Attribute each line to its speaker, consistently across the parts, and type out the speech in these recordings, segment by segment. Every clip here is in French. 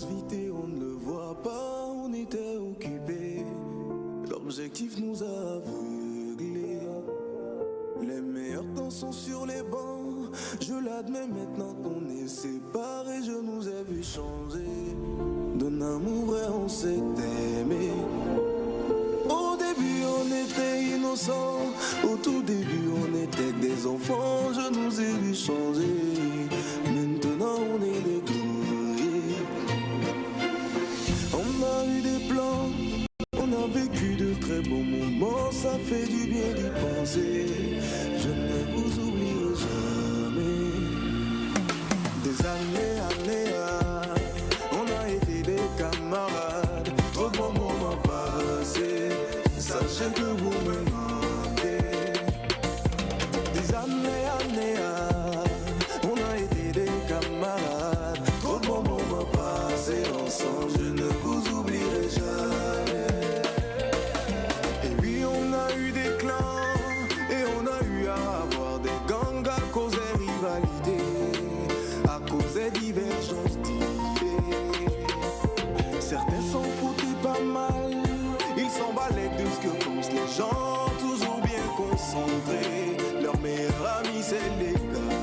Speaker 1: vite et on ne le voit pas, on était occupés. L'objectif nous a aveuglés. Les meilleurs temps sont sur les bancs. Je l'admets maintenant qu'on est séparés. Je nous ai vu changer. D'un amour vrai on s'est aimé. Au début on était innocents. Au tout début on était des enfants. Je nous ai vu changer. Maintenant on est des gros. On a eu des plans. On a vécu de très bons moments, ça fait du bien d'y penser. Je ne vous oublierai jamais. Des années, on a été des camarades. Trop de bons moments passés, sachez que vous me manquez. Des années, on a été des camarades. Trop de bons moments passés ensemble, je ne vous oublierai jamais. Divergences d'idées. Certains s'en foutaient pas mal. Ils s'emballaient de ce que pensent les gens. Toujours bien concentrés. Leur meilleur ami c'est les gars.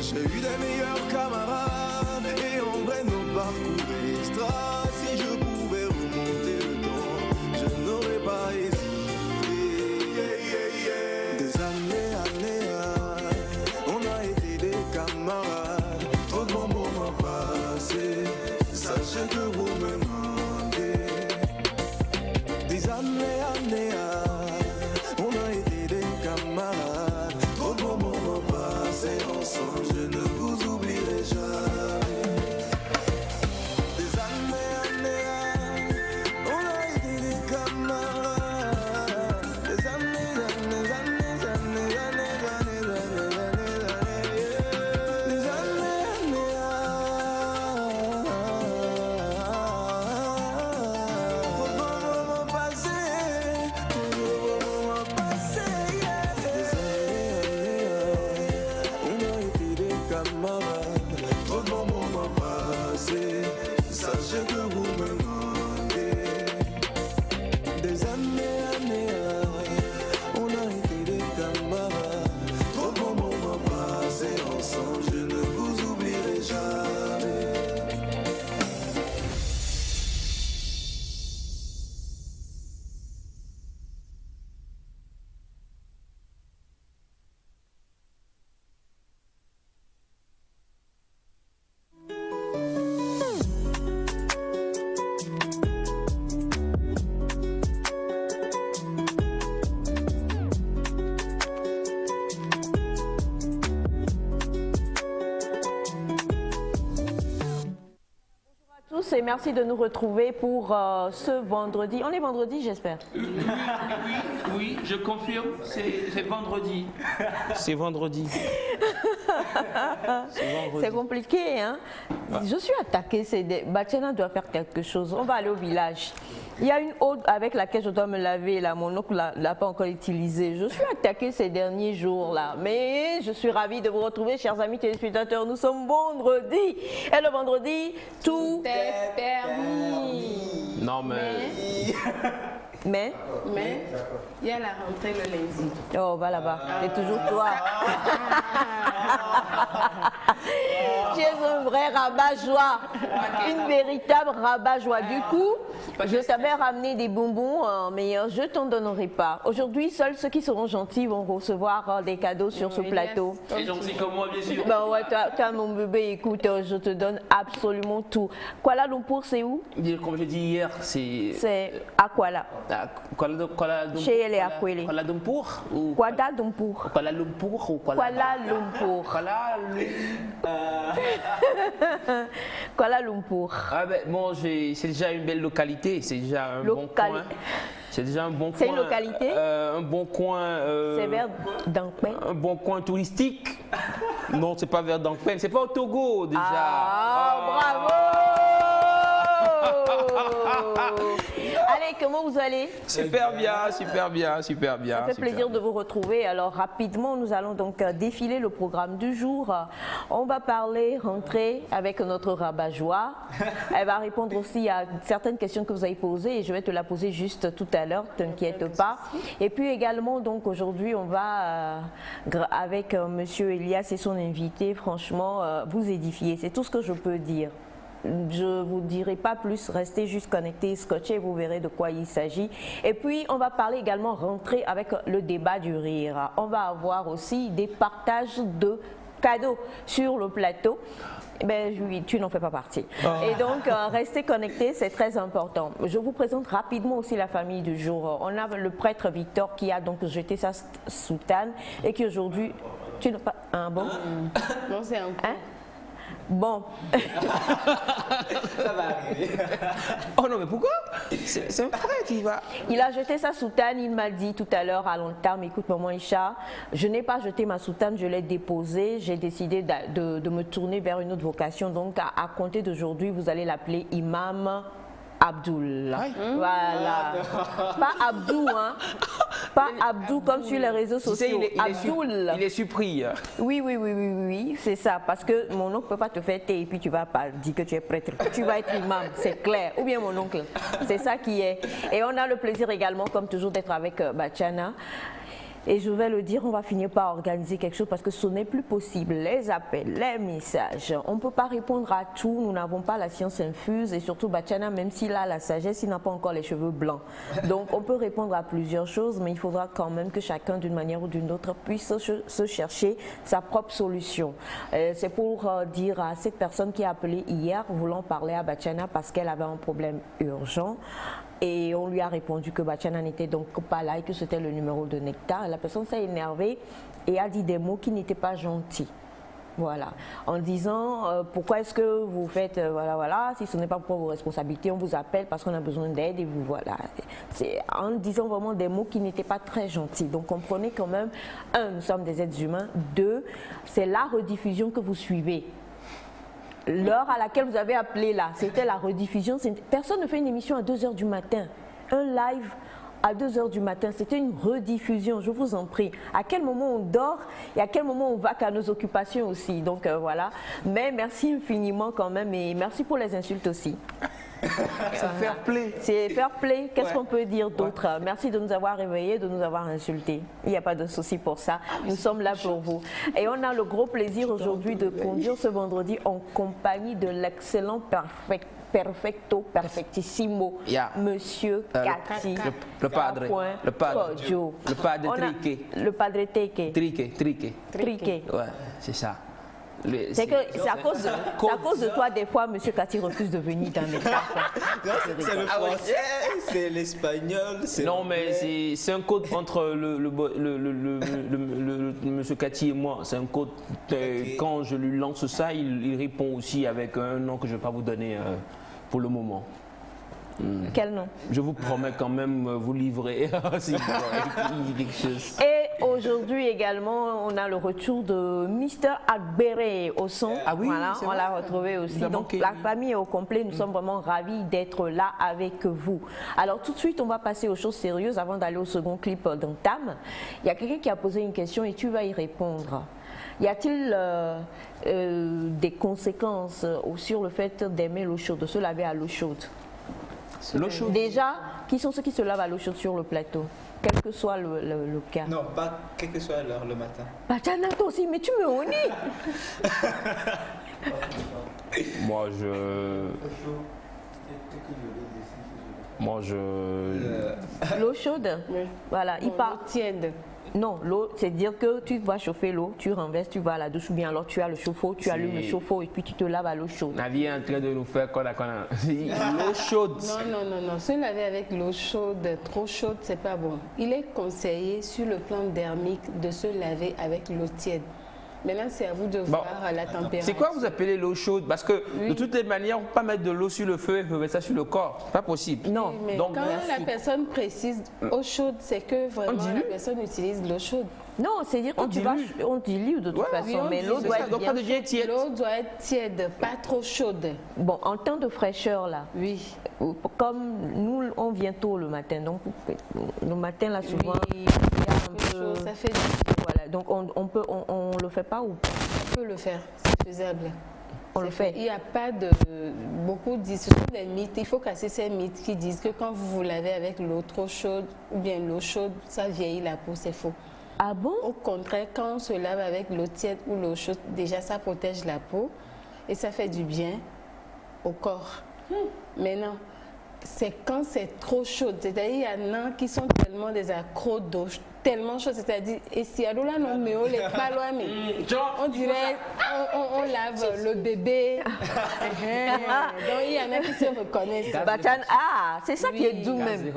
Speaker 1: J'ai eu des meilleurs camarades. Et en vrai nos parcours extra. Si je pouvais remonter le temps, je n'aurais pas hésité. Des années, on a été des camarades, trop de bons moments passés, sachez que vous me manquez. Des années, on a été des camarades, trop de bons moments passés ensemble, je ne vous oublierai jamais. Des années, on a été des camarades, des années. Sachez que vous me manquez. Des années, on a été des camarades. Trop de bons moments passés ensemble, je ne vous oublierai jamais.
Speaker 2: Et merci de nous retrouver pour ce vendredi. On est vendredi, j'espère.
Speaker 3: Oui, je confirme, c'est vendredi. C'est vendredi.
Speaker 2: C'est compliqué, hein? Je suis attaquée. Batiana doit faire quelque chose. On va aller au village. Il y a une eau avec laquelle je dois me laver. Là, mon oncle ne l'a pas encore utilisée. Je suis attaquée ces derniers jours-là. Mais je suis ravie de vous retrouver, chers amis téléspectateurs. Nous sommes vendredi. Et le vendredi, tout est permis.
Speaker 3: Non,
Speaker 2: Mais
Speaker 4: il y a la rentrée le lundi.
Speaker 2: Oh, va là-bas. C'est toujours toi. Tu es un vrai rabat-joie. Une véritable rabat-joie. Du coup, je savais ramener des bonbons, mais je ne t'en donnerai pas. Aujourd'hui, seuls ceux qui seront gentils vont recevoir des cadeaux sur ce plateau.
Speaker 3: Et gentils comme moi, bien sûr.
Speaker 2: Ben ouais, toi, mon bébé, écoute, je te donne absolument tout. Kuala Lumpur, c'est où?
Speaker 3: Comme je dis hier,
Speaker 2: c'est à Kuala. Chez les Akwele.
Speaker 3: Kuala Lumpur ou
Speaker 2: Kuala Lumpur.
Speaker 3: Kuala Lumpur ou
Speaker 2: Kuala Lumpur. Kuala Lumpur.
Speaker 3: Ah ben bon, c'est déjà une belle localité, c'est déjà un bon coin. C'est déjà un bon coin.
Speaker 2: C'est une localité?
Speaker 3: Un bon coin.
Speaker 2: C'est vers Dankpen.
Speaker 3: Un bon coin touristique. Non, c'est pas vers Dankpen, c'est pas au Togo déjà.
Speaker 2: Ah, bravo! Allez, comment vous allez?
Speaker 3: Super bien, super bien, super bien.
Speaker 2: Ça fait plaisir de vous retrouver. Alors rapidement, nous allons donc défiler le programme du jour. On va parler rentrée avec notre rabat-joie. Elle va répondre aussi à certaines questions que vous avez posées et je vais te la poser juste tout à l'heure, t'inquiète pas. Et puis également, donc aujourd'hui, on va avec Monsieur Elias et son invité, franchement, vous édifier. C'est tout ce que je peux dire. Je ne vous dirai pas plus, restez juste connectés, scotchés, vous verrez de quoi il s'agit. Et puis, on va parler également, rentrer avec le débat du rire. On va avoir aussi des partages de cadeaux sur le plateau. Ben, oui, tu n'en fais pas partie. Oh. Et donc, restez connectés, c'est très important. Je vous présente rapidement aussi la famille du jour. On a le prêtre Victor qui a donc jeté sa soutane et qui aujourd'hui... Tu n'as pas un bon?
Speaker 4: Non, c'est un peu.
Speaker 2: Hein? Bon.
Speaker 5: Ça va arriver.
Speaker 3: Oh non, mais pourquoi? C'est un prêtre, il va.
Speaker 2: Il a jeté sa soutane, il m'a dit tout à l'heure à long terme, écoute maman Isha, je n'ai pas jeté ma soutane, je l'ai déposée, j'ai décidé de me tourner vers une autre vocation, donc à compter d'aujourd'hui, vous allez l'appeler Imam Abdoul. Voilà. Pas Abdou, hein. Pas Abdou comme sur les réseaux sociaux. Abdoul.
Speaker 3: Il est surpris.
Speaker 2: Oui, c'est ça. Parce que mon oncle ne peut pas te faire thé et puis tu vas pas dire que tu es prêtre. Tu vas être imam, c'est clair. Ou bien mon oncle. C'est ça qui est. Et on a le plaisir également, comme toujours, d'être avec Bachana. Et je vais le dire, on va finir par organiser quelque chose parce que ce n'est plus possible. Les appels, les messages, on ne peut pas répondre à tout. Nous n'avons pas la science infuse et surtout Bachana, même s'il a la sagesse, il n'a pas encore les cheveux blancs. Donc on peut répondre à plusieurs choses, mais il faudra quand même que chacun d'une manière ou d'une autre puisse se chercher sa propre solution. C'est pour dire à cette personne qui a appelé hier, voulant parler à Bachana parce qu'elle avait un problème urgent. Et on lui a répondu que Bachana n'était donc pas là et que c'était le numéro de Nectar. La personne s'est énervée et a dit des mots qui n'étaient pas gentils. Voilà. En disant pourquoi est-ce que vous faites voilà, si ce n'est pas pour vos responsabilités, on vous appelle parce qu'on a besoin d'aide et vous voilà. C'est en disant vraiment des mots qui n'étaient pas très gentils. Donc comprenez quand même, un, nous sommes des êtres humains. Deux, c'est la rediffusion que vous suivez. L'heure à laquelle vous avez appelé là, c'était la rediffusion. Personne ne fait une émission à 2 h du matin. Un live à 2 h du matin, c'était une rediffusion, je vous en prie. À quel moment on dort et à quel moment on va qu'à nos occupations aussi. Donc voilà. Mais merci infiniment quand même et merci pour les insultes aussi.
Speaker 3: C'est fair play.
Speaker 2: C'est fair play. Qu'est-ce qu'on peut dire d'autre? Merci de nous avoir réveillés, de nous avoir insultés. Il n'y a pas de souci pour ça. Nous sommes là pour vous. Et on a le gros plaisir aujourd'hui de conduire ce vendredi en compagnie de l'excellent perfectissimo, Monsieur Cathy.
Speaker 3: Le padre Triqué. Ouais, c'est ça.
Speaker 2: C'est à cause de toi, des fois, Monsieur Cathy refuse de venir dans les cas.
Speaker 5: C'est le français, c'est l'espagnol.
Speaker 3: Non, mais c'est un code entre Monsieur Cathy et moi. C'est un code. Quand je lui lance ça, il répond aussi avec un nom que je ne vais pas vous donner pour le moment.
Speaker 2: Quel nom?
Speaker 3: Je vous promets quand même vous livrer.
Speaker 2: Et aujourd'hui également, on a le retour de Mr. Agbere au son.
Speaker 3: Ah oui,
Speaker 2: voilà, on l'a retrouvé aussi. Donc la famille est au complet. Nous sommes vraiment ravis d'être là avec vous. Alors tout de suite, on va passer aux choses sérieuses avant d'aller au second clip d'Entame. Il y a quelqu'un qui a posé une question et tu vas y répondre. Y a-t-il des conséquences sur le fait d'aimer l'eau chaude, de se laver à l'eau chaude?
Speaker 3: L'eau chaude.
Speaker 2: Déjà, qui sont ceux qui se lavent à l'eau chaude sur le plateau? Quel que soit le cas.
Speaker 5: Non, pas quelle que soit l'heure le matin.
Speaker 2: Bachana, toi aussi, mais tu me honnis.
Speaker 3: Moi, je...
Speaker 2: L'eau chaude.
Speaker 4: Oui.
Speaker 2: Voilà, il part.
Speaker 4: Tiède.
Speaker 2: Non, l'eau, c'est dire que tu vas chauffer l'eau, tu renverses, tu vas à la douche ou bien alors tu as le chauffe-eau, tu allumes le chauffe-eau et puis tu te laves à l'eau chaude.
Speaker 3: La vie est en train de nous faire quoi l'eau chaude.
Speaker 4: Non. Se laver avec l'eau chaude, trop chaude, c'est pas bon. Il est conseillé sur le plan thermique de se laver avec l'eau tiède. Maintenant, c'est à vous de voir la température.
Speaker 3: C'est quoi vous appelez l'eau chaude? Parce que de toutes les manières, on ne peut pas mettre de l'eau sur le feu et mettre ça sur le corps. Pas possible.
Speaker 2: Non.
Speaker 4: Mais
Speaker 3: donc,
Speaker 4: quand la personne précise eau chaude, c'est que vraiment la personne utilise l'eau chaude.
Speaker 2: Non, c'est-à-dire que on dilue de toute façon,
Speaker 4: oui,
Speaker 2: mais l'eau doit être
Speaker 3: donc
Speaker 2: bien
Speaker 3: ça devient tiède.
Speaker 4: L'eau doit être tiède, pas trop chaude.
Speaker 2: Bon, en temps de fraîcheur là,
Speaker 4: Oui.
Speaker 2: comme nous on vient tôt le matin, donc le matin là souvent
Speaker 4: Oui,
Speaker 2: il y a un peu,
Speaker 4: chaud, ça fait du
Speaker 2: voilà, donc on le fait pas ou
Speaker 4: On peut le faire, c'est faisable.
Speaker 2: on le fait.
Speaker 4: Il n'y a pas de... Beaucoup disent, ce sont des mythes, il faut casser ces mythes qui disent que quand vous vous lavez avec l'eau trop chaude ou bien l'eau chaude, ça vieillit la peau, c'est faux.
Speaker 2: Ah bon?
Speaker 4: Au contraire, quand on se lave avec l'eau tiède ou l'eau chaude, déjà ça protège la peau et ça fait du bien au corps. Mais non, c'est quand c'est trop chaud. C'est-à-dire, il y en a qui sont tellement des accros d'eau, tellement chaud. C'est-à-dire, et si à là, non, mais on dirait, on lave le bébé. Donc, il y en a qui se reconnaissent.
Speaker 2: Bachana, ah, c'est ça qui est doux même.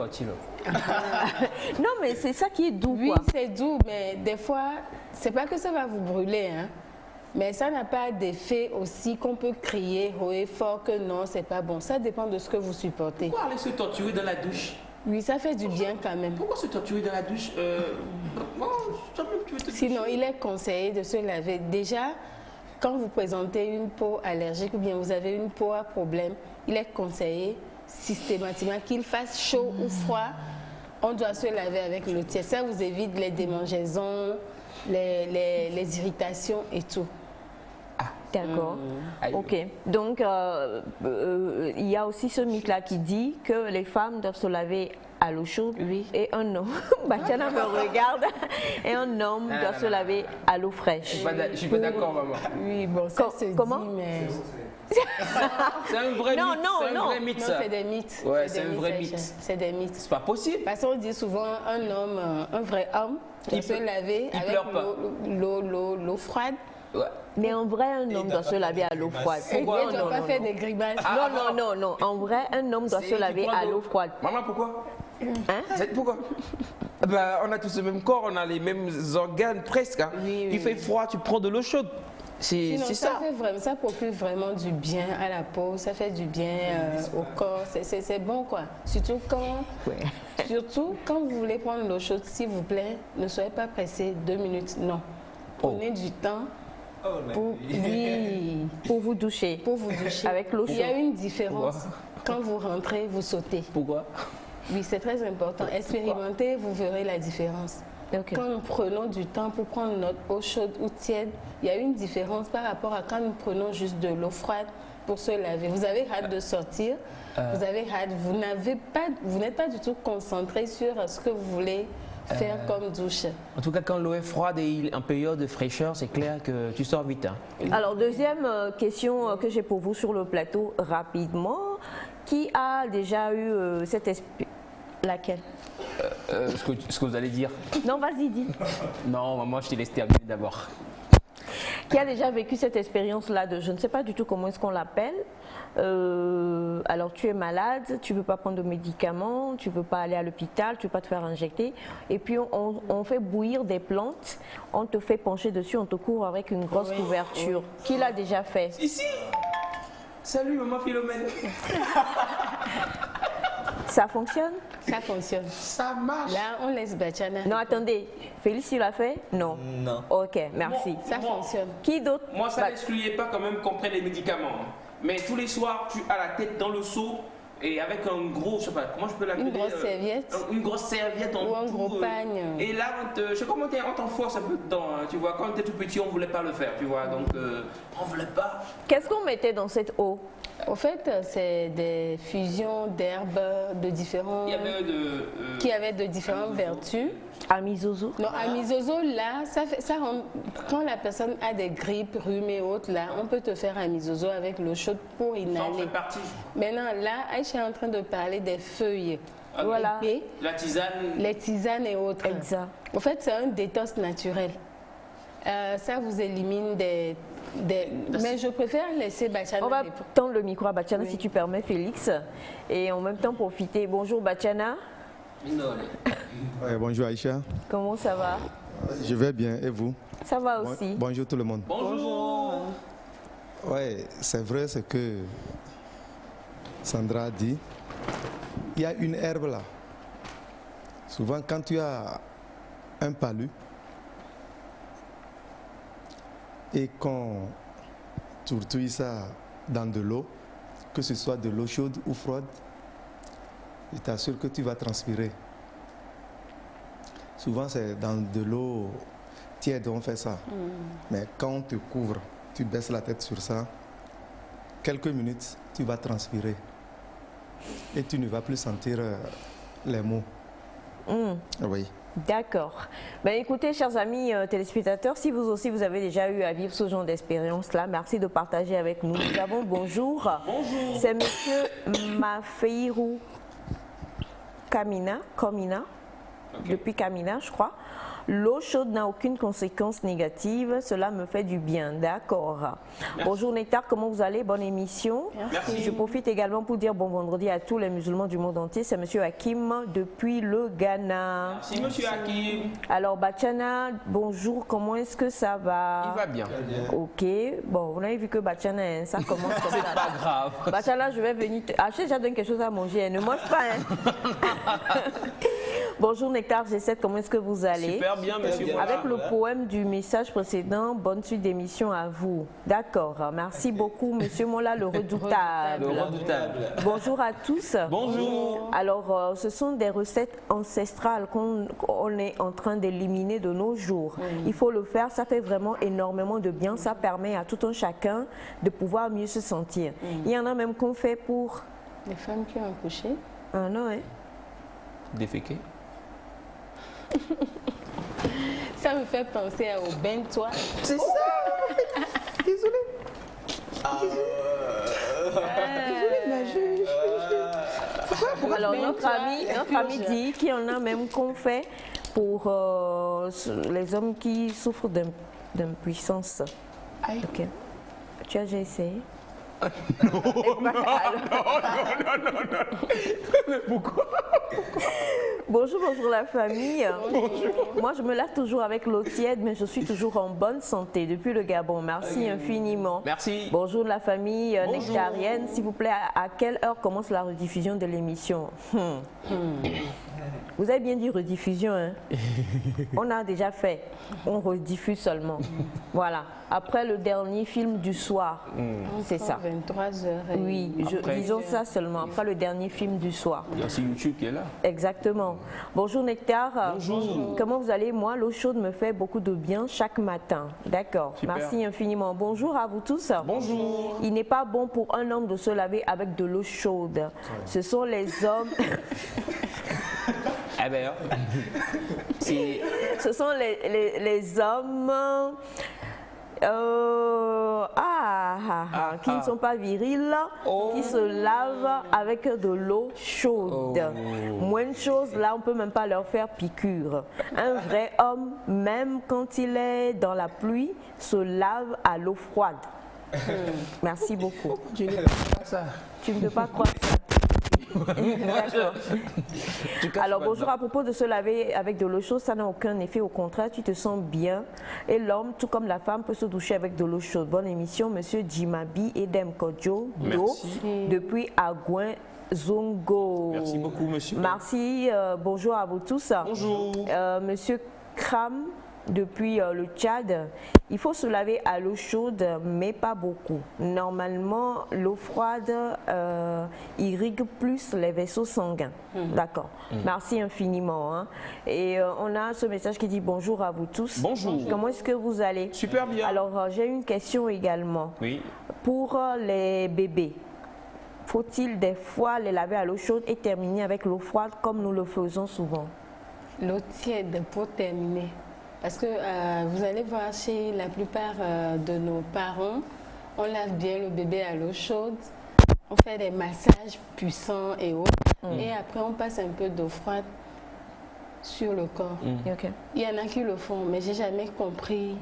Speaker 2: Non, mais c'est ça qui est doux,
Speaker 4: Oui,
Speaker 2: quoi.
Speaker 4: c'est doux, mais des fois, c'est pas que ça va vous brûler, hein. Mais ça n'a pas d'effet aussi qu'on peut crier haut et fort que non, c'est pas bon. Ça dépend de ce que vous supportez.
Speaker 3: Pourquoi aller se torturer dans la douche?
Speaker 4: Oui, ça fait du bien quand même.
Speaker 3: Pourquoi se torturer dans la douche?
Speaker 4: Sinon, il est conseillé de se laver. Déjà, quand vous présentez une peau allergique ou bien vous avez une peau à problème, il est conseillé systématiquement qu'il fasse chaud ou froid. On doit se laver avec l'eau tiède. Ça vous évite les démangeaisons, les irritations et tout.
Speaker 2: D'accord. Ok. Donc, il y a aussi ce mythe-là qui dit que les femmes doivent se laver à l'eau chaude et un homme, Bachana me regarde, et un homme doit se laver à l'eau fraîche.
Speaker 3: Je suis pas d'accord, maman.
Speaker 4: Oui, bon, ça
Speaker 2: comment?
Speaker 4: dit, mais...
Speaker 3: C'est un vrai mythe. C'est un vrai mythe,
Speaker 4: Non,
Speaker 3: ça.
Speaker 4: c'est des mythes.
Speaker 3: Ouais, c'est un vrai mythe.
Speaker 4: C'est des mythes.
Speaker 3: C'est pas possible.
Speaker 4: Parce qu'on dit souvent un homme, un vrai homme, doit se laver avec l'eau froide.
Speaker 3: Ouais.
Speaker 2: Mais en vrai, un homme doit se laver à l'eau froide.
Speaker 4: Il ne doit pas faire des grimaces.
Speaker 2: Non. En vrai, un homme doit se laver à l'eau froide.
Speaker 3: Maman, pourquoi?
Speaker 2: Hein?
Speaker 3: Pourquoi? Bah, on a tous le même corps, on a les mêmes organes presque. Hein.
Speaker 4: Oui.
Speaker 3: Il fait froid, tu prends de l'eau chaude. C'est ça.
Speaker 4: Ça procure vraiment du bien à la peau, ça fait du bien au corps, c'est bon quoi. Surtout quand vous voulez prendre l'eau chaude, s'il vous plaît, ne soyez pas pressé 2 minutes, non. Prenez du temps
Speaker 2: pour vous doucher.
Speaker 4: Pour vous doucher.
Speaker 2: Avec l'eau chaude.
Speaker 4: Il y a une différence. Quand vous rentrez, vous sautez.
Speaker 3: Pourquoi?
Speaker 4: Oui, c'est très important. Expérimentez, vous verrez la différence.
Speaker 2: Okay.
Speaker 4: Quand nous prenons du temps pour prendre notre eau chaude ou tiède, il y a une différence par rapport à quand nous prenons juste de l'eau froide pour se laver. Vous avez hâte de sortir, vous avez hâte, vous n'êtes pas du tout concentré sur ce que vous voulez faire comme douche.
Speaker 3: En tout cas, quand l'eau est froide et en période de fraîcheur, c'est clair que tu sors vite. Hein.
Speaker 2: Alors, deuxième question que j'ai pour vous sur le plateau, rapidement. Qui a déjà eu cette expérience? Laquelle?
Speaker 3: Ce que vous allez dire.
Speaker 2: Non, vas-y, dis.
Speaker 3: Non, maman, je te laisse terminer d'abord.
Speaker 2: Qui a déjà vécu cette expérience-là de, je ne sais pas du tout comment est-ce qu'on l'appelle. Alors, tu es malade, tu ne veux pas prendre de médicaments, tu ne veux pas aller à l'hôpital, tu ne veux pas te faire injecter. Et puis, on fait bouillir des plantes, on te fait pencher dessus, on te couvre avec une grosse couverture. Qui l'a déjà fait?
Speaker 3: Ici. Salut, maman Philomène.
Speaker 2: Ça fonctionne?
Speaker 4: Ça fonctionne.
Speaker 3: Ça marche.
Speaker 4: Là, on laisse Bachana.
Speaker 2: Non, attendez. Félix, tu l'as fait? Non.
Speaker 5: Non.
Speaker 2: Ok, merci.
Speaker 4: Ça fonctionne.
Speaker 2: Qui d'autre?
Speaker 3: Moi, ça n'excluait pas quand même qu'on prenne les médicaments. Mais tous les soirs, tu as la tête dans le seau et avec un gros, je sais pas, comment je peux l'appeler?
Speaker 4: Une grosse serviette.
Speaker 3: Une grosse serviette en
Speaker 4: ou un gros pagne.
Speaker 3: Et là, je sais comment on t'enforce un peu dedans. Hein, tu vois, quand on était tout petit, on voulait pas le faire, tu vois. Donc, on voulait pas.
Speaker 2: Qu'est-ce qu'on mettait dans cette eau?
Speaker 4: Au fait, c'est des fusions d'herbes de différents... qui avaient de différentes vertus.
Speaker 2: Amisoso?
Speaker 4: Non, amisoso, là, ça rend... quand la personne a des grippes, rhumes et autres, là, on peut te faire amisoso avec l'eau chaude pour inhaler.
Speaker 3: Ça en fait partie.
Speaker 4: Maintenant, là, Aïcha est en train de parler des feuilles.
Speaker 2: Voilà.
Speaker 4: Et
Speaker 3: la tisane.
Speaker 4: Les tisanes et autres.
Speaker 2: Exact.
Speaker 4: En fait, c'est un détox naturel. Ça vous élimine des... Mais je préfère laisser Bachana.
Speaker 2: On va tendre le micro à Bachana, si tu permets, Félix. Et en même temps profiter. Bonjour Bachana.
Speaker 6: Ouais, bonjour Aïcha.
Speaker 2: Comment ça va?
Speaker 6: Je vais bien, et vous?
Speaker 2: Ça va aussi.
Speaker 6: Bonjour tout le monde.
Speaker 3: Bonjour.
Speaker 6: Ouais, c'est vrai ce que Sandra a dit. Il y a une herbe là. Souvent quand tu as un palu et qu'on tourtouille ça dans de l'eau, que ce soit de l'eau chaude ou froide, je t'assure que tu vas transpirer. Souvent c'est dans de l'eau tiède on fait ça. Mais quand on te couvre, tu baisses la tête sur ça, quelques minutes, tu vas transpirer. Et tu ne vas plus sentir les mots. Oui.
Speaker 2: D'accord. Ben, écoutez, chers amis téléspectateurs, si vous aussi vous avez déjà eu à vivre ce genre d'expérience-là, merci de partager avec nous. Nous avons bonjour. Bonjour. C'est monsieur Mafeirou Kamina, okay. Depuis Kamina, je crois. L'eau chaude n'a aucune conséquence négative, cela me fait du bien, d'accord. Bonjour Nectar, comment vous allez? Bonne émission. Merci. Je profite également pour dire bon vendredi à tous les musulmans du monde entier. C'est monsieur Hakim depuis le Ghana.
Speaker 3: Merci monsieur Hakim.
Speaker 2: Alors Bachana, bonjour, comment est-ce que ça va?
Speaker 3: Il va bien.
Speaker 2: Ok, bon, vous avez vu que Bachana, ça commence comme ça.
Speaker 3: C'est pas grave.
Speaker 2: Bachana, je vais venir acheter déjà donne quelque chose à manger, ne mange pas. Hein. Bonjour Nectar G7, comment est-ce que vous allez?
Speaker 3: Super bien, monsieur.
Speaker 2: Avec le poème du message précédent, bonne suite d'émission à vous. D'accord, merci beaucoup, monsieur Mola, le redoutable.
Speaker 3: Le redoutable.
Speaker 2: Bonjour à tous.
Speaker 3: Bonjour.
Speaker 2: Alors, ce sont des recettes ancestrales qu'on est en train d'éliminer de nos jours. Il faut le faire, ça fait vraiment énormément de bien. Ça permet à tout un chacun de pouvoir mieux se sentir. Il y en a même qu'on fait pour...
Speaker 4: Les femmes qui ont accouché.
Speaker 2: Ah non, hein?
Speaker 3: Déféqué.
Speaker 4: Ça me fait penser au bain-toi.
Speaker 6: C'est ça. Désolé.
Speaker 2: Alors notre ami dit qu'il y en a même qu'on fait pour les hommes qui souffrent d'impuissance. Ok. Tu as déjà essayé?
Speaker 3: Non. Non. Mais pourquoi?
Speaker 2: Bonjour la famille. Bonjour. Moi je me lave toujours avec l'eau tiède, mais je suis toujours en bonne santé depuis le Gabon. Merci infiniment.
Speaker 3: Merci.
Speaker 2: Bonjour la famille nectarienne. S'il vous plaît, à quelle heure commence la rediffusion de l'émission? Vous avez bien dit rediffusion, hein? On a déjà fait. On rediffuse seulement. Voilà. Après le dernier film du soir. C'est ça.
Speaker 4: 23h.
Speaker 2: Oui, disons ça seulement. Après le dernier film du soir.
Speaker 3: Il y a aussi YouTube qui est là.
Speaker 2: Exactement. Bonjour Nectar.
Speaker 3: Bonjour.
Speaker 2: Comment vous allez? Moi, l'eau chaude me fait beaucoup de bien chaque matin. D'accord. Merci infiniment. Bonjour à vous tous.
Speaker 3: Bonjour.
Speaker 2: Il n'est pas bon pour un homme de se laver avec de l'eau chaude. Ce sont les hommes...
Speaker 3: Eh bien,
Speaker 2: ce sont les hommes qui ne sont pas virils, qui se lavent avec de l'eau chaude. Moins de choses, là, on ne peut même pas leur faire piqûre. Un vrai homme, même quand il est dans la pluie, se lave à l'eau froide. Merci beaucoup.
Speaker 3: tu ne peux pas ça.
Speaker 2: Tu ne peux pas croire ça. D'accord. Alors bonjour, à propos de se laver avec de l'eau chaude, ça n'a aucun effet, au contraire, tu te sens bien. Et l'homme, tout comme la femme, peut se doucher avec de l'eau chaude. Bonne émission, monsieur Jimabi Edem Kodjo depuis Agouin Zongo.
Speaker 3: Merci beaucoup, monsieur.
Speaker 2: Merci, bonjour à vous tous.
Speaker 3: Bonjour.
Speaker 2: Monsieur Kram depuis le Tchad. Il faut se laver à l'eau chaude, mais pas beaucoup. Normalement, l'eau froide irrigue plus les vaisseaux sanguins. D'accord. Merci infiniment. Hein. Et on a ce message qui dit bonjour à vous tous.
Speaker 3: Bonjour.
Speaker 2: Comment est-ce que vous allez?
Speaker 3: Super bien.
Speaker 2: Alors, j'ai une question également.
Speaker 3: Oui.
Speaker 2: Pour les bébés, faut-il des fois les laver à l'eau chaude et terminer avec l'eau froide comme nous le faisons souvent?
Speaker 4: L'eau tiède pour terminer. Parce que vous allez voir chez la plupart de nos parents, on lave bien le bébé à l'eau chaude, on fait des massages puissants et autres, et après on passe un peu d'eau froide sur le corps.
Speaker 2: Okay.
Speaker 4: Il y en a qui le font, mais j'ai jamais compris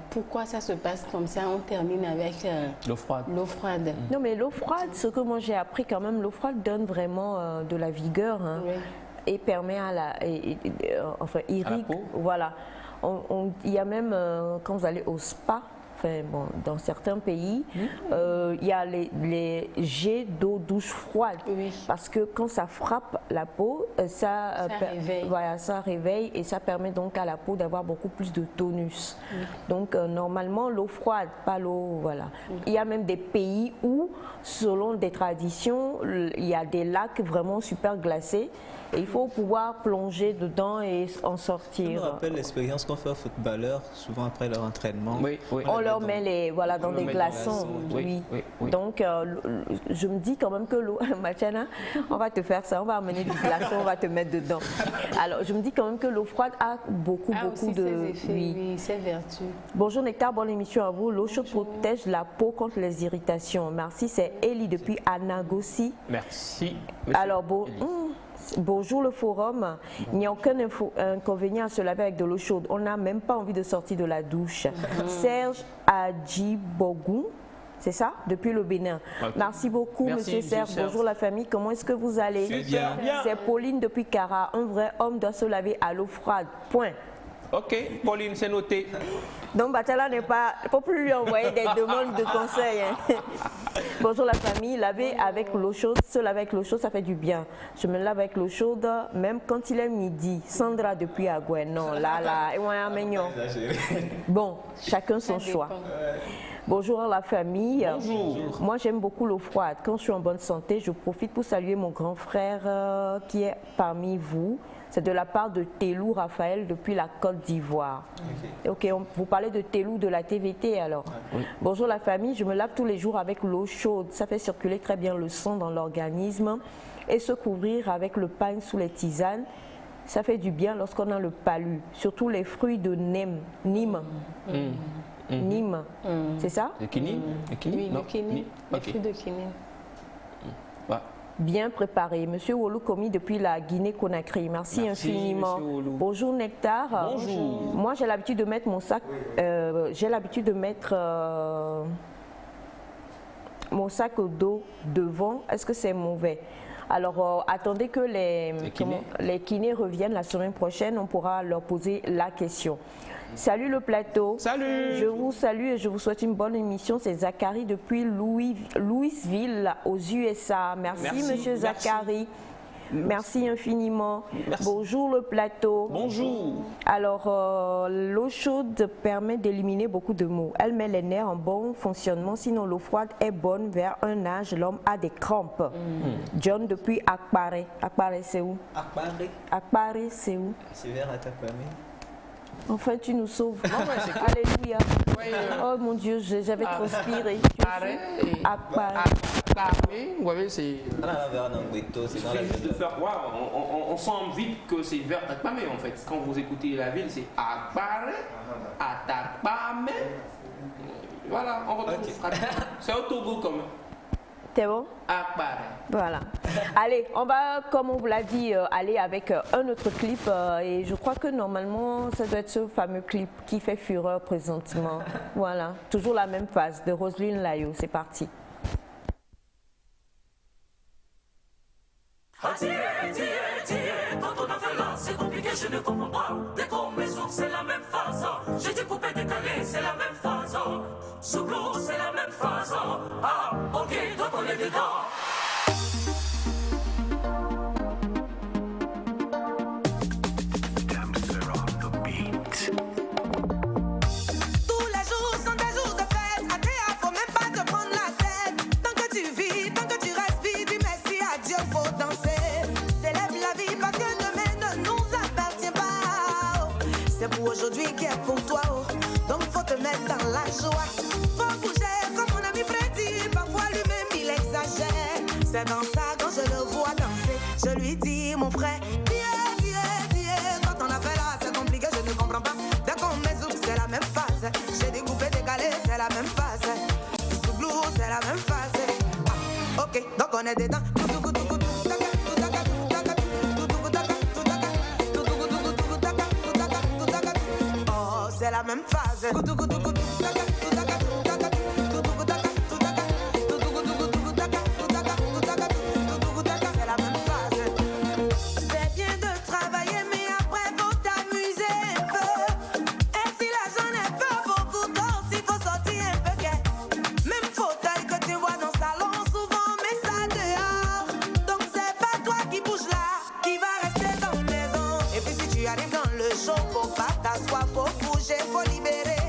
Speaker 4: pourquoi ça se passe comme ça. On termine avec
Speaker 3: l'eau froide.
Speaker 4: L'eau froide.
Speaker 2: Non, mais l'eau froide, ce que moi j'ai appris quand même, l'eau froide donne vraiment de la vigueur. Hein.
Speaker 4: Oui.
Speaker 2: et permet à enfin, irrigue, voilà. Il y a même, quand vous allez au spa, enfin, bon, dans certains pays, il y a les jets d'eau douche froide.
Speaker 4: Oui.
Speaker 2: Parce que quand ça frappe la peau, ça réveille. Voilà, ça réveille et ça permet donc à la peau d'avoir beaucoup plus de tonus. Oui. Donc normalement, l'eau froide, pas l'eau, voilà. Oui. Il y a même des pays où, selon des traditions, il y a des lacs vraiment super glacés. Et il faut pouvoir plonger dedans et en sortir.
Speaker 5: Je me rappelle l'expérience qu'on fait aux footballeurs, souvent après leur entraînement.
Speaker 3: Oui, oui.
Speaker 2: On leur met dans des glaçons. Oui. Donc, je me dis quand même que l'eau, Machana, on va te faire ça, on va amener du glaçon, on va te mettre dedans. Alors, je me dis quand même que l'eau froide a beaucoup de...
Speaker 4: Ses effets, oui, ses vertus.
Speaker 2: Bonjour Nectar, bonne émission à vous. L'eau chaude protège la peau contre les irritations. Merci, c'est Elie depuis Anagossi.
Speaker 3: Merci.
Speaker 2: Alors, bonjour le forum, il n'y a aucun inconvénient à se laver avec de l'eau chaude. On n'a même pas envie de sortir de la douche. Serge Adjibogou, c'est ça? Depuis le Bénin. Okay. Merci beaucoup, Monsieur Serge. Bonjour la famille, comment est-ce que vous allez?
Speaker 3: Super bien.
Speaker 2: C'est Pauline depuis Cara. Un vrai homme doit se laver à l'eau froide. Point.
Speaker 3: Ok, Pauline, c'est noté.
Speaker 2: Donc Batala n'est pas... Il ne faut plus lui envoyer des demandes de conseils. Hein. Bonjour la famille, laver avec l'eau chaude, se laver avec l'eau chaude, ça fait du bien. Je me lave avec l'eau chaude, même quand il est midi. Sandra depuis Agouin, non, là, et moi, mignon. Bon, chacun son choix. Bonjour la famille.
Speaker 3: Bonjour.
Speaker 2: Moi j'aime beaucoup l'eau froide. Quand je suis en bonne santé, je profite pour saluer mon grand frère qui est parmi vous. C'est de la part de Télou Raphaël depuis la Côte d'Ivoire. Ok, vous parlez de Télou de la TVT alors. Oui. Bonjour la famille, je me lave tous les jours avec l'eau chaude. Ça fait circuler très bien le sang dans l'organisme. Et se couvrir avec le pain sous les tisanes. Ça fait du bien lorsqu'on a le palu. Surtout les fruits de Nîmes. Nîmes, c'est ça?
Speaker 3: Le quinine?
Speaker 4: Oui, le quinine. Les fruits de quinine.
Speaker 2: Bien préparé. Monsieur Wolou Komi depuis la Guinée-Conakry. Merci infiniment. Bonjour Nectar.
Speaker 3: Bonjour.
Speaker 2: Moi j'ai l'habitude de mettre mon sac. J'ai l'habitude de mettre mon sac au dos devant. Est-ce que c'est mauvais? Alors attendez que les kinés reviennent la semaine prochaine. On pourra leur poser la question. Salut le plateau.
Speaker 3: Salut.
Speaker 2: Je vous salue et je vous souhaite une bonne émission. C'est Zachary depuis Louisville aux USA. Merci monsieur Zachary. Merci infiniment. Merci. Bonjour le plateau.
Speaker 3: Bonjour.
Speaker 2: Alors, l'eau chaude permet d'éliminer beaucoup de maux. Elle met les nerfs en bon fonctionnement. Sinon, l'eau froide est bonne. Vers un âge, l'homme a des crampes. John depuis Akpare. Akpare, c'est où? Akpare, c'est où?
Speaker 5: C'est vers Atapame.
Speaker 2: Enfin, tu nous sauves. Alléluia. Oh mon Dieu, j'avais transpiré.
Speaker 3: Vous voyez, c'est. On sent vite que c'est vers Atapame en fait. Quand vous écoutez la ville, c'est Akpare, Atapame. Voilà, on retrouve. C'est au Togo quand même.
Speaker 2: C'est bon? Voilà. Allez, on va, comme on vous l'a dit, aller avec un autre clip. Et je crois que normalement, ça doit être ce fameux clip qui fait fureur présentement. Voilà. Toujours la même phase de Roselyne Layo. C'est parti.
Speaker 7: Quand on a fait là, c'est compliqué, je ne comprends pas. Dès qu'on met sourd, c'est la même phase. J'ai dit coupé, décalé, c'est la même phase. Sous l'eau, c'est la même phase. Ah, ok, donc on est dedans.
Speaker 8: Aujourd'hui qui est pour toi, oh. Donc faut te mettre dans la joie. Faut bouger comme mon ami Freddy. Parfois lui-même il exagère. C'est dans ça quand je le vois danser. Je lui dis mon frère, quand on a fait là c'est compliqué, je ne comprends pas. Dès qu'on met zouk c'est la même phase. J'ai découpé, décalé, c'est la même phase. Sous blue c'est la même phase. Ah, ok, donc on est dedans. C'est la même phase. C'est la même phase. C'est bien arrives dans le show, faut pas t'asseoir, faut bouger, faut libérer.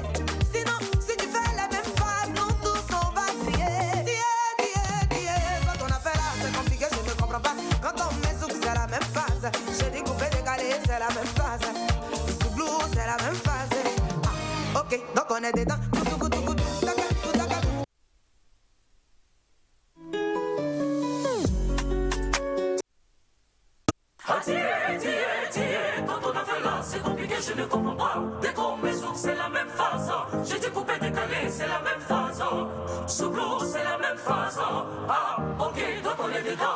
Speaker 8: Sinon, si tu fais la même phase, nous tous on va crier. Quand on a fait là, c'est compliqué, je ne comprends pas. Quand on met zouk, c'est la même phase. J'ai découpé, décalé, c'est la même phase. Sous blues, c'est la même phase. Ah, ok, donc on est dedans.
Speaker 7: Quand on a fait là, c'est compliqué, je ne comprends pas. Dès qu'on met zouk, c'est la même phase. J'ai découpé, décalé, c'est la même phase. Sous blues, c'est la même phase. Ah, ok, donc on est dedans.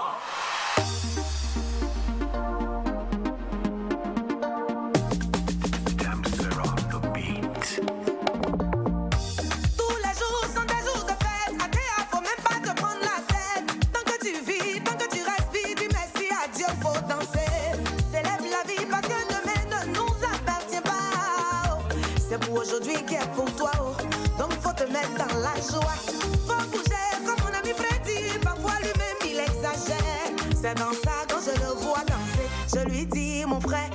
Speaker 8: Aujourd'hui qui est pour toi, oh. Donc faut te mettre dans la joie. Faut bouger comme mon ami Freddy. Parfois lui-même il exagère. C'est dans ça quand je le vois danser. Je lui dis mon frère,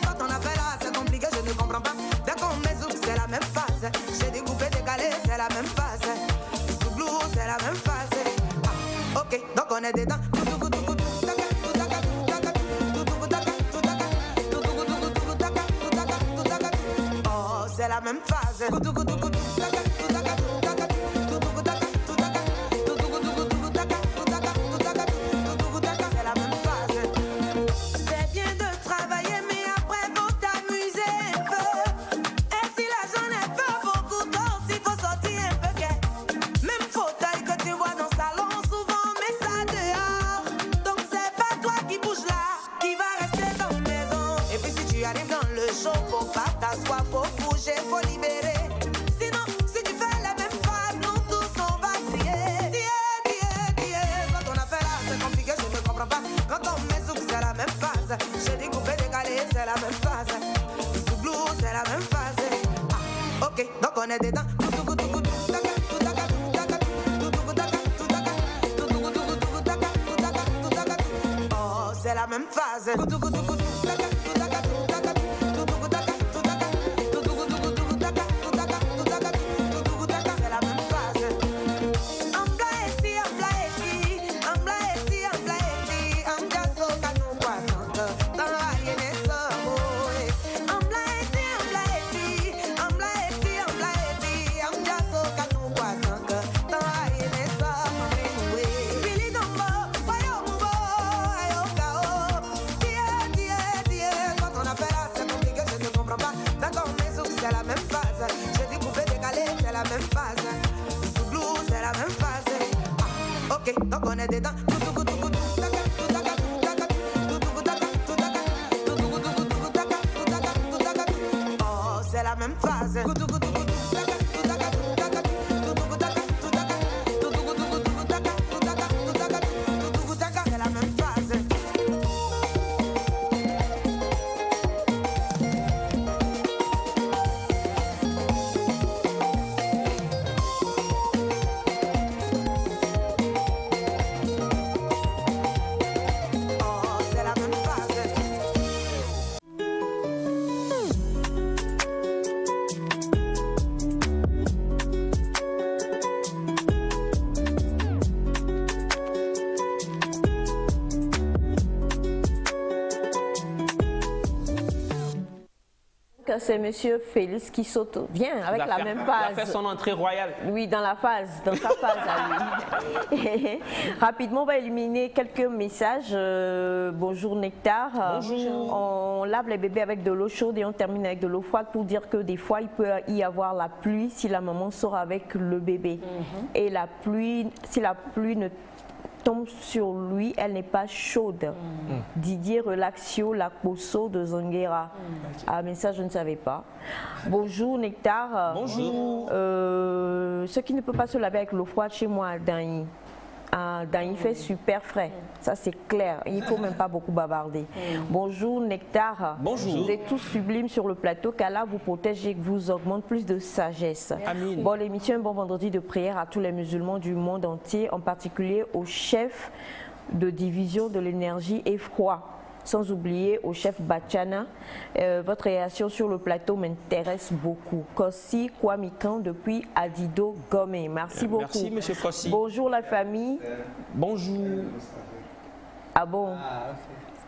Speaker 8: quand on a fait là c'est compliqué, je ne comprends pas. Dès qu'on met zouk c'est la même phase. J'ai découpé, décalé, c'est la même phase. Sous blues c'est la même phase. Ah, ok, donc on est dedans. C'est la même phase. C'est bien de travailler, mais après faut t'amuser un peu. Et si la journée fait beaucoup d'or, s'il faut sortir un peu. Même fauteuil que tu vois dans le salon, souvent on met ça dehors. Donc c'est pas toi qui bouge là, qui va rester dans la maison. Et puis si tu arrives dans le show, faut pas t'asseoir, faut bouger, faut libérer. Sinon, si tu fais la même phase, nous tous on va crier. Quand on a fait là, c'est compliqué, je ne comprends pas. Quand on met zouk, c'est la même phase. J'ai découpé, décalé, c'est la même phase. Sous blues, c'est la même phase. Ah, ok, donc on est dedans. Oh, c'est la même phase. C'est la même phase. J'ai découpé, décalé, c'est la même phase. Sous blues, c'est la même phase. Ah, ok, donc on est dedans. Oh, c'est la même phase. C'est la même phase.
Speaker 2: C'est monsieur Félix qui saute, vient avec la même phase.
Speaker 3: Il a fait son entrée royale.
Speaker 2: Oui, dans la phase, dans sa phase à lui. Rapidement, on va éliminer quelques messages. Bonjour Nectar.
Speaker 3: Bonjour.
Speaker 2: On lave les bébés avec de l'eau chaude et on termine avec de l'eau froide pour dire que des fois, il peut y avoir la pluie si la maman sort avec le bébé. Et la pluie, si la pluie ne tombe sur lui, elle n'est pas chaude. Didier Relaxio Lacoso de Zanguera. Ah, mais ça, je ne savais pas. Bonjour Nectar.
Speaker 3: Bonjour.
Speaker 2: Ce qui ne peut pas se laver avec l'eau froide chez moi à Daï. Il fait super frais, ça c'est clair, il ne faut même pas beaucoup bavarder. Bonjour Nectar.
Speaker 3: Bonjour.
Speaker 2: Vous êtes tous sublimes sur le plateau, qu'Allah vous protège et que vous augmente plus de sagesse.
Speaker 3: Amin.
Speaker 2: Bon, l'émission, un bon vendredi de prière à tous les musulmans du monde entier, en particulier au chef de division de l'énergie et froid. sans oublier au chef Bachana. Votre réaction sur le plateau m'intéresse beaucoup. Kossi Kwamikan depuis Adido Gomé. Merci beaucoup.
Speaker 3: Merci, monsieur Kossi.
Speaker 2: Bonjour la famille.
Speaker 3: Bonjour.
Speaker 2: Ah bon?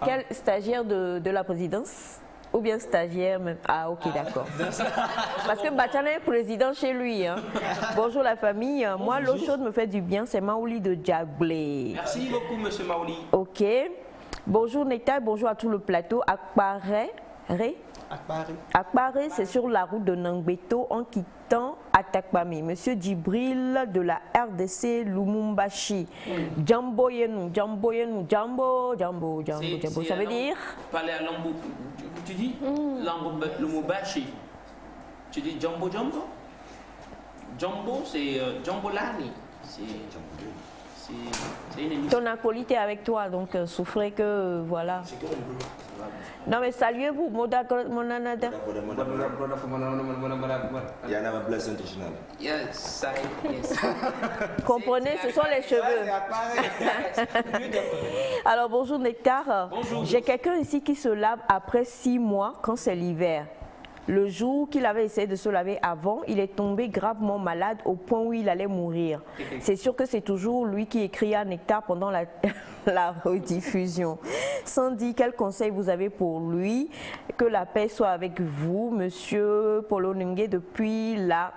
Speaker 2: Quel stagiaire de la présidence? Ou bien stagiaire même. Ah ok, d'accord. Parce que Bachana est président chez lui. Hein. Bonjour la famille. Bonjour. Moi, l'eau chaude me fait du bien. C'est Maouli de Djaglé.
Speaker 3: Merci beaucoup, monsieur Maouli.
Speaker 2: Ok. Bonjour Nectar, bonjour à tout le plateau. Akbaré. Akbaré, c'est sur la route de Nangbeto en quittant Atakpami. Monsieur Djibril de la RDC Lumumbashi. Jambo Yenou, Jambo Yenou, Jambo, Jambo, Jambo, Jambo. Ça veut dire?
Speaker 3: Parler à Lambo. Tu dis Lumumbashi. Tu dis Jambo, Jambo. Jambo, c'est Jambolani. C'est une émission.
Speaker 2: Ton acolyte est avec toi, donc souffrez que voilà. Non mais saluez-vous, Monanada.
Speaker 3: Yes,
Speaker 2: comprenez, ce sont les cheveux. Alors bonjour Nectar.
Speaker 3: Bonjour.
Speaker 2: J'ai quelqu'un ici qui se lave après 6 mois quand c'est l'hiver. Le jour qu'il avait essayé de se laver avant, il est tombé gravement malade au point où il allait mourir. C'est sûr que c'est toujours lui qui écrit à Nectar pendant la rediffusion. Sandy, quel conseil vous avez pour lui? Que la paix soit avec vous, monsieur Polo Nungue depuis la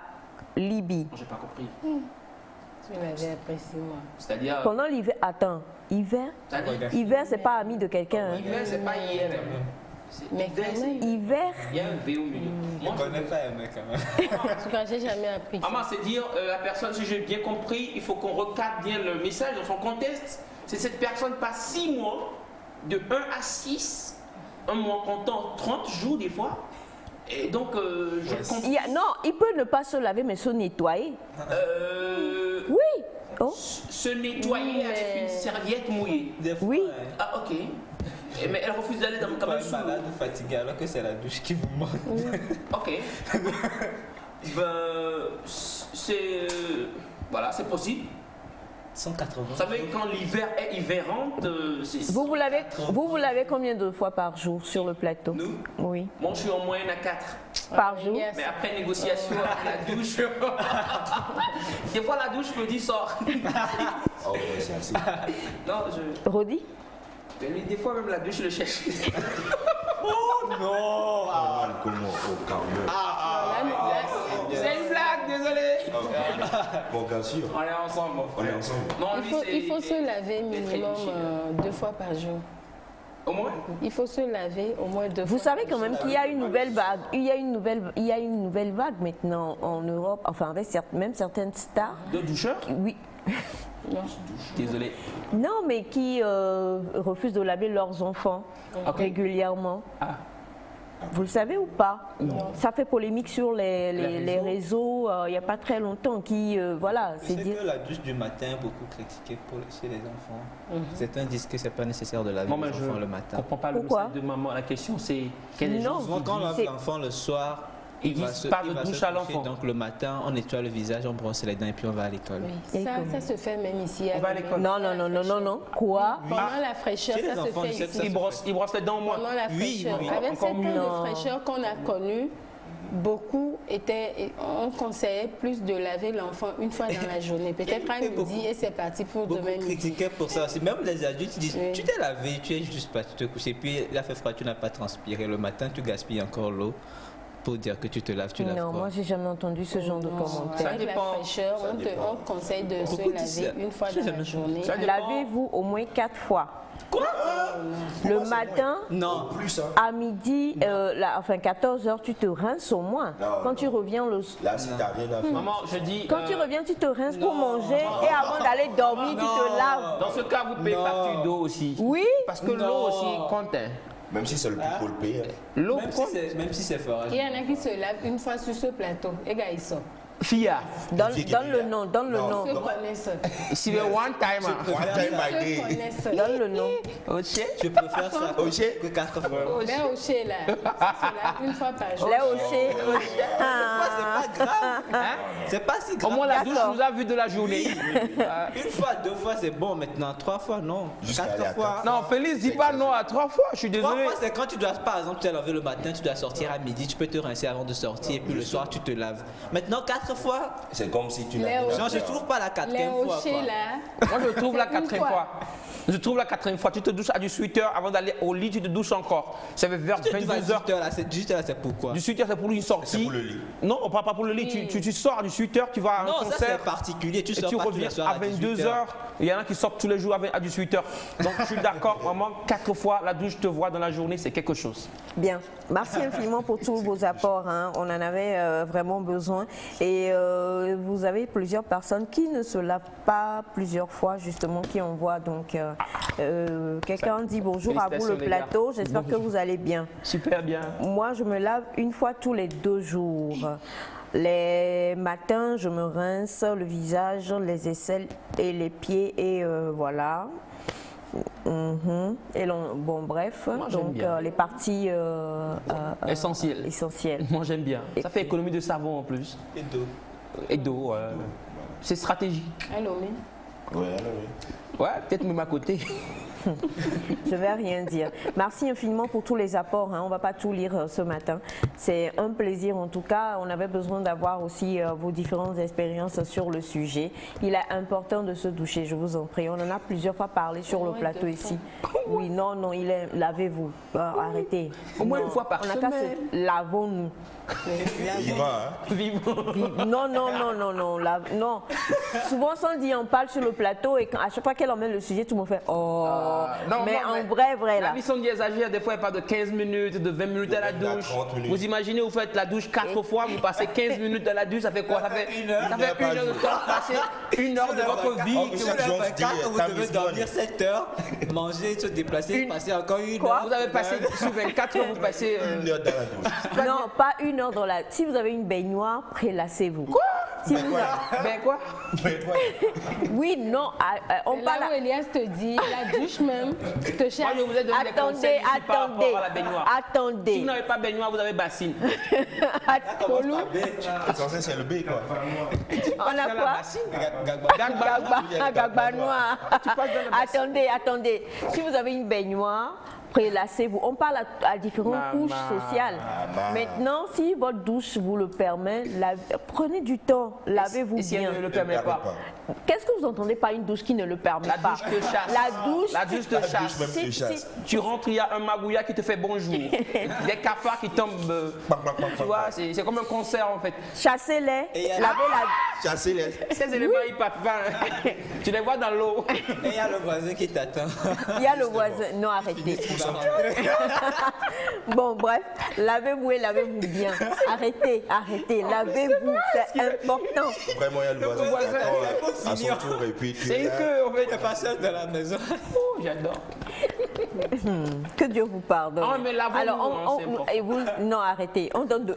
Speaker 2: Libye.
Speaker 3: J'ai pas compris.
Speaker 4: Tu l'avais après 6 mois.
Speaker 3: C'est-à-dire...
Speaker 2: Pendant l'hiver, attends, hiver? Hiver, c'est pas ami de quelqu'un. Hein.
Speaker 3: Hiver, c'est pas hier.
Speaker 4: Mais quand même.
Speaker 2: Hiver?
Speaker 3: Il y a un V au milieu.
Speaker 5: Je ne connais pas un mec quand même.
Speaker 4: En tout cas, j'ai jamais appris ça.
Speaker 3: Maman, c'est dire, la personne, si j'ai bien compris, il faut qu'on recadre bien le message dans son contexte. C'est cette personne passe 6 mois, de 1 à 6, un mois comptant 30 jours des fois. Et donc, je comprends.
Speaker 2: Non, il peut ne pas se laver, mais se nettoyer. Oui. Oh.
Speaker 3: Se nettoyer avec une serviette mouillée.
Speaker 5: Des fois,
Speaker 2: Oui.
Speaker 3: Ah, ok. Mais elle refuse d'aller dans quand même sous.
Speaker 5: malade ou fatigué alors que c'est la douche qui vous manque.
Speaker 3: Ok. C'est... voilà, c'est possible.
Speaker 5: 180.
Speaker 3: Vous savez, quand l'hiver est hivérante, c'est...
Speaker 2: Vous lavez combien de fois par jour sur le plateau?
Speaker 3: Nous?
Speaker 2: Oui.
Speaker 3: Moi, je suis en moyenne à 4.
Speaker 2: Par jour?
Speaker 3: Mais après négociation avec la douche, des fois la douche me dit sort.
Speaker 9: Oh, ouais, c'est assez.
Speaker 3: Non, je...
Speaker 2: Rodi?
Speaker 3: Des fois même la douche le cherche.
Speaker 5: Oh non!
Speaker 9: Comment au Carmel.
Speaker 3: C'est une blague, désolé.
Speaker 9: Bon, bien sûr.
Speaker 3: On est ensemble.
Speaker 9: On est ensemble.
Speaker 3: Non, lui,
Speaker 4: Il faut se laver minimum 2 fois par jour.
Speaker 3: Au moins?
Speaker 4: Il faut se laver au moins 2 fois.
Speaker 2: Vous savez quand même qu'il y a une nouvelle vague. Il y a une nouvelle vague maintenant en Europe, enfin avec même certaines stars.
Speaker 3: De doucheurs?
Speaker 2: Oui.
Speaker 4: Non.
Speaker 3: Désolé.
Speaker 2: Non, mais qui refusent de laver leurs enfants régulièrement.
Speaker 3: Ah.
Speaker 2: Vous le savez ou pas?
Speaker 4: Non.
Speaker 2: Ça fait polémique sur les réseaux il n'y a pas très longtemps. Voilà,
Speaker 5: C'est que la douche du matin est beaucoup critiquée chez les enfants. Certains disent que c'est pas nécessaire de laver les enfants le matin.
Speaker 3: Je comprends pas le
Speaker 2: Pourquoi?
Speaker 3: message de maman. La question c'est quel est
Speaker 2: Non.
Speaker 5: Souvent, quand on lave l'enfant le soir,
Speaker 3: Ils disent pas de douche à l'enfant.
Speaker 5: Donc le matin, on nettoie le visage, on brosse les dents et puis on va à l'école.
Speaker 4: Oui. Ça se fait même ici.
Speaker 3: On va à l'école.
Speaker 2: Non. Quoi?
Speaker 4: Pendant la fraîcheur,
Speaker 5: Chez les
Speaker 4: ça se
Speaker 5: enfants,
Speaker 4: fait
Speaker 5: ils
Speaker 4: ici.
Speaker 5: savent
Speaker 3: Ils brossent les dents au moins.
Speaker 4: Pendant la fraîcheur. Avec cette de fraîcheur qu'on a connue, beaucoup on conseillait plus de laver l'enfant une fois dans la journée, peut-être à midi et c'est parti pour
Speaker 5: Beaucoup
Speaker 4: demain midi.
Speaker 5: critiquaient pour ça aussi. Même les adultes disent,
Speaker 4: Oui.
Speaker 5: tu t'es lavé, tu es juste parti te coucher, puis il a fait froid, tu n'as pas transpiré. Le matin, tu gaspilles encore l'eau pour dire que tu te laves, tu laves
Speaker 2: Non,
Speaker 5: quoi.
Speaker 2: moi j'ai jamais entendu ce genre de commentaires.
Speaker 4: Avec la fraîcheur, on conseille de se laver une fois dans la journée.
Speaker 2: Lavez-vous au moins 4 fois.
Speaker 3: Quoi?
Speaker 2: Le matin,
Speaker 5: Non.
Speaker 9: Plus, hein.
Speaker 2: à midi, 14h, tu te rinces au moins.
Speaker 9: Non,
Speaker 2: Quand tu reviens
Speaker 9: Là, si t'as rien à faire.
Speaker 3: Maman, je dis.
Speaker 2: Quand tu reviens, tu te rinces pour manger et avant d'aller dormir, tu te laves.
Speaker 3: Dans ce cas, vous payez facture d'eau aussi.
Speaker 2: Oui.
Speaker 3: Parce que l'eau aussi compte. Hein.
Speaker 9: Même si c'est le plus pour le payer.
Speaker 3: L'eau
Speaker 5: Même
Speaker 3: compte.
Speaker 5: si c'est forage.
Speaker 4: Il y en a qui se lavent une fois sur ce plateau. Et gars, ils sont.
Speaker 3: Fia.
Speaker 2: Donne le nom, donne le nom.
Speaker 4: Ceux connaissent.
Speaker 3: C'est le one time.
Speaker 9: One time by day.
Speaker 4: Ceux connaissent.
Speaker 2: Donne le nom.
Speaker 3: Oché.
Speaker 5: Je préfère ça
Speaker 9: Oché.
Speaker 5: que 4 fois.
Speaker 4: Les hochés là, c'est là, une fois par jour.
Speaker 2: Les hochés.
Speaker 5: C'est pas grave.
Speaker 3: Hein?
Speaker 5: C'est pas si
Speaker 3: Au
Speaker 5: grave.
Speaker 3: moins la douche
Speaker 2: D'accord.
Speaker 3: nous a vu de la journée.
Speaker 5: Une fois, 2 fois, c'est bon. Maintenant, 3 fois, non.
Speaker 9: Jusqu'à aller
Speaker 5: 4
Speaker 9: à
Speaker 5: fois.
Speaker 3: Non, Félix, dis pas non à 3 fois, je suis
Speaker 5: 3
Speaker 3: désolé.
Speaker 5: fois, c'est quand tu dois, par exemple, tu es levé le matin, tu dois sortir à midi, tu peux te rincer avant de sortir, et puis le soir, tu te laves. Maintenant, 4 fois,
Speaker 9: C'est comme si tu
Speaker 4: Les
Speaker 9: n'avais
Speaker 4: hochés.
Speaker 5: non, je trouve pas la
Speaker 4: Les
Speaker 5: 4e fois.
Speaker 4: hochés
Speaker 5: quoi.
Speaker 4: là.
Speaker 3: Moi, je trouve la
Speaker 4: C'est une
Speaker 3: 4e
Speaker 4: fois.
Speaker 3: fois. Je trouve la 4e fois. Tu te douches à 18h avant d'aller au lit, tu te douches encore. Ça fait vers
Speaker 5: Tu vas
Speaker 3: 22h.
Speaker 5: 18h là, c'est 18h là, c'est pourquoi?
Speaker 3: 18h, c'est pour une sortie.
Speaker 9: C'est pour le lit.
Speaker 3: Non, on parle pas pour le lit. Tu sors à 18h, tu vas à un
Speaker 5: Non, ça
Speaker 3: concert.
Speaker 5: c'est particulier. Tu
Speaker 3: Et
Speaker 5: sors
Speaker 3: tu
Speaker 5: pas tous
Speaker 3: reviens
Speaker 5: les soirs
Speaker 3: à 22h. Il y en a qui sortent tous les jours à 18h. Donc je suis d'accord, vraiment, 4 fois la douche te voit dans la journée, c'est quelque chose.
Speaker 2: Bien. Merci infiniment pour tous vos apports. Hein. On en avait vraiment besoin. Et vous avez plusieurs personnes qui ne se lavent pas plusieurs fois, justement, qui envoient. Donc, quelqu'un dit bonjour à vous le
Speaker 3: Félicitations, les gars.
Speaker 2: plateau. J'espère que vous allez bien.
Speaker 3: Super bien.
Speaker 2: Moi, je me lave une fois tous les 2 jours. Les matins, je me rince le visage, les aisselles et les pieds et voilà. Et bon, bref,
Speaker 3: Moi, j'aime
Speaker 2: donc
Speaker 3: bien.
Speaker 2: les parties
Speaker 3: Essentiel.
Speaker 2: essentielles.
Speaker 3: Moi j'aime bien. Ça fait économie de savon en plus.
Speaker 5: Et d'eau.
Speaker 3: Et d'eau. C'est stratégie.
Speaker 4: Allô, mais.
Speaker 9: Ouais, alors oui.
Speaker 3: Ouais, peut-être même à côté.
Speaker 2: Je vais rien dire. Merci infiniment pour tous les apports. Hein. On ne va pas tout lire ce matin. C'est un plaisir en tout cas. On avait besoin d'avoir aussi vos différentes expériences sur le sujet. Il est important de se doucher, je vous en prie. On en a plusieurs fois parlé sur le plateau ici. Oui, non, non, lavez-vous. Arrêtez.
Speaker 3: Au moins
Speaker 2: Non,
Speaker 3: une fois par
Speaker 2: on n'a qu'à
Speaker 3: semaine.
Speaker 2: se lavons-nous.
Speaker 9: Il va, hein.
Speaker 2: Non, non, non, non, non, non. Souvent, Sandy en parle sur le plateau et à chaque fois qu'elle emmène le sujet, tout le monde fait oh. Mais en vrai
Speaker 3: La
Speaker 2: là.
Speaker 3: vie Sandy exagère, des fois elle parle de 15 minutes, de 20 minutes à la
Speaker 9: Même à
Speaker 3: douche.
Speaker 9: 30 minutes.
Speaker 3: Vous imaginez, vous faites la douche 4 fois, vous passez 15 minutes dans la douche, ça fait quoi? Ça fait 1 heure. Ça fait 1 heure de temps passé, 1 heure de votre vie.
Speaker 9: Oh, chaque jour, on se dit,
Speaker 5: Vous
Speaker 9: time
Speaker 5: devez
Speaker 9: is money.
Speaker 5: dormir 7 heures, manger, se déplacer, passer encore 1
Speaker 2: Quoi?
Speaker 5: heure.
Speaker 3: Vous avez passé sur 24 heures, vous passez.
Speaker 9: Une heure dans la douche.
Speaker 2: Non, pas 1 heure dans la. Si vous avez une baignoire, prélassez-vous. Quoi? Si vous avez-
Speaker 3: Ben quoi?
Speaker 2: Oui, non, on
Speaker 4: Là
Speaker 2: parle.
Speaker 4: où Elias te dit, la douche même, tu te
Speaker 3: Moi
Speaker 4: cherches.
Speaker 3: je vous ai donné des
Speaker 2: Attendez,
Speaker 3: conseils ici par rapport
Speaker 2: attendez,
Speaker 3: à la baignoire. Si
Speaker 2: attendez.
Speaker 3: vous n'avez pas baignoire, vous avez bassine.
Speaker 2: Polou,
Speaker 9: L'essentiel, c'est le B, quoi.
Speaker 2: on a
Speaker 3: Dans la
Speaker 2: quoi?
Speaker 3: bassine.
Speaker 2: Gagba noir. Attendez, attendez. Si vous avez une baignoire, prélassez-vous. On parle à différentes couches sociales. Maintenant, si votre douche vous le permet, prenez du temps, lavez-vous
Speaker 3: Et si
Speaker 2: bien.
Speaker 3: elle ne le permet pas?
Speaker 2: Qu'est-ce que vous entendez par une douche qui ne le permet
Speaker 3: La
Speaker 2: pas?
Speaker 3: douche te chasse.
Speaker 2: La douche.
Speaker 3: La douche te
Speaker 9: La douche
Speaker 3: chasse.
Speaker 9: même te
Speaker 2: Si-
Speaker 9: chasse.
Speaker 3: Tu rentres, il y a un magouilla qui te fait bonjour. Des cafards qui tombent. Tu vois, c'est comme un concert en fait.
Speaker 2: Chassez-les,
Speaker 5: Et il y a-
Speaker 2: lavez la.
Speaker 9: Chasser les.
Speaker 3: Ces éléments, ils partent pas. Tu les vois dans l'eau.
Speaker 5: Et il y a le voisin qui t'attend.
Speaker 2: Il y a le voisin. Non, arrêtez. Bon, bref, lavez-vous et lavez-vous bien. Arrêtez, arrêtez, lavez-vous, c'est important.
Speaker 9: Vraiment, il y a le voisin qui attend à son tour et puis tu
Speaker 3: C'est
Speaker 9: es là.
Speaker 3: que, en fait,
Speaker 5: Le passage de la maison.
Speaker 3: oh, j'adore.
Speaker 2: Que Dieu vous pardonne.
Speaker 3: Ah, mais lavons-nous,
Speaker 2: Alors,
Speaker 3: hein, c'est important.
Speaker 2: et vous, non, arrêtez. On donne de,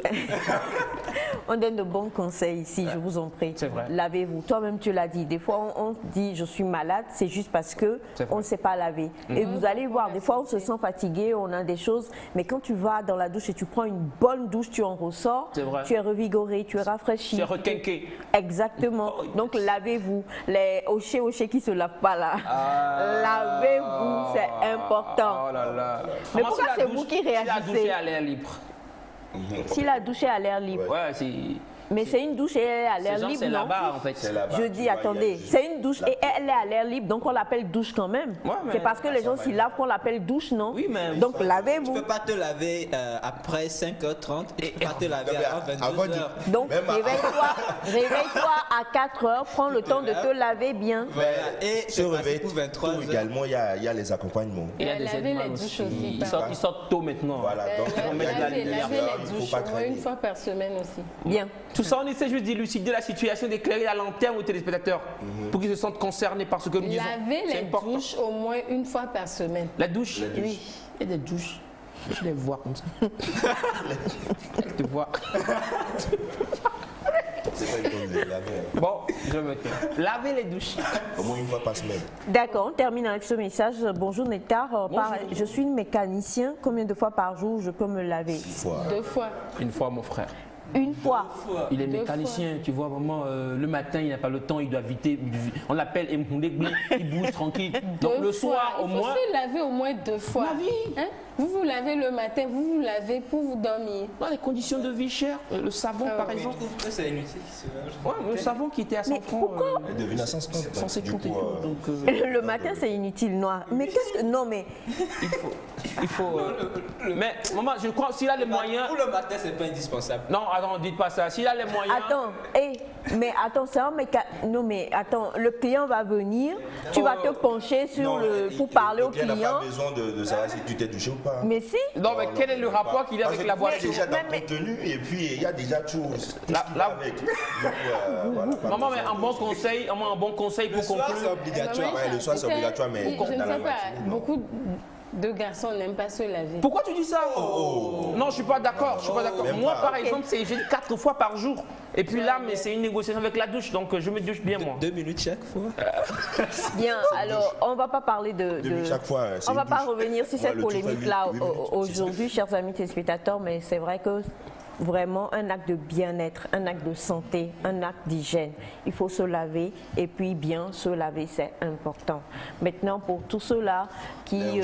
Speaker 2: on donne de bons conseils ici, je vous en prie.
Speaker 3: C'est vrai.
Speaker 2: Lavez-vous. Toi-même, tu l'as dit. Des fois, on dit je suis malade, c'est juste parce que
Speaker 3: C'est vrai.
Speaker 2: on ne s'est pas lavé. Et vous allez voir, des fois, on se sent fatigué, on a des choses, mais quand tu vas dans la douche et tu prends une bonne douche, tu en ressors,
Speaker 3: C'est vrai.
Speaker 2: tu es revigoré, tu es rafraîchi.
Speaker 3: C'est requinqué.
Speaker 2: Exactement. Donc lavez-vous. Les hochés qui se lavent pas là. Lavez-vous, c'est important.
Speaker 3: Oh là là.
Speaker 2: Mais
Speaker 3: Comment
Speaker 2: pourquoi
Speaker 3: si la
Speaker 2: c'est
Speaker 3: douche-
Speaker 2: vous qui
Speaker 3: si la douche
Speaker 2: réagissez?
Speaker 3: est à l'air libre.
Speaker 2: Si la douche est à l'air libre.
Speaker 3: Ouais, c'est.
Speaker 2: Mais c'est une douche et elle est à l'air
Speaker 3: C'est
Speaker 2: libre,
Speaker 3: c'est
Speaker 2: non?
Speaker 3: là-bas en fait.
Speaker 9: C'est là-bas,
Speaker 2: Je
Speaker 9: tu
Speaker 2: dis,
Speaker 9: vois,
Speaker 2: attendez,
Speaker 9: il y a
Speaker 2: c'est une douche et elle est à l'air libre, donc on l'appelle douche quand même.
Speaker 3: Ouais, mais-
Speaker 2: C'est parce que les gens s'y lavent qu'on l'appelle douche, non?
Speaker 3: Oui, mais-
Speaker 2: Donc
Speaker 5: Tu
Speaker 2: lavez-vous.
Speaker 5: peux pas te laver après 5h30 et tu peux pas te laver avant 22h.
Speaker 2: Donc
Speaker 9: Même à-
Speaker 2: réveille-toi à 4 heures, prends le temps de te laver bien.
Speaker 5: Voilà. Et
Speaker 9: Se
Speaker 5: c'est passé
Speaker 9: réveiller
Speaker 5: pour
Speaker 9: tôt
Speaker 5: 23h.
Speaker 9: également, il y a les accompagnements.
Speaker 3: Il y a des
Speaker 4: Laver
Speaker 3: animaux
Speaker 4: les douches aussi,
Speaker 3: Ils
Speaker 4: par
Speaker 3: sortent, ils sortent tôt maintenant.
Speaker 9: Voilà, donc il y a de la
Speaker 4: Lavez
Speaker 9: lumière,
Speaker 4: les
Speaker 9: il ne
Speaker 4: douches
Speaker 9: faut pas
Speaker 4: au moins une
Speaker 9: traîner.
Speaker 4: fois par semaine aussi.
Speaker 2: Bien.
Speaker 3: Tout ça, on essaie juste d'élucider la situation, d'éclairer la lanterne aux téléspectateurs pour qu'ils se sentent concernés par ce que nous disons.
Speaker 4: Lavez
Speaker 3: C'est
Speaker 4: les
Speaker 3: important.
Speaker 4: douches au moins une fois par semaine.
Speaker 3: La douche?
Speaker 2: Oui.
Speaker 3: Il y a des douches. Je les vois comme ça. Je te vois.
Speaker 9: C'est pas une bonne idée, laver.
Speaker 3: Bon, je me tais. Laver les douches.
Speaker 9: Au moins une fois par semaine.
Speaker 2: D'accord, on termine avec ce message. Bonjour Nectar. Je suis mécanicien. Combien de fois par jour je peux me laver?
Speaker 9: 6 fois.
Speaker 4: 2 fois.
Speaker 3: Une fois, mon frère.
Speaker 2: Une fois.
Speaker 10: Il est mécanicien, tu vois, vraiment, le matin, il n'a pas le temps, il doit viter. On l'appelle Mhoundegbi, il bouge tranquille. Donc le soir, au moins.
Speaker 4: Il faut se laver au moins 2 fois. Hein? Vous vous lavez le matin, vous vous lavez pour vous dormir.
Speaker 3: Dans les conditions de vie chères, le savon par exemple.
Speaker 5: Je trouve que c'est inutile.
Speaker 3: Ouais, le savon qui était à 100 francs.
Speaker 9: Elle devient à 150.
Speaker 3: 150 et tout. Donc,
Speaker 2: Le matin, c'est inutile, noir. Mais qu'est-ce que... Non, mais...
Speaker 3: il faut mais maman, je crois s'il a les moyens.
Speaker 5: Pour le matin, c'est pas indispensable.
Speaker 3: Non, attends, dites pas ça. S'il a les moyens.
Speaker 2: Attends, mais attends, c'est un non, mais attends, le client va venir, tu vas te pencher sur pour parler au client.
Speaker 9: Il n'a pas besoin de savoir si tu t'es douché ou pas.
Speaker 2: Mais si.
Speaker 3: Non, mais quel est le rapport qu'il a avec la voiture?
Speaker 9: Il est déjà dans ton tenue et puis il y a déjà tout avec.
Speaker 3: Maman, mais un bon conseil pour conclure.
Speaker 9: C'est obligatoire. Le soir, c'est obligatoire, mais
Speaker 4: je ne sais pas, beaucoup de garçons n'aiment pas se laver.
Speaker 3: Pourquoi tu dis ça? Non, je suis pas d'accord. Moi, par exemple, j'ai 4 fois par jour. Et puis là, mais c'est une négociation avec la douche, donc je me douche bien moi.
Speaker 5: 2 minutes chaque fois.
Speaker 2: Bien, alors on va pas parler de
Speaker 9: chaque fois,
Speaker 2: on va pas revenir sur cette
Speaker 9: le tout fait
Speaker 2: polémique-là
Speaker 9: 8 minutes,
Speaker 2: aujourd'hui, chers amis téléspectateurs, mais c'est vrai que vraiment un acte de bien-être, un acte de santé, un acte d'hygiène. Il faut se laver et puis bien se laver, c'est important. Maintenant, pour tous ceux-là qui...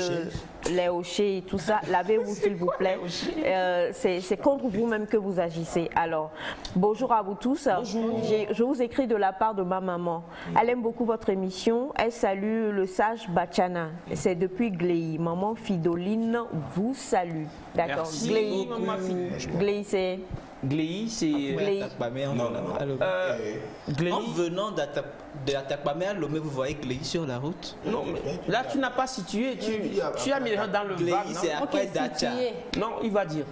Speaker 2: les hochets et tout ça, lavez-vous s'il vous plaît. C'est contre vous-même que vous agissez. Alors, bonjour à vous tous. Bonjour. Je vous écris de la part de ma maman. Elle aime beaucoup votre émission. Elle salue le sage Bachana. C'est depuis Gléi. Maman Fidoline vous salue. D'accord. Gléi. Gléi, c'est...
Speaker 3: Gléi, c'est...
Speaker 5: En venant de Atakpamé à Lomé, vous voyez Gléi sur la route?
Speaker 3: Non, mais là tu n'as pas situé, tu as mis les gens dans le
Speaker 5: Gléi, c'est après Dacha.
Speaker 3: Non, il va dire.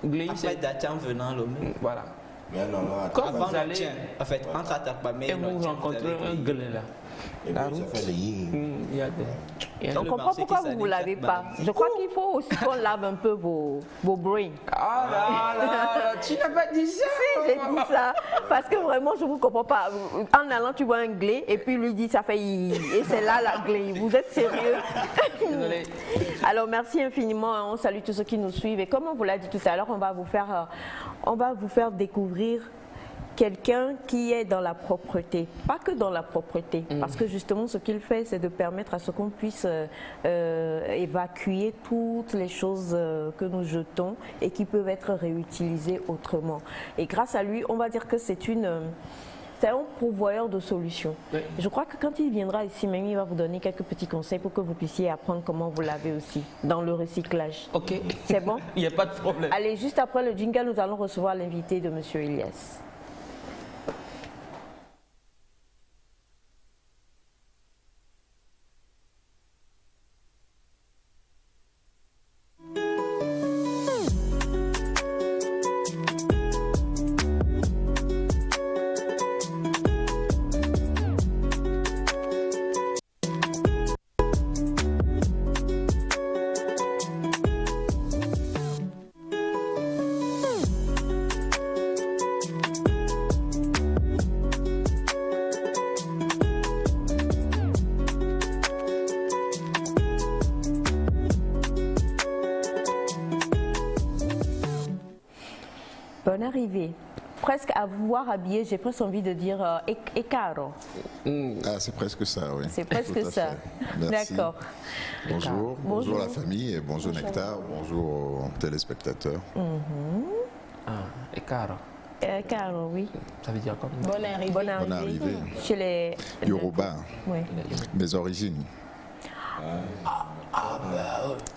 Speaker 5: Gléi, c'est Dacha en venant à Lomé.
Speaker 3: Voilà.
Speaker 9: Mais non,
Speaker 3: quand vous allez...
Speaker 5: En fait, entre Atakpamé
Speaker 3: et vous rencontrez un Glé là. La route, il y a des...
Speaker 2: On comprend pourquoi vous ne vous lavez pas. Je crois qu'il faut aussi qu'on lave un peu vos brains.
Speaker 3: Ah là, tu n'as pas dit ça.
Speaker 2: Si, j'ai dit ça. Parce que vraiment, je ne vous comprends pas. En allant, tu vois un glé et puis lui dit ça fait et c'est là la glé. Vous êtes sérieux? Alors merci infiniment. On salue tous ceux qui nous suivent. Et comme on vous l'a dit tout à l'heure, on va vous faire découvrir quelqu'un qui est dans la propreté, pas que dans la propreté, parce que justement ce qu'il fait, c'est de permettre à ce qu'on puisse évacuer toutes les choses que nous jetons et qui peuvent être réutilisées autrement. Et grâce à lui, on va dire que c'est un pourvoyeur de solutions. Oui. Je crois que quand il viendra ici, même il va vous donner quelques petits conseils pour que vous puissiez apprendre comment vous laver aussi, dans le recyclage.
Speaker 3: Ok.
Speaker 2: C'est bon?
Speaker 3: Il n'y a pas de problème.
Speaker 2: Allez, juste après le jingle, nous allons recevoir l'invité de M. Elias. Bonne arrivée. Presque à vous voir habillé, j'ai presque envie de dire et caro.
Speaker 11: Ah, c'est presque ça, oui.
Speaker 2: C'est presque ça. D'accord.
Speaker 11: Bonjour. Bonjour la famille et bonjour Nectar, bonjour aux téléspectateurs.
Speaker 3: Ah, et caro.
Speaker 2: Caro, oui.
Speaker 3: Ça veut dire quoi?
Speaker 4: Bonne arrivée.
Speaker 11: Bonne arrivée.
Speaker 2: Chez les
Speaker 11: Yoruba.
Speaker 2: Oui.
Speaker 11: Mes origines.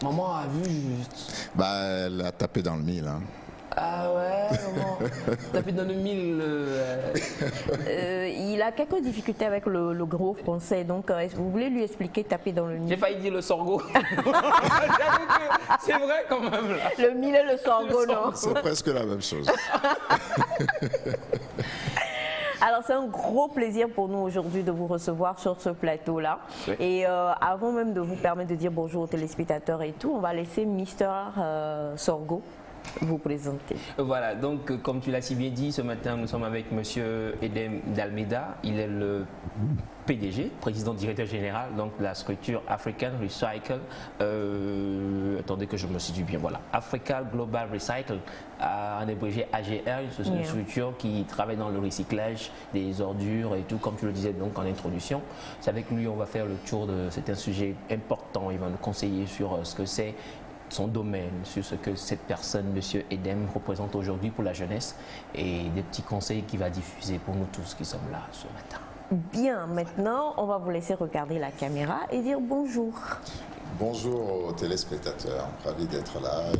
Speaker 3: Maman a vu.
Speaker 11: Bah, elle a tapé dans le mille. Hein.
Speaker 3: Ah ouais, maman. Tapé dans le mille.
Speaker 2: Il a quelques difficultés avec le gros français, donc vous voulez lui expliquer taper dans le mille?
Speaker 3: J'ai failli dire le sorgho. C'est vrai quand même là.
Speaker 2: Le mille et le sorgho, non?
Speaker 11: C'est presque la même chose.
Speaker 2: Alors c'est un gros plaisir pour nous aujourd'hui de vous recevoir sur ce plateau-là. Oui. Et avant même de vous permettre de dire bonjour aux téléspectateurs et tout, on va laisser Mister Sorgho vous présenter.
Speaker 10: Voilà, donc comme tu l'as si bien dit, ce matin nous sommes avec monsieur Edem d'Almeida. Il est le PDG, président directeur général donc de la structure African Recycle. Attendez que je me situe bien. Voilà, Africa Global Recycle, en abrégé AGR, c'est une structure qui travaille dans le recyclage des ordures et tout, comme tu le disais donc en introduction. C'est avec lui on va faire le tour de. C'est un sujet important. Il va nous conseiller sur ce que c'est son domaine, sur ce que cette personne, M. Edem, représente aujourd'hui pour la jeunesse et des petits conseils qu'il va diffuser pour nous tous qui sommes là ce matin.
Speaker 2: Bien, maintenant, on va vous laisser regarder la caméra et dire bonjour.
Speaker 11: Bonjour aux téléspectateurs, ravi d'être là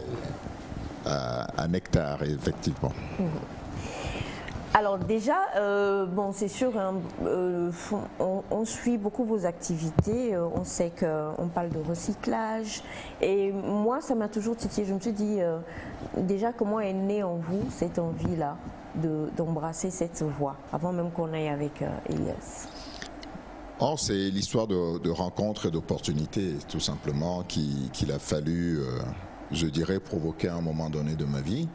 Speaker 11: à Nectar, effectivement.
Speaker 2: Alors déjà, bon, c'est sûr, hein, on suit beaucoup vos activités, on sait qu'on parle de recyclage et moi, ça m'a toujours titillé. Je me suis dit, déjà, comment est née en vous cette envie-là d'embrasser cette voie, avant même qu'on aille avec Elias?
Speaker 11: Oh, c'est l'histoire de rencontres et d'opportunités, tout simplement, qu'il a fallu, je dirais, provoquer à un moment donné de ma vie,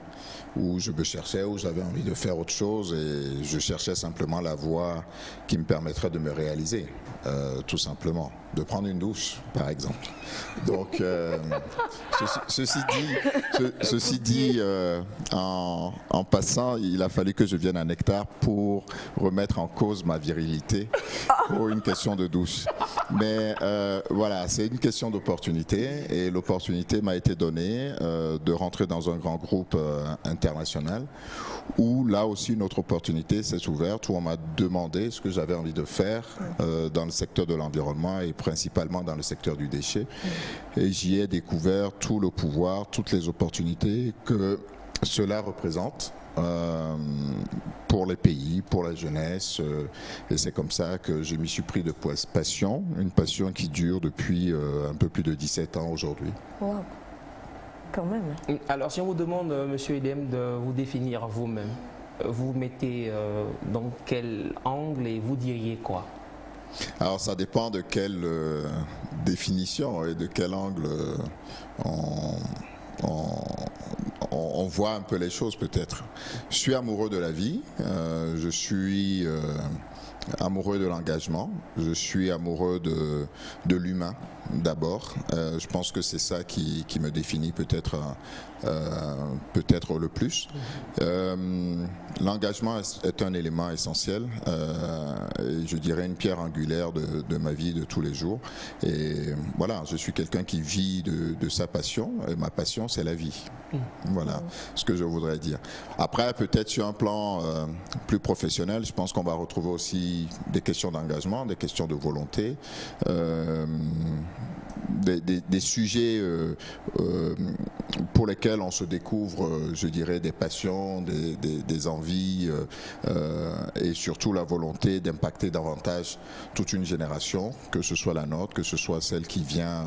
Speaker 11: où je me cherchais, où j'avais envie de faire autre chose et je cherchais simplement la voie qui me permettrait de me réaliser, tout simplement, de prendre une douche, par exemple. Donc, ceci dit, en passant, il a fallu que je vienne à Nectar pour remettre en cause ma virilité pour une question de douche. Mais voilà, c'est une question d'opportunité et l'opportunité m'a été donnée de rentrer dans un grand groupe international où là aussi une autre opportunité s'est ouverte, où on m'a demandé ce que j'avais envie de faire dans le secteur de l'environnement et principalement dans le secteur du déchet. Et j'y ai découvert tout le pouvoir, toutes les opportunités que cela représente pour les pays, pour la jeunesse. Et c'est comme ça que je m'y suis pris de passion, une passion qui dure depuis un peu plus de 17 ans aujourd'hui.
Speaker 2: Wow. Quand même.
Speaker 10: Alors si on vous demande, monsieur Edem, de vous définir vous-même, vous mettez dans quel angle et vous diriez quoi?
Speaker 11: Alors ça dépend de quelle définition et de quel angle on voit un peu les choses peut-être. Je suis amoureux de la vie, je suis amoureux de l'engagement, je suis amoureux de l'humain d'abord. Je pense que c'est ça qui me définit peut-être le plus. L'engagement est un élément essentiel, et je dirais une pierre angulaire de ma vie de tous les jours. Et voilà, je suis quelqu'un qui vit de sa passion, et ma passion c'est la vie. Voilà ce que je voudrais dire. Après, peut-être sur un plan plus professionnel, je pense qu'on va retrouver aussi des questions d'engagement, des questions de volonté, des sujets pour lesquels on se découvre, je dirais, des passions, des envies et surtout la volonté d'impacter davantage toute une génération, que ce soit la nôtre, que ce soit celle qui vient,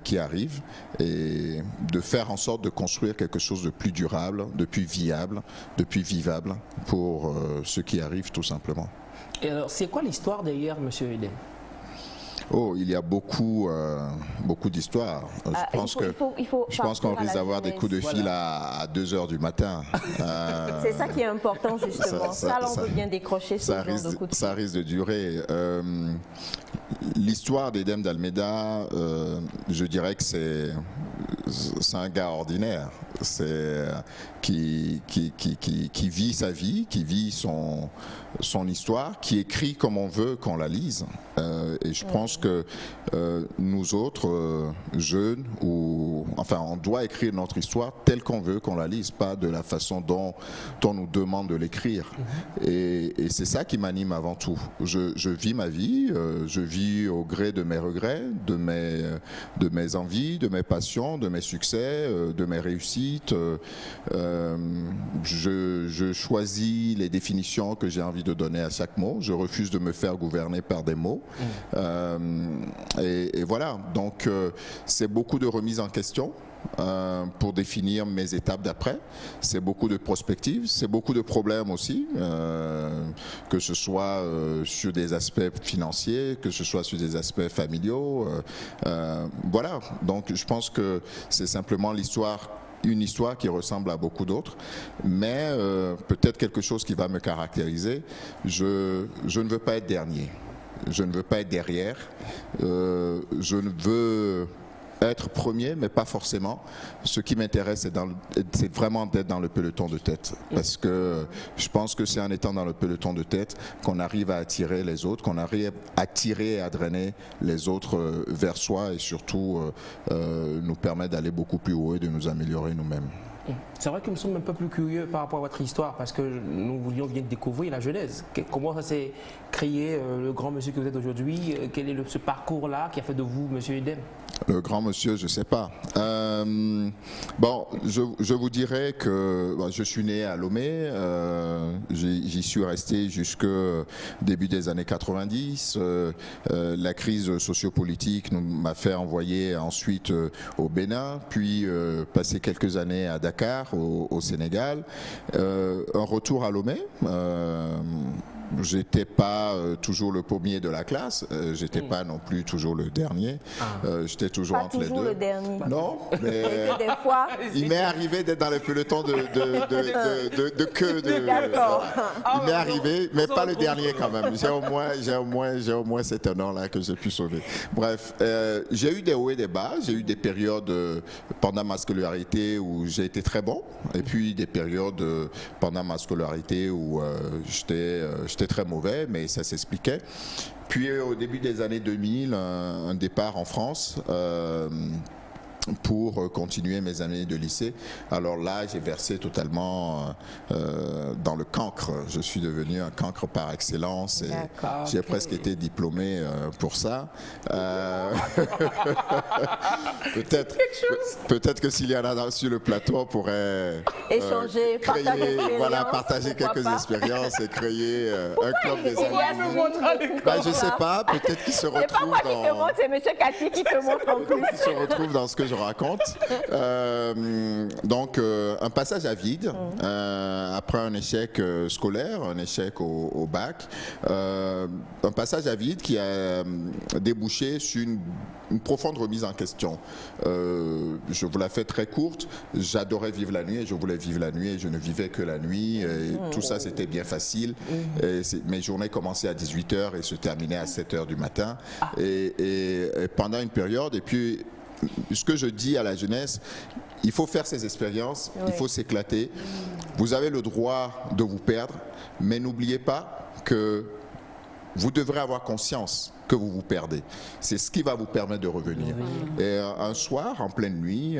Speaker 11: qui arrive, et de faire en sorte de construire quelque chose de plus durable, de plus viable, de plus vivable pour ceux qui arrivent tout simplement.
Speaker 10: Et alors, c'est quoi l'histoire derrière monsieur Edem?
Speaker 11: Oh, il y a beaucoup d'histoires. Je pense qu'on risque d'avoir des coups de fil à 2 heures du matin.
Speaker 2: C'est ça qui est important justement. Ça on peut bien décrocher ce genre de coups de fil.
Speaker 11: Ça risque de durer. L'histoire d'Edem d'Almeida, je dirais que c'est un gars ordinaire. C'est qui vit sa vie, qui vit son histoire, qui écrit comme on veut qu'on la lise. Et je pense que nous autres, jeunes, on doit écrire notre histoire telle qu'on veut qu'on la lise, pas de la façon dont on nous demande de l'écrire. Et c'est ça qui m'anime avant tout. Je vis ma vie, je vis au gré de mes regrets, de mes envies, de mes passions, de mes succès, de mes réussites. Je choisis les définitions que j'ai envie de donner à chaque mot. Je refuse de me faire gouverner par des mots. Et voilà, donc c'est beaucoup de remise en question pour définir mes étapes d'après. C'est beaucoup de prospectives, c'est beaucoup de problèmes aussi, que ce soit sur des aspects financiers, que ce soit sur des aspects familiaux. Voilà, donc je pense que c'est simplement l'histoire une histoire qui ressemble à beaucoup d'autres, mais peut-être quelque chose qui va me caractériser. Je ne veux pas être dernier, je ne veux pas être derrière, je ne veux être premier, mais pas forcément. Ce qui m'intéresse, c'est vraiment d'être dans le peloton de tête. Parce que je pense que c'est en étant dans le peloton de tête qu'on arrive à attirer les autres, qu'on arrive à tirer et à drainer les autres vers soi et surtout nous permet d'aller beaucoup plus haut et de nous améliorer nous-mêmes.
Speaker 10: C'est vrai que nous sommes un peu plus curieux par rapport à votre histoire parce que nous voulions bien découvrir la genèse. Comment ça s'est créé, le grand monsieur que vous êtes aujourd'hui? Quel est ce parcours-là qui a fait de vous, monsieur Edem?
Speaker 11: Le grand monsieur, je ne sais pas. Bon, je vous dirais que je suis né à Lomé, j'y suis resté jusqu'au début des années 90. La crise sociopolitique m'a fait envoyer ensuite au Bénin, puis passer quelques années à Dakar, au Sénégal. Un retour à Lomé. J'étais pas toujours le premier de la classe, j'étais pas non plus toujours le dernier, j'étais toujours entre les deux. Pas toujours
Speaker 2: le dernier.
Speaker 11: Non, mais
Speaker 2: des fois.
Speaker 11: Il m'est arrivé d'être dans le peloton de queue. Il m'est arrivé, mais pas le dernier quand même. J'ai au moins cet honneur-là que j'ai pu sauver. Bref, j'ai eu des hauts et des bas, j'ai eu des périodes pendant ma scolarité où j'ai été très bon, et puis des périodes pendant ma scolarité où j'étais très mauvais, mais ça s'expliquait. Puis au début des années 2000, un départ en France pour continuer mes années de lycée. Alors là, j'ai versé totalement dans le cancre. Je suis devenu un cancre par excellence et j'ai presque été diplômé pour ça. Peut-être que s'il y en a sur le plateau, on pourrait
Speaker 2: échanger,
Speaker 11: partager quelques expériences et créer un club des amis. Je ne sais pas, peut-être qu'ils se retrouvent.
Speaker 2: C'est pas moi qui te montre, c'est M. Cathy qui te montre en plus.
Speaker 11: Ils se retrouvent dans ce que je raconte. Donc un passage à vide après un échec scolaire, un échec au bac, un passage à vide qui a débouché sur une profonde remise en question. Je vous la fais très courte, j'adorais vivre la nuit et je voulais vivre la nuit et je ne vivais que la nuit et tout ça c'était bien facile. Et mes journées commençaient à 18h et se terminaient à 7h du matin et pendant une période, et puis ce que je dis à la jeunesse, il faut faire ces expériences, il faut s'éclater. Vous avez le droit de vous perdre, mais n'oubliez pas que vous devrez avoir conscience que vous vous perdez. C'est ce qui va vous permettre de revenir. Et un soir, en pleine nuit,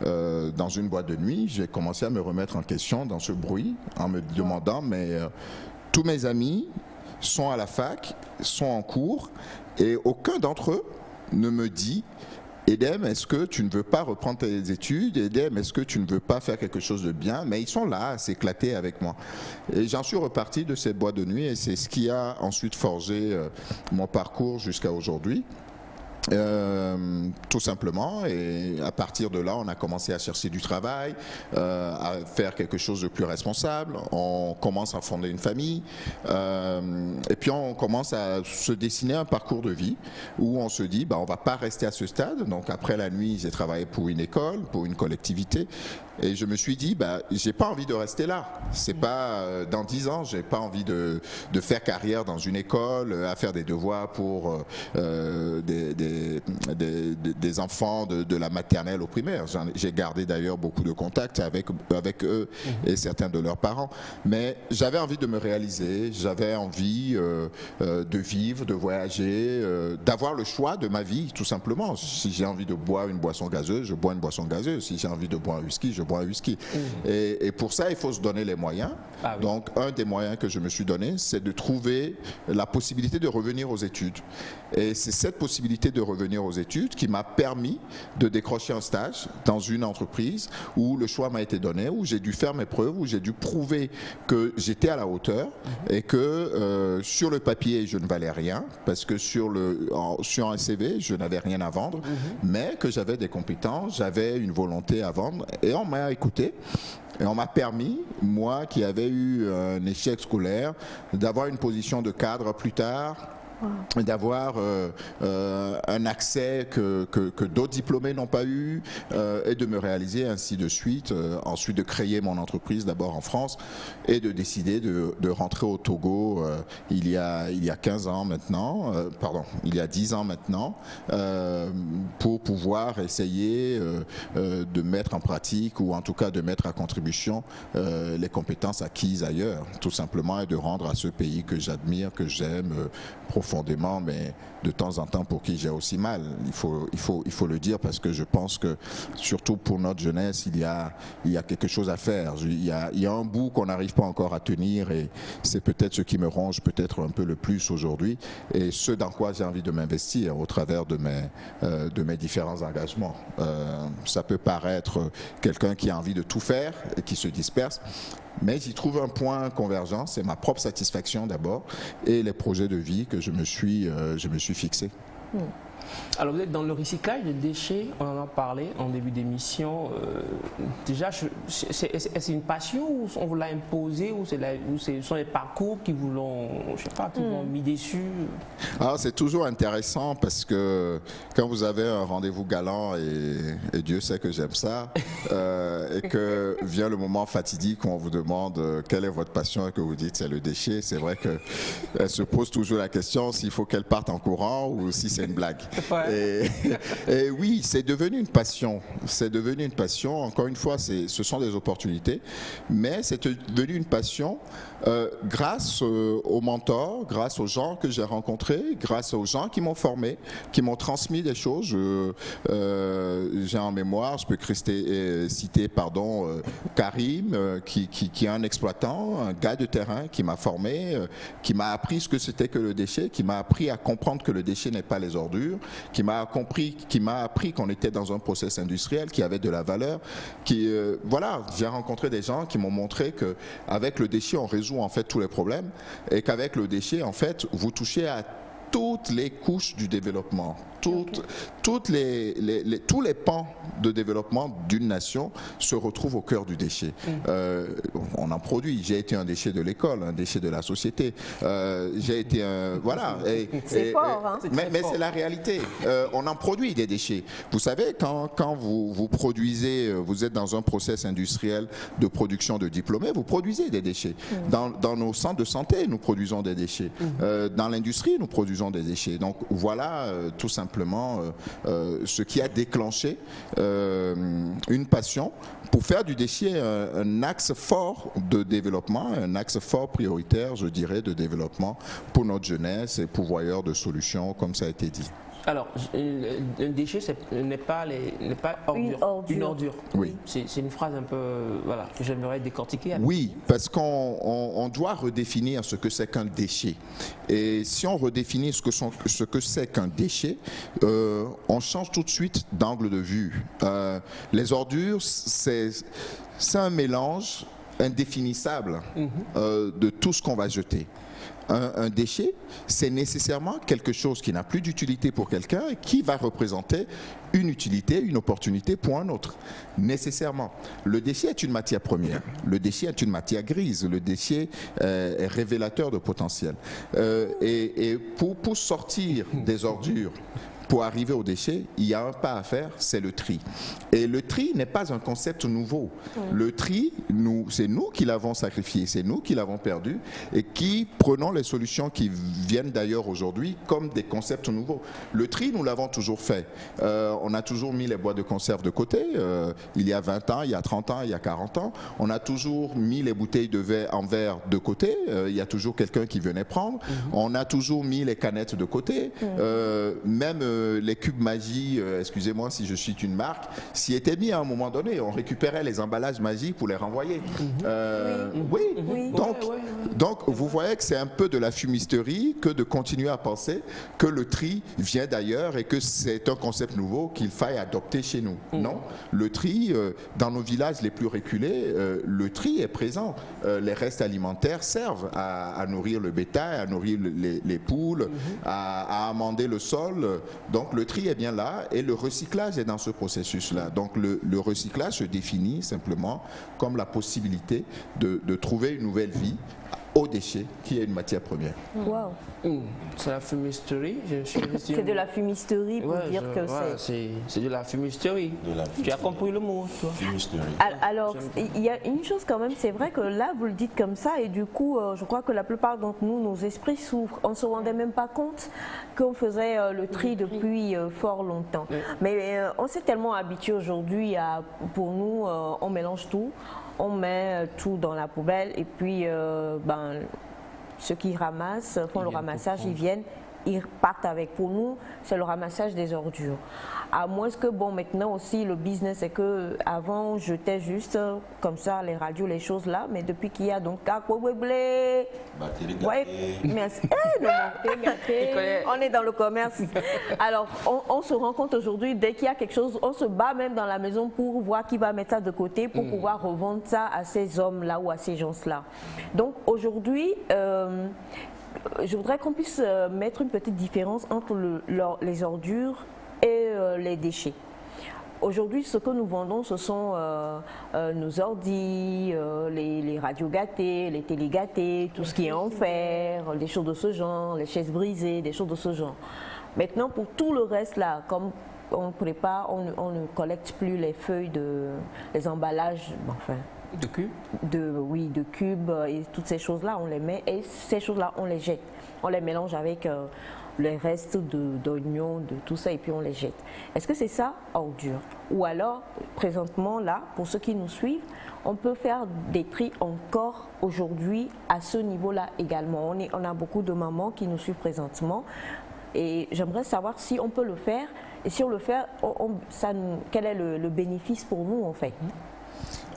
Speaker 11: dans une boîte de nuit, j'ai commencé à me remettre en question dans ce bruit, en me demandant, mais tous mes amis sont à la fac, sont en cours, et aucun d'entre eux ne me dit: Edem, est-ce que tu ne veux pas reprendre tes études? Edem, est-ce que tu ne veux pas faire quelque chose de bien? Mais ils sont là à s'éclater avec moi. Et j'en suis reparti de cette boîte de nuit et c'est ce qui a ensuite forgé mon parcours jusqu'à aujourd'hui. Tout simplement, et à partir de là on a commencé à chercher du travail, à faire quelque chose de plus responsable, on commence à fonder une famille et puis on commence à se dessiner un parcours de vie où on se dit on va pas rester à ce stade. Donc après la nuit j'ai travaillé pour une école, pour une collectivité et je me suis dit j'ai pas envie de rester là, c'est pas dans 10 ans, j'ai pas envie de faire carrière dans une école, à faire des devoirs pour des enfants de la maternelle au primaire. J'ai gardé d'ailleurs beaucoup de contacts avec eux et certains de leurs parents. Mais j'avais envie de me réaliser, j'avais envie de vivre, de voyager, d'avoir le choix de ma vie, tout simplement. Si j'ai envie de boire une boisson gazeuse, je bois une boisson gazeuse. Si j'ai envie de boire un whisky, je bois un whisky. Et pour ça, il faut se donner les moyens. Donc, un des moyens que je me suis donné, c'est de trouver la possibilité de revenir aux études. Et c'est cette possibilité de revenir aux études qui m'a permis de décrocher un stage dans une entreprise où le choix m'a été donné, où j'ai dû faire mes preuves, où j'ai dû prouver que j'étais à la hauteur et que sur le papier je ne valais rien parce que sur un CV je n'avais rien à vendre, mais que j'avais des compétences, j'avais une volonté à vendre et on m'a écouté. Et on m'a permis, moi qui avais eu un échec scolaire, d'avoir une position de cadre plus tard d'avoir un accès que d'autres diplômés n'ont pas eu, et de me réaliser ainsi de suite. Ensuite de créer mon entreprise d'abord en France et de décider de rentrer au Togo il y a 15 ans maintenant, il y a 10 ans maintenant, pour pouvoir essayer de mettre en pratique, ou en tout cas de mettre à contribution les compétences acquises ailleurs, tout simplement, et de rendre à ce pays que j'admire, que j'aime profondément, mais de temps en temps pour qui j'ai aussi mal. Il faut le dire, parce que je pense que surtout pour notre jeunesse, il y a quelque chose à faire. Il y a un bout qu'on n'arrive pas encore à tenir, et c'est peut-être ce qui me ronge peut-être un peu le plus aujourd'hui, et ce dans quoi j'ai envie de m'investir au travers de mes différents engagements. Ça peut paraître quelqu'un qui a envie de tout faire et qui se disperse, mais j'y trouve un point convergent, c'est ma propre satisfaction d'abord, et les projets de vie que je me suis fixé.
Speaker 10: Alors vous êtes dans le recyclage des déchets, on en a parlé en début d'émission. Déjà, c'est une passion, ou on vous l'a imposé, ou ce sont les parcours qui vous l'ont, je sais pas, qui vous ont mis dessus?
Speaker 11: Alors c'est toujours intéressant, parce que quand vous avez un rendez-vous galant, et Dieu sait que j'aime ça, et que vient le moment fatidique où on vous demande quelle est votre passion, et que vous dites c'est le déchet, c'est vrai qu'elle se pose toujours la question s'il faut qu'elle parte en courant ou si c'est une blague. Ouais. Et oui, c'est devenu une passion. C'est devenu une passion. Encore une fois, ce sont des opportunités, mais c'est devenu une passion grâce aux mentors, grâce aux gens que j'ai rencontrés, grâce aux gens qui m'ont formé, qui m'ont transmis des choses. J'ai en mémoire, je peux citer Karim, qui est un exploitant, un gars de terrain qui m'a formé, qui m'a appris ce que c'était que le déchet, qui m'a appris à comprendre que le déchet n'est pas les ordures, qui m'a appris qu'on était dans un process industriel qui avait de la valeur. Voilà, j'ai rencontré des gens qui m'ont montré qu'avec le déchet, on résout en fait tous les problèmes, et qu'avec le déchet, en fait, vous touchez à toutes les couches du développement, tous les pans de développement d'une nation se retrouvent au cœur du déchet. On en produit. J'ai été un déchet de l'école, un déchet de la société. J'ai été un... Voilà.
Speaker 2: C'est fort, hein?
Speaker 11: Mais c'est la réalité. On en produit des déchets. Vous savez, quand vous produisez, vous êtes dans un process industriel de production de diplômés, vous produisez des déchets. Dans nos centres de santé, nous produisons des déchets. Dans l'industrie, nous produisons des déchets. Donc voilà, tout simplement, ce qui a déclenché une passion pour faire du déchet un axe fort de développement, un axe fort prioritaire, je dirais, de développement pour notre jeunesse et pourvoyeur de solutions, comme ça a été dit.
Speaker 10: Alors, un déchet, n'est pas une ordure.
Speaker 11: Oui.
Speaker 10: C'est une phrase un peu, voilà, que j'aimerais décortiquer.
Speaker 11: Oui, parce qu'on doit redéfinir ce que c'est qu'un déchet. Et si on redéfinit ce que c'est qu'un déchet, on change tout de suite d'angle de vue. Les ordures, c'est un mélange indéfinissable de tout ce qu'on va jeter. Un déchet, c'est nécessairement quelque chose qui n'a plus d'utilité pour quelqu'un et qui va représenter une utilité, une opportunité pour un autre, nécessairement. Le déchet est une matière première, le déchet est une matière grise, le déchet est révélateur de potentiel. Et pour sortir des ordures, pour arriver aux déchets, il y a un pas à faire, c'est le tri. Et le tri n'est pas un concept nouveau. Le tri, c'est nous qui l'avons sacrifié, c'est nous qui l'avons perdu et qui prenons les solutions qui viennent d'ailleurs aujourd'hui comme des concepts nouveaux. Le tri, nous l'avons toujours fait. On a toujours mis les boîtes de conserve de côté. Il y a 20 ans, il y a 30 ans, il y a 40 ans. On a toujours mis les bouteilles de verre en verre de côté. Il y a toujours quelqu'un qui venait prendre. On a toujours mis les canettes de côté. Même les cubes Magie, excusez-moi si je cite une marque, s'y étaient mis à un moment donné. On récupérait les emballages Magie pour les renvoyer. Donc, vous voyez que c'est un peu de la fumisterie que de continuer à penser que le tri vient d'ailleurs et que c'est un concept nouveau qu'il faille adopter chez nous. Non, le tri, dans nos villages les plus reculés, le tri est présent. Les restes alimentaires servent à nourrir le bétail, à nourrir les poules, à amender le sol. Donc le tri est bien là et le recyclage est dans ce processus-là. Donc le recyclage se définit simplement comme la possibilité de trouver une nouvelle vie aux déchets, qui est une matière première.
Speaker 2: Wow.
Speaker 10: C'est la fumisterie.
Speaker 2: C'est de la fumisterie pour dire que
Speaker 10: c'est de la fumisterie. Tu as compris le mot, toi.
Speaker 9: Fumisterie.
Speaker 2: Alors, il y a une chose quand même, c'est vrai que là, vous le dites comme ça, et du coup, je crois que la plupart d'entre nous, nos esprits s'ouvrent. On ne se rendait même pas compte qu'on faisait le tri depuis fort longtemps. Mais on s'est tellement habitué aujourd'hui à, pour nous, on mélange tout, on met tout dans la poubelle, et puis, ceux qui ramassent, font le ramassage, ils viennent, ils partent avec. Pour nous, c'est le ramassage des ordures. À moins que, bon, maintenant aussi, le business, c'est que avant on jetait juste comme ça les radios, les choses là, mais depuis qu'il y a donc ouais, merci. On est dans le commerce. Alors, on se rend compte aujourd'hui, dès qu'il y a quelque chose, on se bat même dans la maison pour voir qui va mettre ça de côté pour pouvoir revendre ça à ces hommes-là ou à ces gens-là. Donc, aujourd'hui, je voudrais qu'on puisse mettre une petite différence entre les ordures et les déchets. Aujourd'hui, ce que nous vendons, ce sont nos ordis, les radios gâtées, les télés gâtées, tout ce qui est en fer, des choses de ce genre, les chaises brisées, des choses de ce genre. Maintenant, pour tout le reste là, comme on prépare, on ne collecte plus les feuilles, les emballages, enfin.
Speaker 10: De cubes?
Speaker 2: Oui, de cubes et toutes ces choses-là, on les met et ces choses-là, on les jette. On les mélange avec les restes d'oignons, de tout ça et puis on les jette. Est-ce que c'est ça, ordure? Ou alors, présentement là, pour ceux qui nous suivent, on peut faire des tri encore aujourd'hui à ce niveau-là également. On a beaucoup de mamans qui nous suivent présentement et j'aimerais savoir si on peut le faire et si on le fait, quel est le bénéfice pour nous en fait?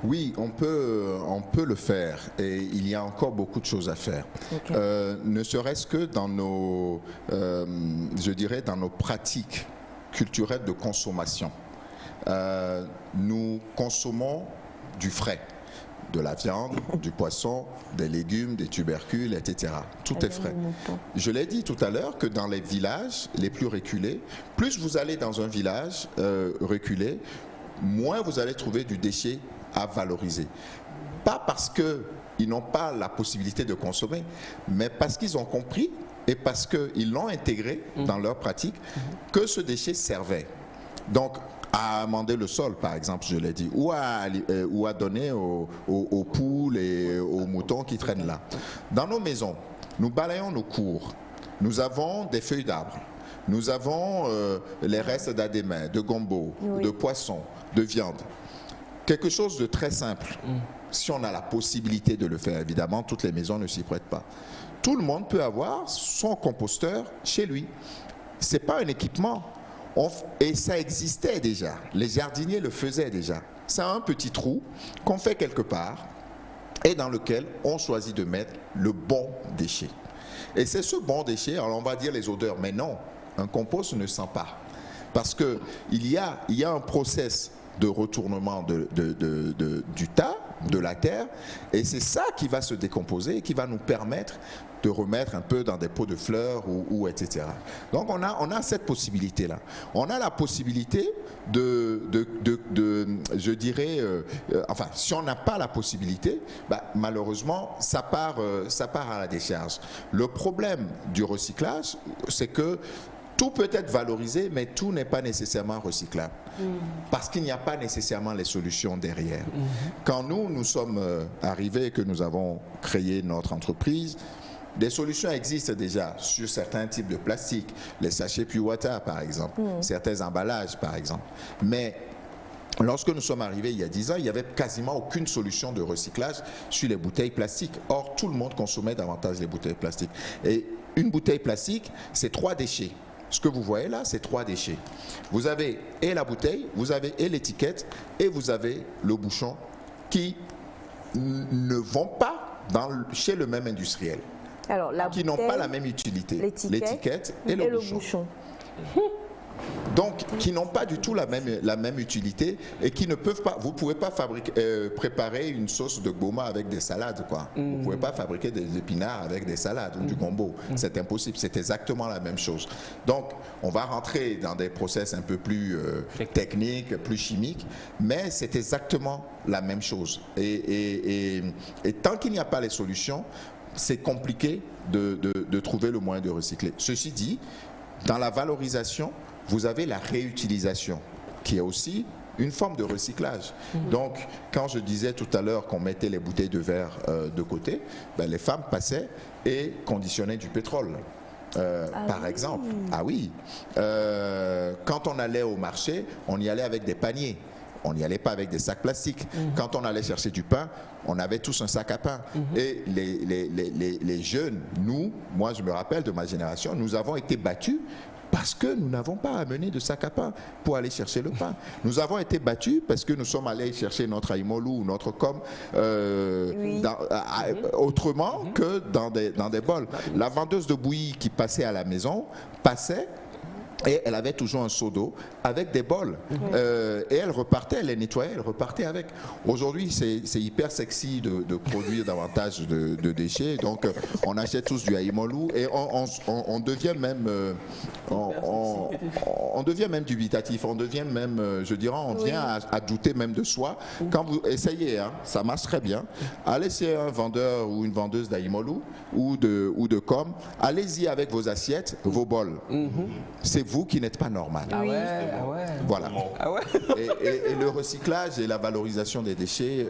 Speaker 11: Oui, on peut le faire et il y a encore beaucoup de choses à faire. Okay. Ne serait-ce que dans nos, je dirais, dans nos pratiques culturelles de consommation. Nous consommons du frais, de la viande, du poisson, des légumes, des tubercules, etc. Tout est frais. Je l'ai dit tout à l'heure que dans les villages les plus reculés, plus vous allez dans un village reculé, moins vous allez trouver du déchet à valoriser. Pas parce qu'ils n'ont pas la possibilité de consommer, mais parce qu'ils ont compris et parce qu'ils l'ont intégré dans leur pratique que ce déchet servait. Donc, à amender le sol, par exemple, je l'ai dit, ou à donner aux poules et aux moutons qui traînent là. Dans nos maisons, nous balayons nos cours. Nous avons des feuilles d'arbres. Nous avons les restes d'adémins, de gombo, de poissons, de viande. Quelque chose de très simple, si on a la possibilité de le faire, évidemment, toutes les maisons ne s'y prêtent pas. Tout le monde peut avoir son composteur chez lui. Ce n'est pas un équipement. Et ça existait déjà. Les jardiniers le faisaient déjà. C'est un petit trou qu'on fait quelque part et dans lequel on choisit de mettre le bon déchet. Et c'est ce bon déchet, alors on va dire les odeurs, mais non, un compost ne sent pas. Parce qu'il y a un process de retournement du tas, de la terre, et c'est ça qui va se décomposer et qui va nous permettre de remettre un peu dans des pots de fleurs ou etc. Donc on a cette possibilité-là. On a la possibilité je dirais, enfin, si on n'a pas la possibilité, malheureusement, ça part à la décharge. Le problème du recyclage, c'est que tout peut être valorisé, mais tout n'est pas nécessairement recyclable. Parce qu'il n'y a pas nécessairement les solutions derrière. Quand nous sommes arrivés et que nous avons créé notre entreprise, des solutions existent déjà sur certains types de plastique, les sachets Puwata par exemple, certains emballages par exemple. Mais lorsque nous sommes arrivés il y a 10 ans, il n'y avait quasiment aucune solution de recyclage sur les bouteilles plastiques. Or, tout le monde consommait davantage les bouteilles plastiques. Et une bouteille plastique, c'est 3 déchets. Ce que vous voyez là, c'est 3 déchets. Vous avez et la bouteille, vous avez et l'étiquette, et vous avez le bouchon qui ne vont pas chez le même industriel.
Speaker 2: Alors,
Speaker 11: qui n'ont pas la même utilité. L'étiquette et le bouchon. Donc, qui n'ont pas du tout la même utilité et qui ne peuvent pas. Vous ne pouvez pas préparer une sauce de goma avec des salades, quoi. Vous ne pouvez pas fabriquer des épinards avec des salades ou du gombo. C'est impossible. C'est exactement la même chose. Donc, on va rentrer dans des process un peu plus techniques, plus chimiques, mais c'est exactement la même chose. Et tant qu'il n'y a pas les solutions, c'est compliqué de trouver le moyen de recycler. Ceci dit, dans la valorisation, vous avez la réutilisation, qui est aussi une forme de recyclage. Donc, quand je disais tout à l'heure qu'on mettait les bouteilles de verre de côté, ben, les femmes passaient et conditionnaient du pétrole. Par exemple. Ah oui. Quand on allait au marché, on y allait avec des paniers. On n'y allait pas avec des sacs plastiques. Quand on allait chercher du pain, on avait tous un sac à pain. Et les jeunes, moi je me rappelle de ma génération, nous avons été battus parce que nous n'avons pas amené de sac à pain pour aller chercher le pain. Nous avons été battus parce que nous sommes allés chercher notre aïmolou ou notre com autrement que dans des bols. La vendeuse de bouillie qui passait à la maison passait et elle avait toujours un seau d'eau avec des bols. Et elle repartait, elle les nettoyait, elle repartait avec. Aujourd'hui, c'est hyper sexy de produire davantage de déchets. Donc, on achète tous du aïmolou et on devient même on devient même dubitatif. On devient même, je dirais, on vient à douter même de soi. Quand vous essayez, hein, ça marche très bien. Allez chez un vendeur ou une vendeuse d'aïmolou ou de com, allez-y avec vos assiettes, vos bols. C'est vous qui n'êtes pas normal. Voilà. Et le recyclage et la valorisation des déchets,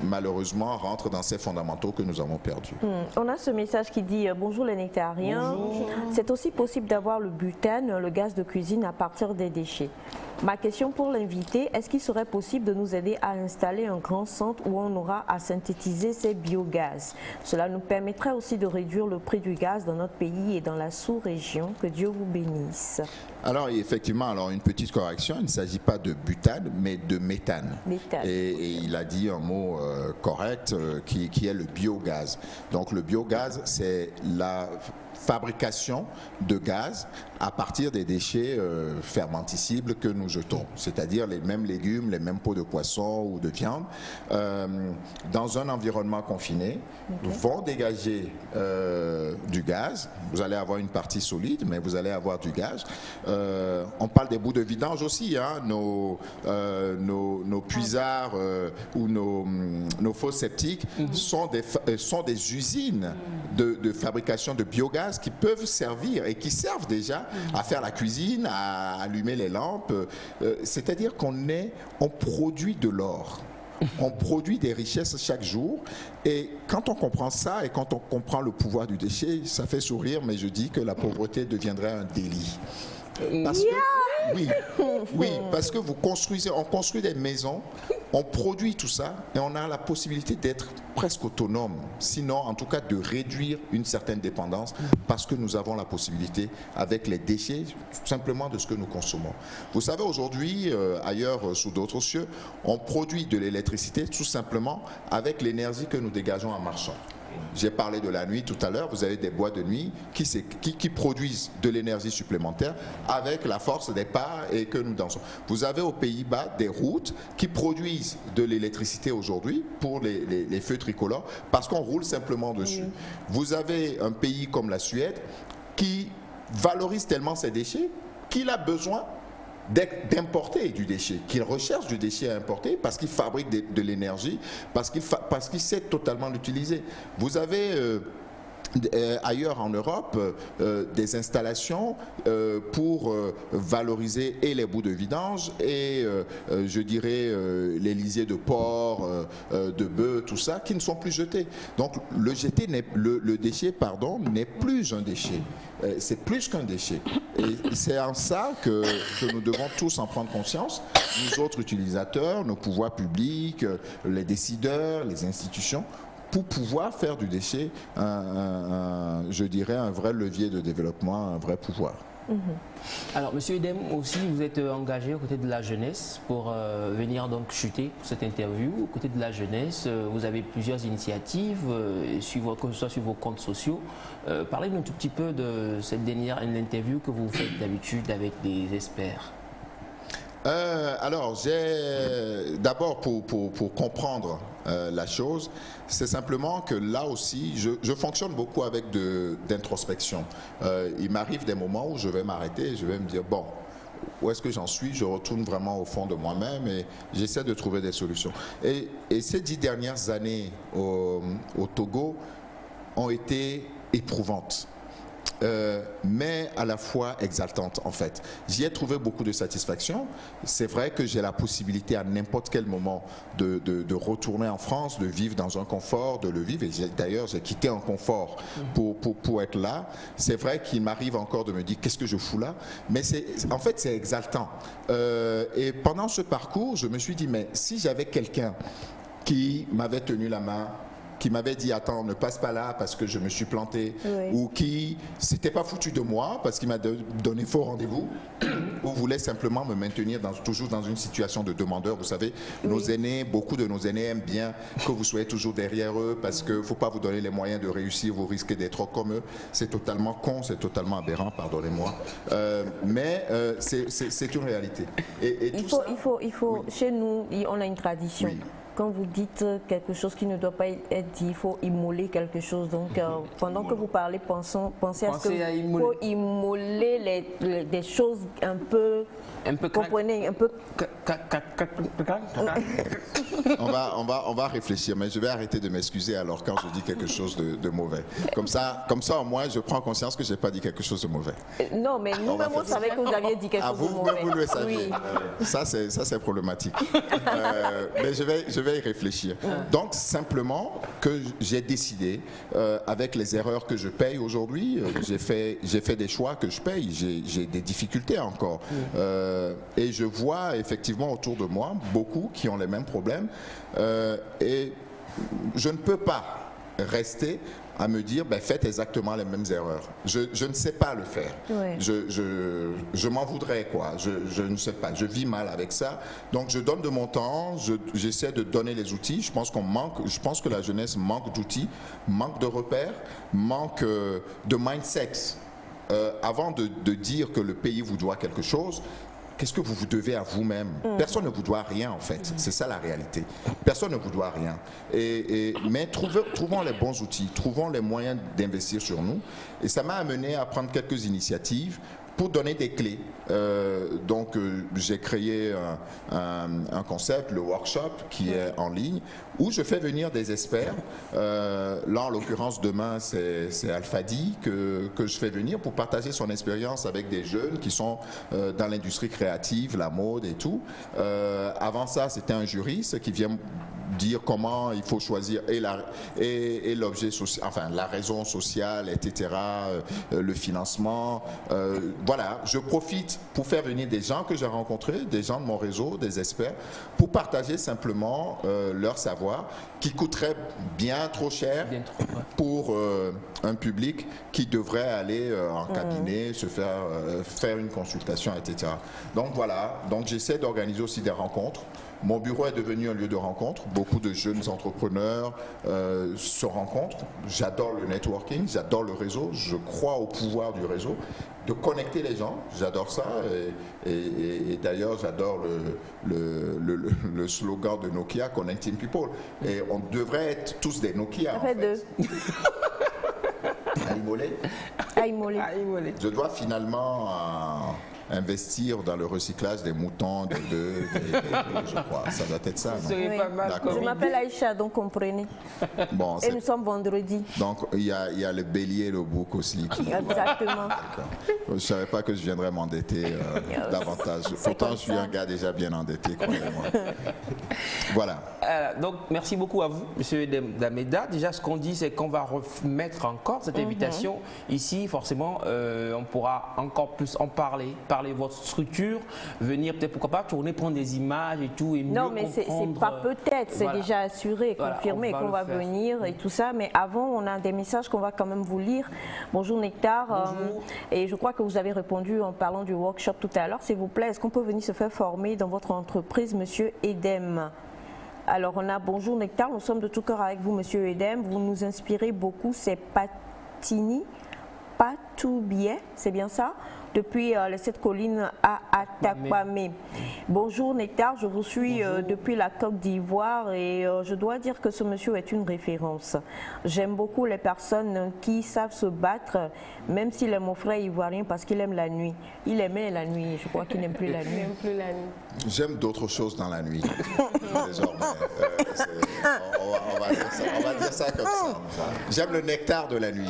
Speaker 11: malheureusement, rentrent dans ces fondamentaux que nous avons perdus.
Speaker 2: On a ce message qui dit « Bonjour les nectariens, c'est aussi possible d'avoir le butane, le gaz de cuisine à partir des déchets. Ma question pour l'invité, est-ce qu'il serait possible de nous aider à installer un grand centre où on aura à synthétiser ces biogaz? Cela nous permettrait aussi de réduire le prix du gaz dans notre pays et dans la sous-région. Que Dieu vous bénisse. »
Speaker 11: Alors effectivement, une petite correction, il ne s'agit pas de butane, mais de méthane. Et il a dit un mot correct qui est le biogaz. Donc le biogaz, c'est la fabrication de gaz à partir des déchets fermenticibles que nous jetons, c'est-à-dire les mêmes légumes, les mêmes pots de poisson ou de viande, dans un environnement confiné, vont dégager du gaz. Vous allez avoir une partie solide, mais vous allez avoir du gaz. On parle des bouts de vidange aussi, hein, nos puisards ou nos fosses septiques sont des usines de fabrication de biogaz qui peuvent servir et qui servent déjà à faire la cuisine, à allumer les lampes. C'est-à-dire on produit de l'or. On produit des richesses chaque jour et quand on comprend ça et quand on comprend le pouvoir du déchet, ça fait sourire, mais je dis que la pauvreté deviendrait un délit. Parce que, parce que on construit des maisons, on produit tout ça et on a la possibilité d'être presque autonome, sinon en tout cas de réduire une certaine dépendance parce que nous avons la possibilité avec les déchets tout simplement de ce que nous consommons. Vous savez aujourd'hui, ailleurs sous d'autres cieux, on produit de l'électricité tout simplement avec l'énergie que nous dégageons en marchant. J'ai parlé de la nuit tout à l'heure, vous avez des bois de nuit qui produisent de l'énergie supplémentaire avec la force des pas et que nous dansons. Vous avez aux Pays-Bas des routes qui produisent de l'électricité aujourd'hui pour les feux tricolores parce qu'on roule simplement dessus. Vous avez un pays comme la Suède qui valorise tellement ses déchets qu'il a besoin d'importer du déchet, qu'il recherche du déchet à importer parce qu'il fabrique de l'énergie, parce qu'il sait totalement l'utiliser. Vous avez ailleurs en Europe des installations pour valoriser et les bouts de vidange et je dirais les lisiers de porc, de bœuf, tout ça, qui ne sont plus jetés. Donc le déchet n'est plus un déchet. C'est plus qu'un déchet. Et c'est en ça que nous devons tous en prendre conscience, nous autres utilisateurs, nos pouvoirs publics, les décideurs, les institutions, pour pouvoir faire du déchet, je dirais, un vrai levier de développement, un vrai pouvoir.
Speaker 10: Alors, Monsieur Edem, aussi, vous êtes engagé aux côtés de la jeunesse pour venir donc chuter pour cette interview. Aux côtés de la jeunesse, vous avez plusieurs initiatives, que ce soit sur vos comptes sociaux. Parlez-nous un tout petit peu de cette dernière interview que vous faites d'habitude avec des experts.
Speaker 11: Alors, d'abord pour comprendre la chose, c'est simplement que là aussi, je fonctionne beaucoup avec d'introspection. Il m'arrive des moments où je vais m'arrêter et je vais me dire, bon, où est-ce que j'en suis? Je retourne vraiment au fond de moi-même et j'essaie de trouver des solutions. Et ces 10 dernières années au Togo, ont été éprouvantes. Mais à la fois exaltante en fait. J'y ai trouvé beaucoup de satisfaction. C'est vrai que j'ai la possibilité à n'importe quel moment de retourner en France, de vivre dans un confort, de le vivre. Et d'ailleurs, j'ai quitté un confort pour être là. C'est vrai qu'il m'arrive encore de me dire qu'est-ce que je fous là. Mais en fait, c'est exaltant. Et pendant ce parcours, je me suis dit, mais si j'avais quelqu'un qui m'avait tenu la main, qui m'avait dit attends, ne passe pas là parce que je me suis planté, ou qui s'était pas foutu de moi parce qu'il m'a donné faux rendez-vous, ou voulait simplement me maintenir toujours dans une situation de demandeur. Vous savez, nos aînés, beaucoup de nos aînés aiment bien que vous soyez toujours derrière eux parce qu'il ne faut pas vous donner les moyens de réussir, vous risquez d'être comme eux. C'est totalement con, c'est totalement aberrant, pardonnez-moi. Mais c'est une réalité. Et
Speaker 2: il faut chez nous, on a une tradition. Oui. Quand vous dites quelque chose qui ne doit pas être dit, il faut immoler quelque chose. Donc, pendant que vous parlez, pensez à ce qu'il faut immoler des choses un peu comprenez, un peu...
Speaker 11: On va réfléchir, mais je vais arrêter de m'excuser alors quand je dis quelque chose de mauvais. Comme ça, au moins, je prends conscience que je n'ai pas dit quelque chose de mauvais.
Speaker 2: Non, mais nous-mêmes, on savait que vous aviez dit quelque chose de mauvais.
Speaker 11: Vous le saviez. Oui. Ça, c'est problématique. Mais je vais y réfléchir. Donc, simplement que j'ai décidé, avec les erreurs que je paye aujourd'hui, j'ai fait des choix que je paye, j'ai des difficultés encore. Et je vois effectivement autour de moi beaucoup qui ont les mêmes problèmes. Et je ne peux pas rester à me dire faites exactement les mêmes erreurs. Je ne sais pas le faire. Ouais. Je m'en voudrais quoi. Je ne sais pas. Je vis mal avec ça. Donc je donne de mon temps. J'essaie de donner les outils. Je pense que la jeunesse manque d'outils, manque de repères, manque de mindset. Avant de dire que le pays vous doit quelque chose, qu'est-ce que vous vous devez à vous-même? Personne ne vous doit rien en fait, c'est ça la réalité. Personne ne vous doit rien. Mais trouvons les bons outils, trouvons les moyens d'investir sur nous. Et ça m'a amené à prendre quelques initiatives pour donner des clés. Donc j'ai créé un concept, le workshop, qui est en ligne, où je fais venir des experts. Là, en l'occurrence, demain, c'est Alfadi que je fais venir pour partager son expérience avec des jeunes qui sont dans l'industrie créative, la mode et tout. Avant ça, c'était un juriste qui vient dire comment il faut choisir et l'objet social, enfin la raison sociale, etc., le financement. Voilà, je profite pour faire venir des gens que j'ai rencontrés, des gens de mon réseau, des experts, pour partager simplement leur savoir qui coûterait bien trop cher pour un public qui devrait aller en cabinet, se faire une consultation, etc. Donc voilà, donc j'essaie d'organiser aussi des rencontres. Mon bureau est devenu un lieu de rencontre. Beaucoup de jeunes entrepreneurs se rencontrent. J'adore le networking, j'adore le réseau. Je crois au pouvoir du réseau, de connecter les gens. J'adore ça. Et d'ailleurs, j'adore le slogan de Nokia, Connecting People. Et on devrait être tous des Nokia.
Speaker 2: Ça fait deux.
Speaker 11: À immoler. Je dois finalement... investir dans le recyclage des moutons, des bœufs, je crois. Ça doit être ça, non?
Speaker 2: Oui. Pas mal. Je m'appelle Aïcha, donc comprenez. Bon, et nous sommes vendredi.
Speaker 11: Donc, il y a le bélier et le bouc aussi.
Speaker 2: Exactement.
Speaker 11: Je ne savais pas que je viendrais m'endetter davantage. Pourtant, je suis un gars déjà bien endetté, croyez-moi. Voilà.
Speaker 10: Donc, merci beaucoup à vous, M. D'Almeida. Déjà, ce qu'on dit, c'est qu'on va remettre encore cette invitation ici. Forcément, on pourra encore plus en parler votre structure, venir peut-être, pourquoi pas, tourner, prendre des images et tout, et mieux comprendre.
Speaker 2: Non, mais c'est pas peut-être, c'est déjà assuré, confirmé qu'on va venir et tout ça. Mais avant, on a des messages qu'on va quand même vous lire. Bonjour Nectar. Bonjour. Et je crois que vous avez répondu en parlant du workshop tout à l'heure. S'il vous plaît, est-ce qu'on peut venir se faire former dans votre entreprise, Monsieur Edem? Alors, on a bonjour Nectar, nous sommes de tout cœur avec vous, Monsieur Edem. Vous nous inspirez beaucoup, c'est Patini. Atoubier, c'est bien ça, depuis les 7 collines à Atakwame. Bonjour Nectar, je vous suis depuis la Côte d'Ivoire et je dois dire que ce monsieur est une référence. J'aime beaucoup les personnes qui savent se battre, même s'il est mon frère ivoirien parce qu'il aime la nuit. Il aimait la nuit, je crois qu'il n'aime plus la nuit.
Speaker 11: J'aime d'autres choses dans la nuit. Désormais, on va dire ça comme ça. J'aime le nectar de la nuit.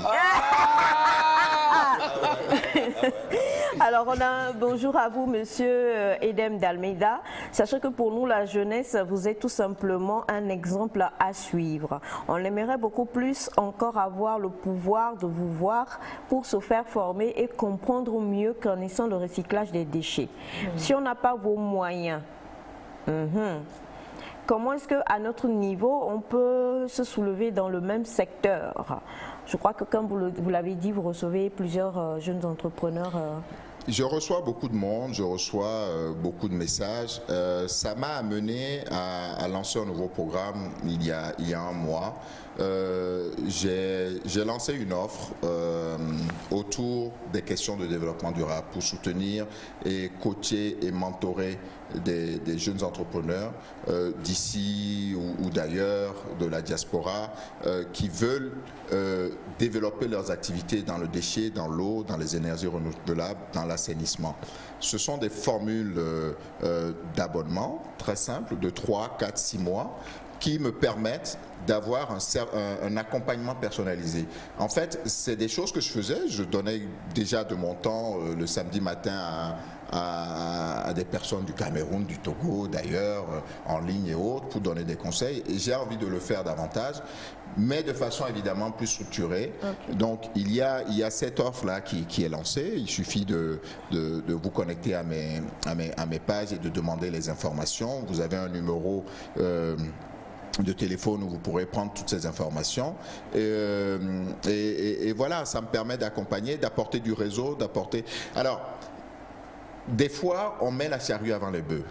Speaker 2: Alors, on a un bonjour à vous, monsieur Edem d'Almeida. Sachez que pour nous, la jeunesse, vous êtes tout simplement un exemple à suivre. On aimerait beaucoup plus encore avoir le pouvoir de vous voir pour se faire former et comprendre mieux connaissant le recyclage des déchets. Si on n'a pas vos moyens, comment est-ce qu'à notre niveau, on peut se soulever dans le même secteur? Je crois que comme vous l'avez dit, vous recevez plusieurs jeunes entrepreneurs.
Speaker 11: Je reçois beaucoup de monde, je reçois beaucoup de messages. Ça m'a amené à lancer un nouveau programme il y a un mois. J'ai lancé une offre autour des questions de développement durable pour soutenir et coacher et mentorer des jeunes entrepreneurs d'ici ou d'ailleurs, de la diaspora, qui veulent développer leurs activités dans le déchet, dans l'eau, dans les énergies renouvelables, dans l'assainissement. Ce sont des formules d'abonnement très simples de 3, 4, 6 mois qui me permettent d'avoir un accompagnement personnalisé. En fait, c'est des choses que je faisais. Je donnais déjà de mon temps le samedi matin à des personnes du Cameroun, du Togo, d'ailleurs, en ligne et autres, pour donner des conseils. Et j'ai envie de le faire davantage, mais de façon évidemment plus structurée. Okay. Donc, il y a cette offre-là qui est lancée. Il suffit de vous connecter à mes pages et de demander les informations. Vous avez un numéro de téléphone où vous pourrez prendre toutes ces informations et voilà, ça me permet d'accompagner, d'apporter du réseau, d'apporter... Alors, des fois, on met la charrue avant les bœufs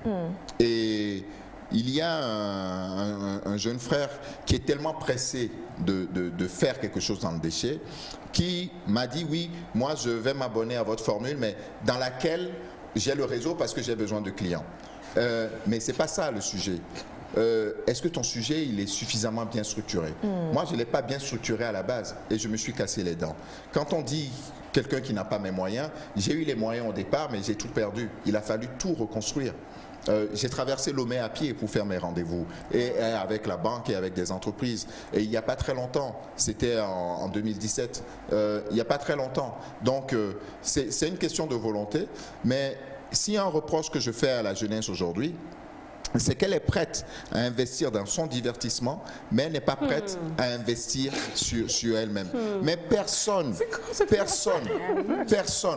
Speaker 11: et il y a un jeune frère qui est tellement pressé de faire quelque chose dans le déchet qui m'a dit oui, moi je vais m'abonner à votre formule mais dans laquelle j'ai le réseau parce que j'ai besoin de clients. Mais c'est pas ça le sujet. Est-ce que ton sujet il est suffisamment bien structuré? Moi je ne l'ai pas bien structuré à la base et je me suis cassé les dents. Quand on dit quelqu'un qui n'a pas mes moyens, j'ai eu les moyens au départ mais j'ai tout perdu. Il a fallu tout reconstruire. J'ai traversé Lomé à pied pour faire mes rendez-vous et avec la banque et avec des entreprises et il n'y a pas très longtemps, c'était en 2017, il n'y a pas très longtemps. Donc c'est une question de volonté, mais s'il y a un reproche que je fais à la jeunesse aujourd'hui, c'est qu'elle est prête à investir dans son divertissement, mais elle n'est pas prête à investir sur elle-même. Mais personne,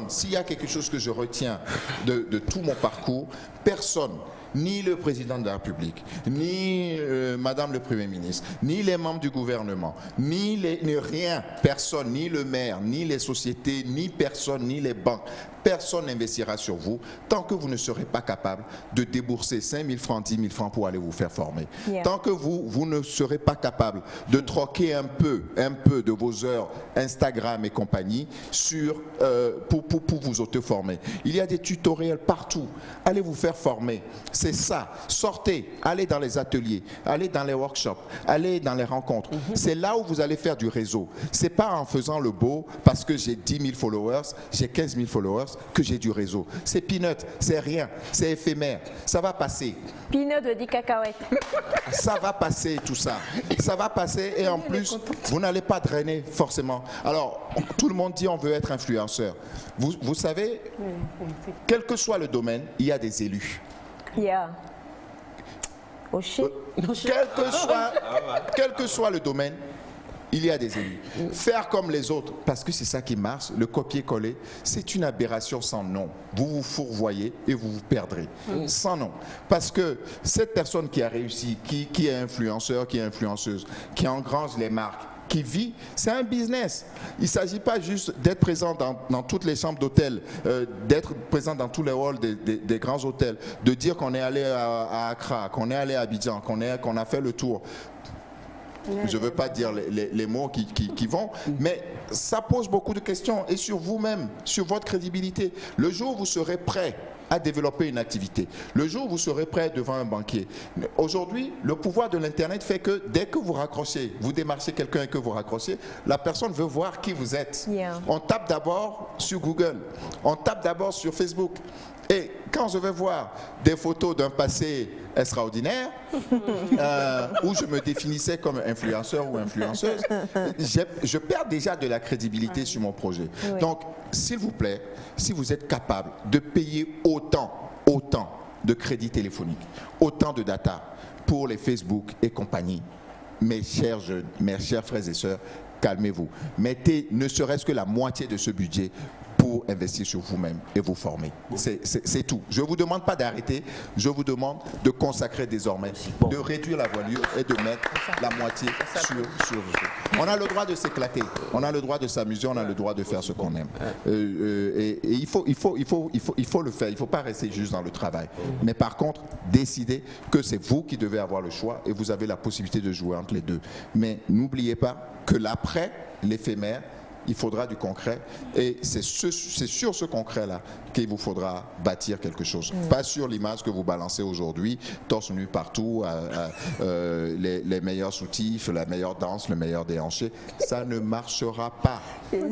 Speaker 11: s'il y a quelque chose que je retiens de tout mon parcours, personne, ni le président de la République, ni Madame le Premier ministre, ni les membres du gouvernement, ni rien, personne, ni le maire, ni les sociétés, ni personne, ni les banques, personne n'investira sur vous tant que vous ne serez pas capable de débourser 5 000 francs, 10 000 francs pour aller vous faire former. Tant que vous ne serez pas capable de troquer un peu de vos heures Instagram et compagnie pour vous auto-former. Il y a des tutoriels partout. Allez vous faire former. C'est ça. Sortez, allez dans les ateliers, allez dans les workshops, allez dans les rencontres. C'est là où vous allez faire du réseau. C'est pas en faisant le beau parce que j'ai 10 000 followers, j'ai 15 000 followers que j'ai du réseau. C'est peanut, c'est rien, c'est éphémère. Ça va passer.
Speaker 2: Peanut veut dire cacahuète.
Speaker 11: Ça va passer tout ça. Ça va passer et en plus, vous n'allez pas drainer forcément. Alors, tout le monde dit on veut être influenceur. Vous savez, quel que soit le domaine, il y a des élus. Quel que soit le domaine, il y a des élus. Faire comme les autres, parce que c'est ça qui marche, le copier-coller, c'est une aberration sans nom. Vous vous fourvoyez et vous vous perdrez. Sans nom. Parce que cette personne qui a réussi, qui est influenceur, qui est influenceuse, qui engrange les marques, qui vit, c'est un business. Il ne s'agit pas juste d'être présent dans toutes les chambres d'hôtel, d'être présent dans tous les halls des grands hôtels, de dire qu'on est allé à Accra, qu'on est allé à Abidjan, qu'on a fait le tour. Je ne veux pas dire les mots qui vont, mais ça pose beaucoup de questions et sur vous-même, sur votre crédibilité. Le jour où vous serez prêt à développer une activité, le jour où vous serez prêt devant un banquier. Aujourd'hui, le pouvoir de l'Internet fait que dès que vous raccrochez, vous démarchez quelqu'un et que vous raccrochez, la personne veut voir qui vous êtes. On tape d'abord sur Google, on tape d'abord sur Facebook. Et quand je vais voir des photos d'un passé extraordinaire, où je me définissais comme influenceur ou influenceuse, je perds déjà de la crédibilité sur mon projet. Oui. Donc, s'il vous plaît, si vous êtes capable de payer autant de crédits téléphoniques, autant de data pour les Facebook et compagnie, mes chers jeunes, mes chers frères et sœurs, calmez-vous. Mettez ne serait-ce que la moitié de ce budget pour investir sur vous-même et vous former. C'est tout. Je ne vous demande pas d'arrêter, je vous demande de consacrer désormais, de réduire la voilure et de mettre la moitié sur vous. On a le droit de s'éclater, on a le droit de s'amuser, on a le droit de faire ce qu'on aime. Et il faut le faire, il ne faut pas rester juste dans le travail. Mais par contre, décidez que c'est vous qui devez avoir le choix et vous avez la possibilité de jouer entre les deux. Mais n'oubliez pas que l'après, l'éphémère, il faudra du concret et c'est sur ce concret-là qu'il vous faudra bâtir quelque chose. Pas sur l'image que vous balancez aujourd'hui, torse nu partout, les meilleurs soutifs, la meilleure danse, le meilleur déhanché. Ça ne marchera pas.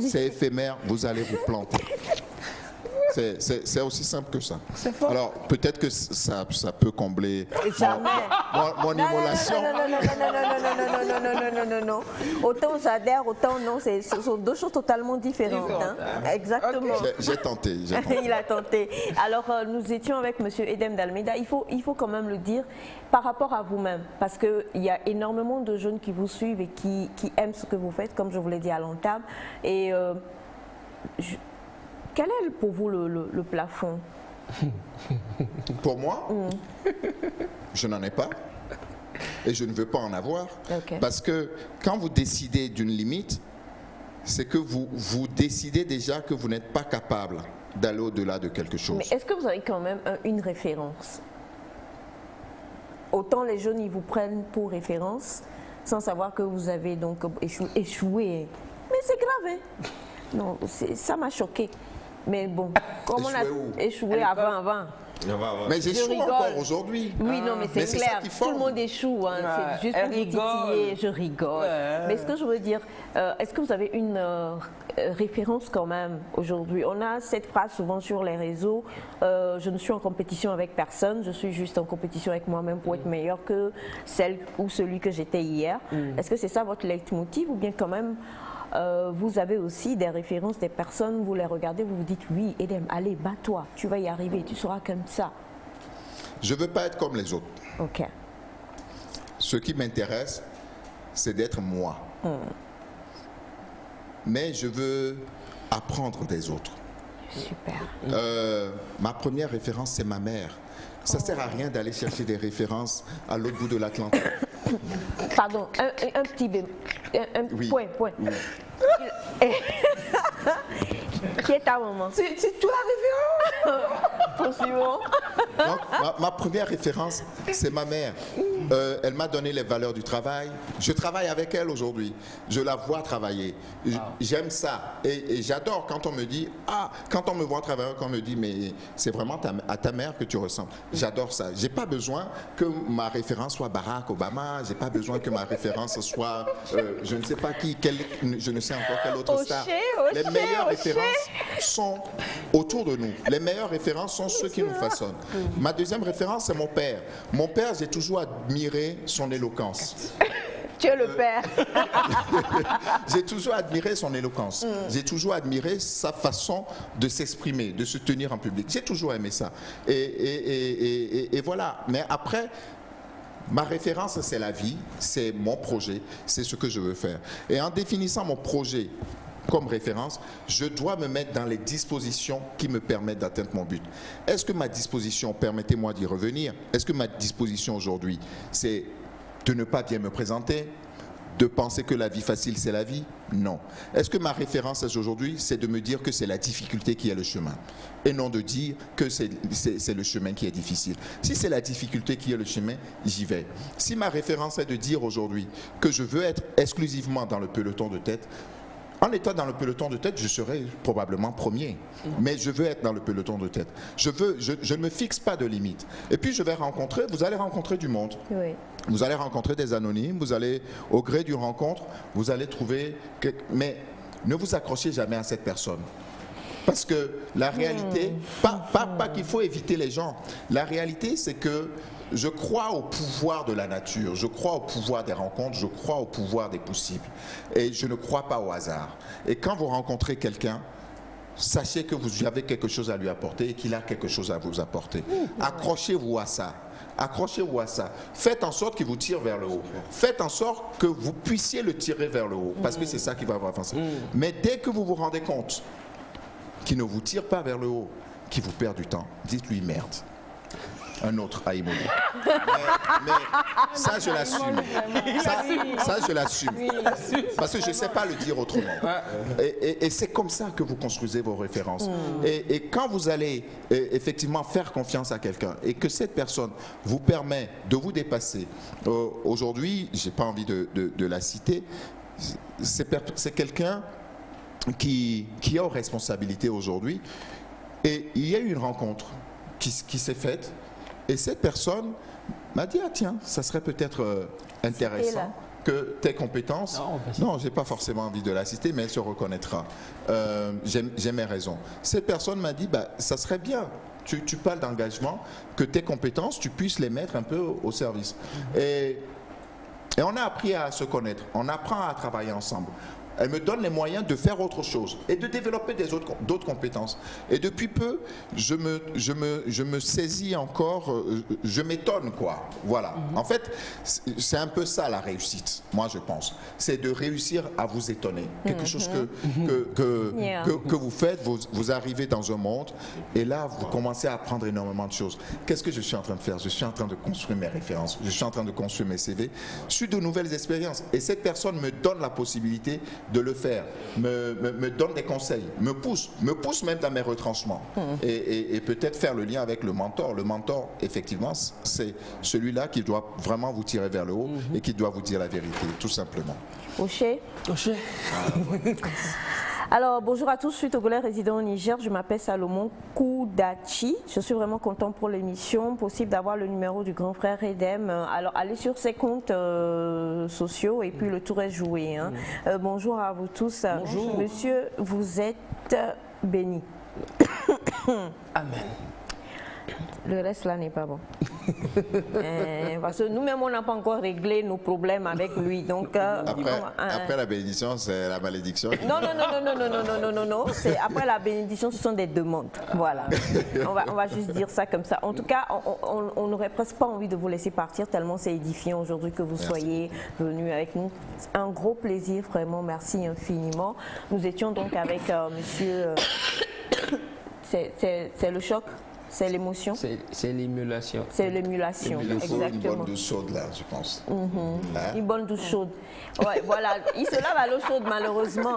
Speaker 11: C'est éphémère, vous allez vous planter. C'est aussi simple que ça. Alors, peut-être que ça peut combler mon immolation.
Speaker 2: Non. Autant j'adhère, autant non. Ce sont deux choses totalement différentes. Hein. Exactement.
Speaker 11: Okay. J'ai tenté.
Speaker 2: Il a tenté. Alors, nous étions avec M. Edem d'Almeida. Il faut quand même le dire par rapport à vous-même. Parce qu'il y a énormément de jeunes qui vous suivent et qui aiment ce que vous faites, comme je vous l'ai dit à l'entame. Et quel est pour vous le plafond?
Speaker 11: Pour moi, je n'en ai pas et je ne veux pas en avoir. Okay. Parce que quand vous décidez d'une limite, c'est que vous décidez déjà que vous n'êtes pas capable d'aller au-delà de quelque chose.
Speaker 2: Mais est-ce que vous avez quand même une référence? Autant les jeunes, ils vous prennent pour référence sans savoir que vous avez donc échoué. Mais c'est grave, hein? Non, ça m'a choqué. Mais bon, comme on a échoué avant.
Speaker 11: Mais j'échoue encore aujourd'hui.
Speaker 2: Oui, non, mais c'est clair. Tout le monde échoue. Hein. C'est juste pour titiller. Je rigole. Mais ce que je veux dire, est-ce que vous avez une référence quand même aujourd'hui? On a cette phrase souvent sur les réseaux, je ne suis en compétition avec personne, je suis juste en compétition avec moi-même pour être meilleure que celle ou celui que j'étais hier. Est-ce que c'est ça votre leitmotiv ou bien quand même vous avez aussi des références, des personnes, vous les regardez, vous vous dites oui, Edem, allez, bats-toi, tu vas y arriver, tu seras comme ça.
Speaker 11: Je ne veux pas être comme les autres.
Speaker 2: Ok.
Speaker 11: Ce qui m'intéresse, c'est d'être moi. Mais je veux apprendre des autres.
Speaker 2: Super.
Speaker 11: Ma première référence, c'est ma mère. Ça ne sert à rien d'aller chercher des références à l'autre bout de l'Atlantique.
Speaker 2: Pardon, un petit
Speaker 11: oui.
Speaker 2: point. Oui. Qui est ta maman?
Speaker 4: C'est toi la référence.
Speaker 2: Poursuivons.
Speaker 11: Donc, ma première référence, c'est ma mère. Elle m'a donné les valeurs du travail. Je travaille avec elle aujourd'hui. Je la vois travailler. J'aime ça. Et j'adore quand on me dit, quand on me voit travailler, quand on me dit, mais c'est vraiment à ta mère que tu ressembles. J'adore ça. J'ai pas besoin que ma référence soit Barack Obama. J'ai pas besoin que ma référence soit, je ne sais pas qui, je ne sais encore quelle autre star. Les meilleures références sont autour de nous. Les meilleures références sont ceux qui nous façonnent. Ma deuxième référence, c'est mon père. Mon père, j'ai toujours admiré son éloquence.
Speaker 2: Tu es le père.
Speaker 11: J'ai toujours admiré son éloquence. J'ai toujours admiré sa façon de s'exprimer, de se tenir en public. J'ai toujours aimé ça. Et voilà. Mais après, ma référence, c'est la vie, c'est mon projet, c'est ce que je veux faire. Et en définissant mon projet comme référence, je dois me mettre dans les dispositions qui me permettent d'atteindre mon but. Est-ce que ma disposition, permettez-moi d'y revenir, est-ce que ma disposition aujourd'hui, c'est de ne pas bien me présenter, de penser que la vie facile, c'est la vie? Non. Est-ce que ma référence aujourd'hui, c'est de me dire que c'est la difficulté qui est le chemin et non de dire que c'est le chemin qui est difficile? Si c'est la difficulté qui est le chemin, j'y vais. Si ma référence est de dire aujourd'hui que je veux être exclusivement dans le peloton de tête, en étant dans le peloton de tête, je serai probablement premier. Mais je veux être dans le peloton de tête. Je ne me fixe pas de limite. Et puis vous allez rencontrer du monde.
Speaker 2: Oui.
Speaker 11: Vous allez rencontrer des anonymes, vous allez, au gré d'une rencontre, vous allez trouver... Mais ne vous accrochez jamais à cette personne. Parce que la réalité, pas qu'il faut éviter les gens. La réalité, c'est que je crois au pouvoir de la nature, je crois au pouvoir des rencontres, je crois au pouvoir des possibles. Et je ne crois pas au hasard. Et quand vous rencontrez quelqu'un, sachez que vous avez quelque chose à lui apporter et qu'il a quelque chose à vous apporter. Accrochez-vous à ça. Accrochez-vous à ça. Faites en sorte qu'il vous tire vers le haut. Faites en sorte que vous puissiez le tirer vers le haut. Parce que c'est ça qui va vous avancer. Mais dès que vous vous rendez compte qu'il ne vous tire pas vers le haut, qu'il vous perd du temps, dites-lui merde. Un autre à immoler. Mais ça, je l'assume. Ça, je l'assume. Parce que je ne sais pas le dire autrement. Et c'est comme ça que vous construisez vos références. Et quand vous allez effectivement faire confiance à quelqu'un et que cette personne vous permet de vous dépasser, aujourd'hui, je n'ai pas envie de la citer, c'est quelqu'un qui est aux responsabilités aujourd'hui. Et il y a eu une rencontre qui s'est faite. Et cette personne m'a dit, ah tiens, ça serait peut-être intéressant que tes compétences... Non, je n'ai pas forcément envie de la citer, mais elle se reconnaîtra. J'ai mes raisons. Cette personne m'a dit, bah, ça serait bien, tu parles d'engagement, que tes compétences, tu puisses les mettre un peu au service. Et on a appris à se connaître, on apprend à travailler ensemble. Elle me donne les moyens de faire autre chose et de développer d'autres compétences. Et depuis peu, je me saisis encore, je m'étonne quoi. Voilà. En fait, c'est un peu ça la réussite, moi je pense. C'est de réussir à vous étonner. Quelque chose que vous faites, vous arrivez dans un monde et là, vous commencez à apprendre énormément de choses. Qu'est-ce que je suis en train de faire? Je suis en train de construire mes références. Je suis en train de construire mes CV sur de nouvelles expériences. Et cette personne me donne la possibilité de le faire, me donne des conseils, me pousse même dans mes retranchements et peut-être faire le lien avec le mentor. Le mentor, effectivement, c'est celui-là qui doit vraiment vous tirer vers le haut et qui doit vous dire la vérité, tout simplement.
Speaker 2: Oché. Alors, bonjour à tous, je suis togolais résident au Niger, je m'appelle Salomon Koudachi. Je suis vraiment content pour l'émission. Possible d'avoir le numéro du grand frère Edem. Alors, allez sur ses comptes sociaux et puis le tour est joué. Hein. Bonjour à vous tous.
Speaker 10: Bonjour.
Speaker 2: Monsieur, vous êtes béni.
Speaker 10: Amen.
Speaker 2: Le reste là n'est pas bon. Parce que nous-mêmes, on n'a pas encore réglé nos problèmes avec lui. Donc,
Speaker 11: après la bénédiction, c'est la malédiction.
Speaker 2: Non. Après la bénédiction, ce sont des demandes. Voilà. On va juste dire ça comme ça. En tout cas, on n'aurait presque pas envie de vous laisser partir tellement c'est édifiant aujourd'hui que vous soyez venus avec nous. Un gros plaisir, vraiment. Merci infiniment. Nous étions donc avec monsieur... c'est le choc. C'est l'émotion.
Speaker 10: C'est l'émulation.
Speaker 2: C'est l'émulation, exactement.
Speaker 11: Une bonne douche chaude là, je pense.
Speaker 2: Une bonne douche chaude. Ouais, voilà. Il se lave à l'eau chaude malheureusement.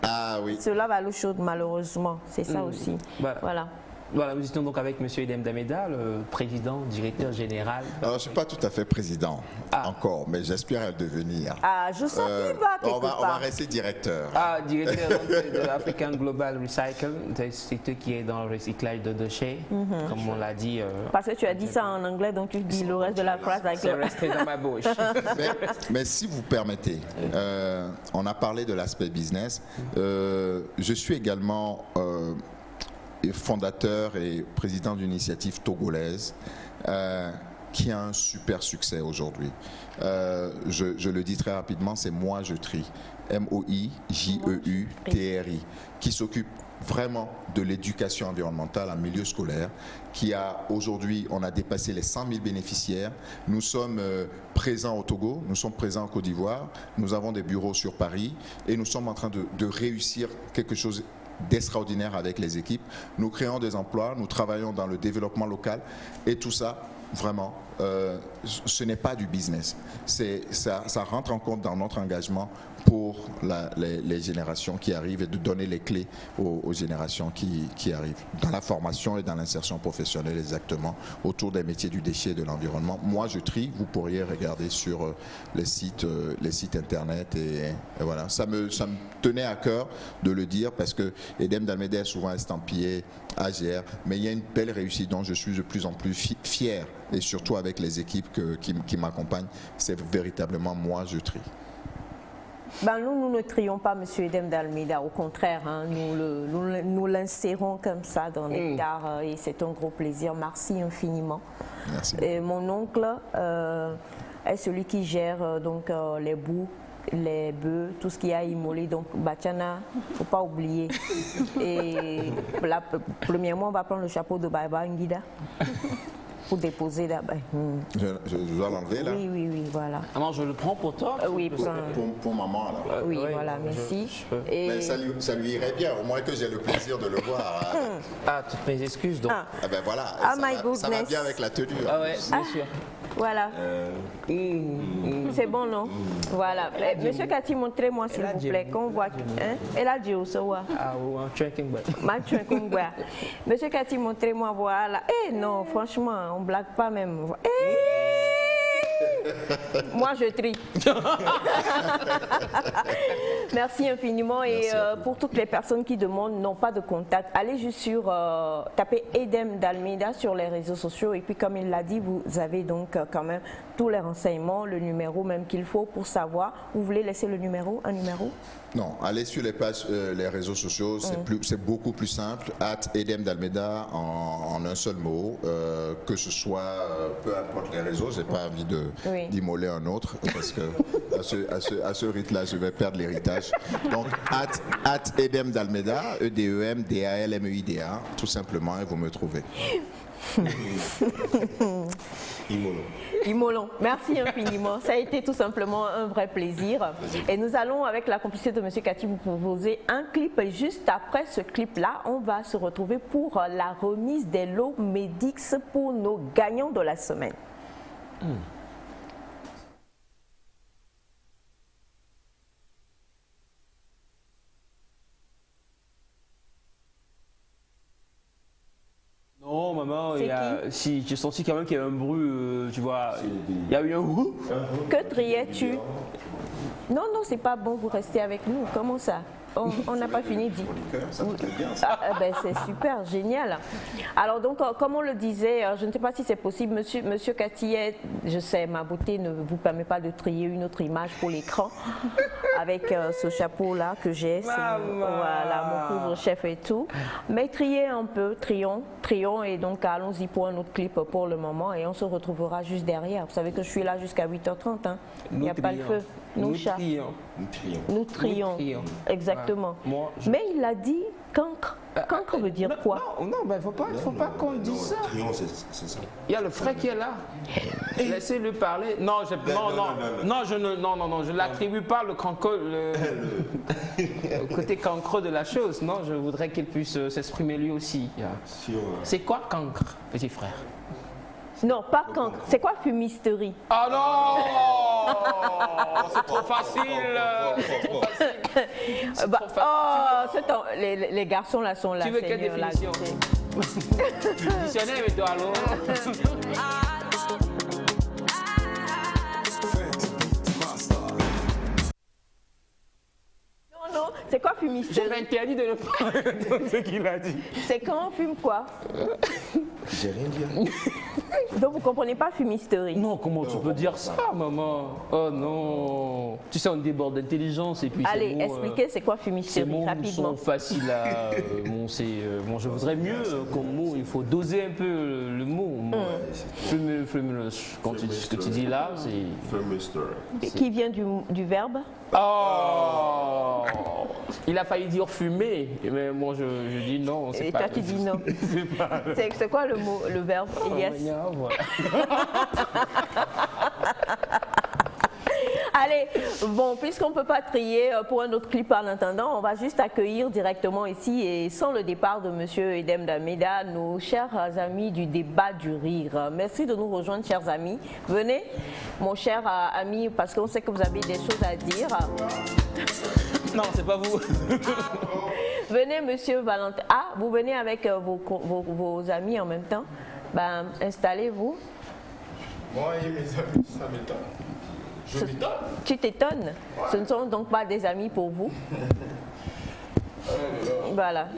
Speaker 11: Ah oui.
Speaker 2: Il se lave à l'eau chaude malheureusement. C'est ça aussi. Voilà.
Speaker 10: Voilà, nous étions donc avec M. Edem Dameda, le président, directeur général.
Speaker 11: Alors, je ne suis pas tout à fait président encore, mais j'espère le devenir.
Speaker 2: Ah, je sais qu'il va quelque part.
Speaker 11: On va rester directeur.
Speaker 10: Ah, directeur de African Global Recycle, c'est qui est dans le recyclage de déchets, comme on l'a dit.
Speaker 2: Parce que tu as dit ça en anglais, donc tu dis le reste de la phrase avec
Speaker 10: le... C'est resté dans ma bouche.
Speaker 11: mais si vous permettez, on a parlé de l'aspect business. Je suis également... fondateur et président d'une initiative togolaise qui a un super succès aujourd'hui. Je le dis très rapidement, c'est Moi Je Trie, MOIJEUTRI, qui s'occupe vraiment de l'éducation environnementale en milieu scolaire, qui a aujourd'hui, on a dépassé les 100 000 bénéficiaires. Nous sommes présents au Togo, nous sommes présents en Côte d'Ivoire, nous avons des bureaux sur Paris et nous sommes en train de réussir quelque chose d'extraordinaire avec les équipes. Nous créons des emplois, nous travaillons dans le développement local et tout ça vraiment. Ce n'est pas du business. Ça rentre en compte dans notre engagement pour les générations qui arrivent et de donner les clés aux générations qui arrivent. Dans la formation et dans l'insertion professionnelle exactement, autour des métiers du déchet et de l'environnement. Moi, je trie. Vous pourriez regarder sur les sites internet et voilà. Ça me tenait à cœur de le dire parce que Edem d'Almeida est souvent estampillé AGR, mais il y a une belle réussite dont je suis de plus en plus fier et surtout avec les équipes qui m'accompagnent. C'est véritablement moi, je trie.
Speaker 2: Ben nous ne trions pas M. Edem d'Almeida, au contraire, hein, nous l'insérons comme ça dans Nectar et c'est un gros plaisir. Merci infiniment.
Speaker 11: Merci.
Speaker 2: Et mon oncle est celui qui gère donc les bouts, les bœufs, tout ce qui a immolé. Donc Batiana, il ne faut pas oublier. Et premièrement, on va prendre le chapeau de Baba Ngida. Pour déposer là-bas.
Speaker 11: Je dois l'enlever là?
Speaker 2: Oui, voilà.
Speaker 10: Alors je le prends pour toi?
Speaker 2: Oui,
Speaker 11: pour maman alors.
Speaker 2: Oui, voilà, merci.
Speaker 11: Mais ça lui irait bien, au moins que j'ai le plaisir de le voir.
Speaker 10: Ah, toutes mes excuses donc.
Speaker 11: Ah ben voilà, ça va bien avec la tenue.
Speaker 10: Ah ouais, bien sûr.
Speaker 2: Voilà. C'est bon, non? Voilà. Monsieur Cathy, montrez-moi s'il vous plaît, qu'on voit. Elle a dit au soir.
Speaker 10: Ah, oui,
Speaker 2: Monsieur Cathy, montrez-moi, voilà. Eh non, franchement, on ne blague pas même. Moi, je trie. Merci infiniment. Et pour toutes les personnes qui demandent, n'ont pas de contact, allez juste sur, tapez Edem d'Almeida sur les réseaux sociaux. Et puis, comme il l'a dit, vous avez donc quand même tous les renseignements, le numéro même qu'il faut pour savoir. Vous voulez laisser le numéro, un numéro?
Speaker 11: Non, allez sur les pages, les réseaux sociaux, c'est beaucoup plus simple. @Edem d'Almeida en un seul mot, que ce soit, peu importe les réseaux, j'ai pas envie d'immoler un autre, parce que à ce rythme-là, je vais perdre l'héritage. Donc, @Edem d'Almeida, EDEM, DALMEIDA, tout simplement, et vous me trouvez.
Speaker 2: Immolons. Merci infiniment. Ça a été tout simplement un vrai plaisir. Et nous allons, avec la complicité de M. Cathy, vous proposer un clip. Et juste après ce clip-là, on va se retrouver pour la remise des lots Medix pour nos gagnants de la semaine.
Speaker 10: Non, maman, si, j'ai senti quand même qu'il y avait un bruit, tu vois, il y a eu un wouh.
Speaker 2: Que triais-tu? Non, c'est pas bon, vous restez avec nous. Comment ça? On n'a pas fini dit. Ben, c'est super, génial. Alors donc, comme on le disait, je ne sais pas si c'est possible, monsieur Cathy, je sais, ma beauté ne vous permet pas de trier une autre image pour l'écran avec ce chapeau-là que j'ai. Voilà, mon pauvre chef et tout. Mais triez un peu, trions, et donc allons-y pour un autre clip pour le moment et on se retrouvera juste derrière. Vous savez que je suis là jusqu'à 8h30, hein. Il n'y a pas le feu. Nous trions. Exactement.
Speaker 10: Moi,
Speaker 2: mais il a dit cancre. Cancre veut dire quoi?
Speaker 10: Non, il ne faut pas qu'on dise ça.
Speaker 9: C'est ça.
Speaker 10: Il y a le frère qui est là. Laissez-le parler. Non, je ne l'attribue pas le côté cancreux de la chose. Non, je voudrais qu'il puisse s'exprimer lui aussi. C'est quoi cancre, petit frère?
Speaker 2: Non, pas cancre. C'est quoi fumisterie?
Speaker 10: Ah non! C'est trop facile.
Speaker 2: Les garçons là sont là.
Speaker 10: Tu veux quelle définition? Dictionnaire, mais toi alors?
Speaker 2: Non, c'est quoi fumisterie?
Speaker 10: J'ai interdit de ne pas répondre ce qu'il a dit.
Speaker 2: C'est quand on fume quoi?
Speaker 9: J'ai rien dit.
Speaker 2: Donc vous comprenez pas fumisterie?
Speaker 10: Non, comment tu peux dire ça, maman? Oh non. Tu sais, on déborde d'intelligence et puis
Speaker 2: allez, expliquez c'est quoi fumisterie rapidement.
Speaker 10: Ces mots sont faciles à... bon, je voudrais mieux comme mot, il faut doser un peu le mot. Quand tu dis ce que tu dis là, c'est...
Speaker 2: Qui vient du verbe?
Speaker 10: Oh! Il a failli dire fumer, mais moi je dis non.
Speaker 2: Et toi tu dis non. C'est quoi le mot, le verbe? Yes. Allez, bon, puisqu'on ne peut pas trier pour un autre clip en attendant, on va juste accueillir directement ici et sans le départ de M. Edem d'Almeida, nos chers amis du débat du rire. Merci de nous rejoindre, chers amis. Venez, mon cher ami, parce qu'on sait que vous avez des choses à dire.
Speaker 10: Non, c'est pas vous.
Speaker 2: Venez, monsieur Valentin. Ah, vous venez avec vos amis en même temps. Ben, installez-vous.
Speaker 9: Moi et mes amis, ça m'étonne. Je m'étonne.
Speaker 2: Tu t'étonnes? Ce ne sont donc pas des amis pour vous? Voilà.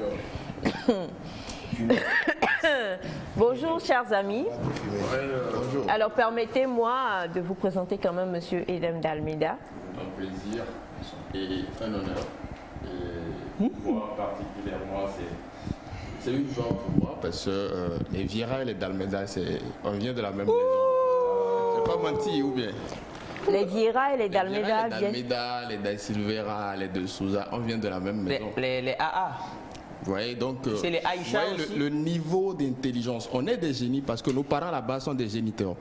Speaker 2: Bonjour, chers amis.
Speaker 9: Bonjour.
Speaker 2: Alors, permettez-moi de vous présenter quand même monsieur Edem d'Almeida.
Speaker 9: Un plaisir et un honneur. Et moi, particulièrement, c'est une joie pour moi parce que les Vieira et les Dalmeda, on vient de la même maison. C'est pas menti ou bien?
Speaker 2: Les Vieira et les Dalmeda
Speaker 9: viennent. Les Dalmeda, les Da Silveira, les De Souza, on vient de la même maison.
Speaker 10: Les AA.
Speaker 9: Vous voyez, donc,
Speaker 10: c'est les Aïcha aussi.
Speaker 9: Le niveau d'intelligence, on est des génies parce que nos parents là-bas sont des géniteurs.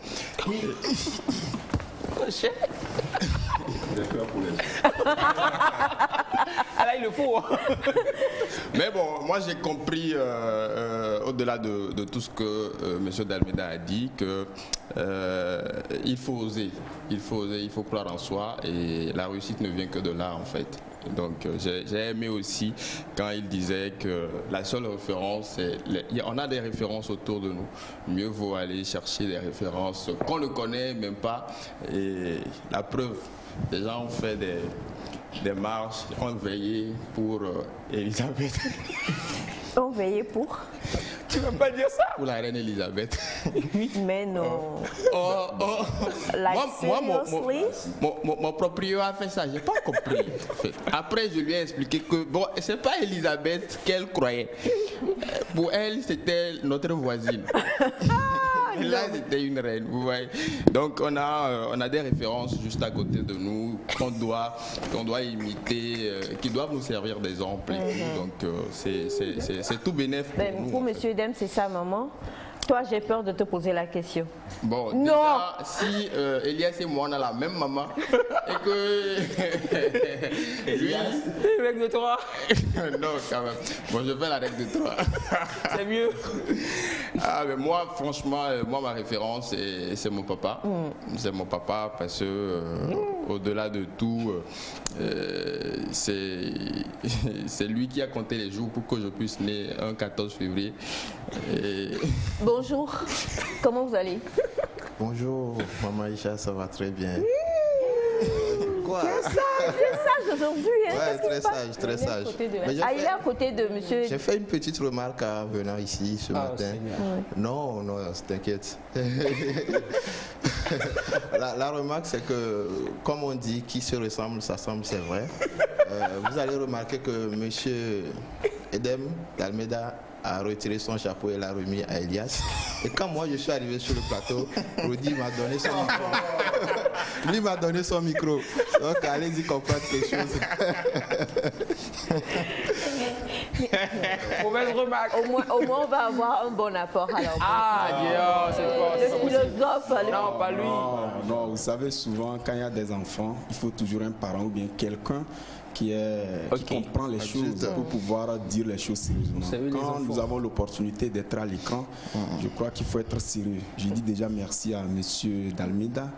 Speaker 10: Ah là, il le faut.
Speaker 9: Mais bon, moi j'ai compris, au-delà de tout ce que M. Dalmeida a dit, qu'il faut oser. Il faut oser, il faut croire en soi et la réussite ne vient que de là en fait. Donc j'ai aimé aussi quand il disait que la seule référence, on a des références autour de nous. Mieux vaut aller chercher des références qu'on ne connaît même pas. Et la preuve, des gens ont fait des marches, ont veillé pour Elisabeth.
Speaker 2: On veillait pour?
Speaker 10: Tu ne veux pas dire ça?
Speaker 9: Pour la reine Elisabeth.
Speaker 2: Mais non.
Speaker 9: Like, mon proprio a fait ça, j'ai pas compris. Après, je lui ai expliqué que bon, c'est pas Elisabeth qu'elle croyait. Pour elle, c'était notre voisine. Là, c'était une reine, vous voyez. Donc, on a des références juste à côté de nous qu'on doit imiter, qui doivent nous servir d'exemple. Donc, c'est tout bénéfique pour nous.
Speaker 2: Pour monsieur Edem, c'est ça, maman. Toi, j'ai peur de te poser la question.
Speaker 9: Bon,
Speaker 2: non.
Speaker 9: Déjà, si Elias et moi, on a la même maman, et que lui...
Speaker 10: Règle de 3.
Speaker 9: Non, quand même. Bon, je fais la règle de 3.
Speaker 10: C'est mieux.
Speaker 9: Ah, mais moi, franchement, ma référence, c'est mon papa. C'est mon papa parce que, au-delà de tout, c'est lui qui a compté les jours pour que je puisse naître un 14 février. Et...
Speaker 2: Bonjour, comment vous allez?
Speaker 12: Bonjour, maman Aïcha, ça va très bien. Quoi?
Speaker 2: Très sage aujourd'hui. Hein?
Speaker 12: Ouais, très sage.
Speaker 2: Il est à côté de monsieur.
Speaker 12: J'ai fait une petite remarque en venant ici ce matin. Non, t'inquiète. La remarque, c'est que, comme on dit, qui se ressemble, s'assemble, c'est vrai. Vous allez remarquer que monsieur Edem d'Almeida a retiré son chapeau et l'a remis à Elias. Et quand moi je suis arrivé sur le plateau, Rudy m'a donné son micro. Lui m'a donné son micro. Donc allez-y comprendre quelque chose.
Speaker 10: Mauvaise remarque.
Speaker 2: Au moins on va avoir un bon apport. Alors,
Speaker 10: c'est quoi?
Speaker 2: Le philosophe.
Speaker 10: Non, pas lui.
Speaker 13: Non, vous savez, souvent quand il y a des enfants, il faut toujours un parent ou bien quelqu'un qui comprend les choses pour pouvoir dire les choses sérieusement. Quand nous avons l'opportunité d'être à l'écran, je crois qu'il faut être sérieux. Je dis déjà merci à M. Dalmeida.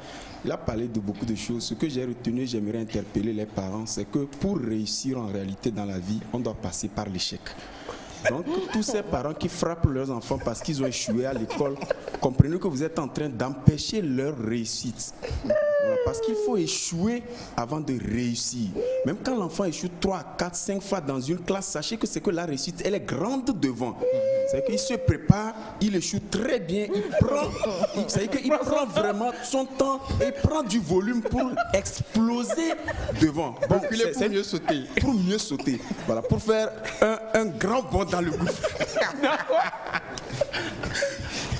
Speaker 13: Il a parlé de beaucoup de choses. Ce que j'ai retenu, j'aimerais interpeller les parents, c'est que pour réussir en réalité dans la vie, on doit passer par l'échec. Donc, tous ces parents qui frappent leurs enfants parce qu'ils ont échoué à l'école, comprenez que vous êtes en train d'empêcher leur réussite. Parce qu'il faut échouer avant de réussir. Même quand l'enfant échoue 3, 4, 5 fois dans une classe, sachez que c'est que la réussite, elle est grande devant. C'est qu'il se prépare, il échoue très bien, il prend vraiment son temps et il prend du volume pour exploser devant.
Speaker 9: Bon, pour mieux sauter.
Speaker 13: Pour mieux sauter. Voilà, pour faire un grand bond dans le gouffre.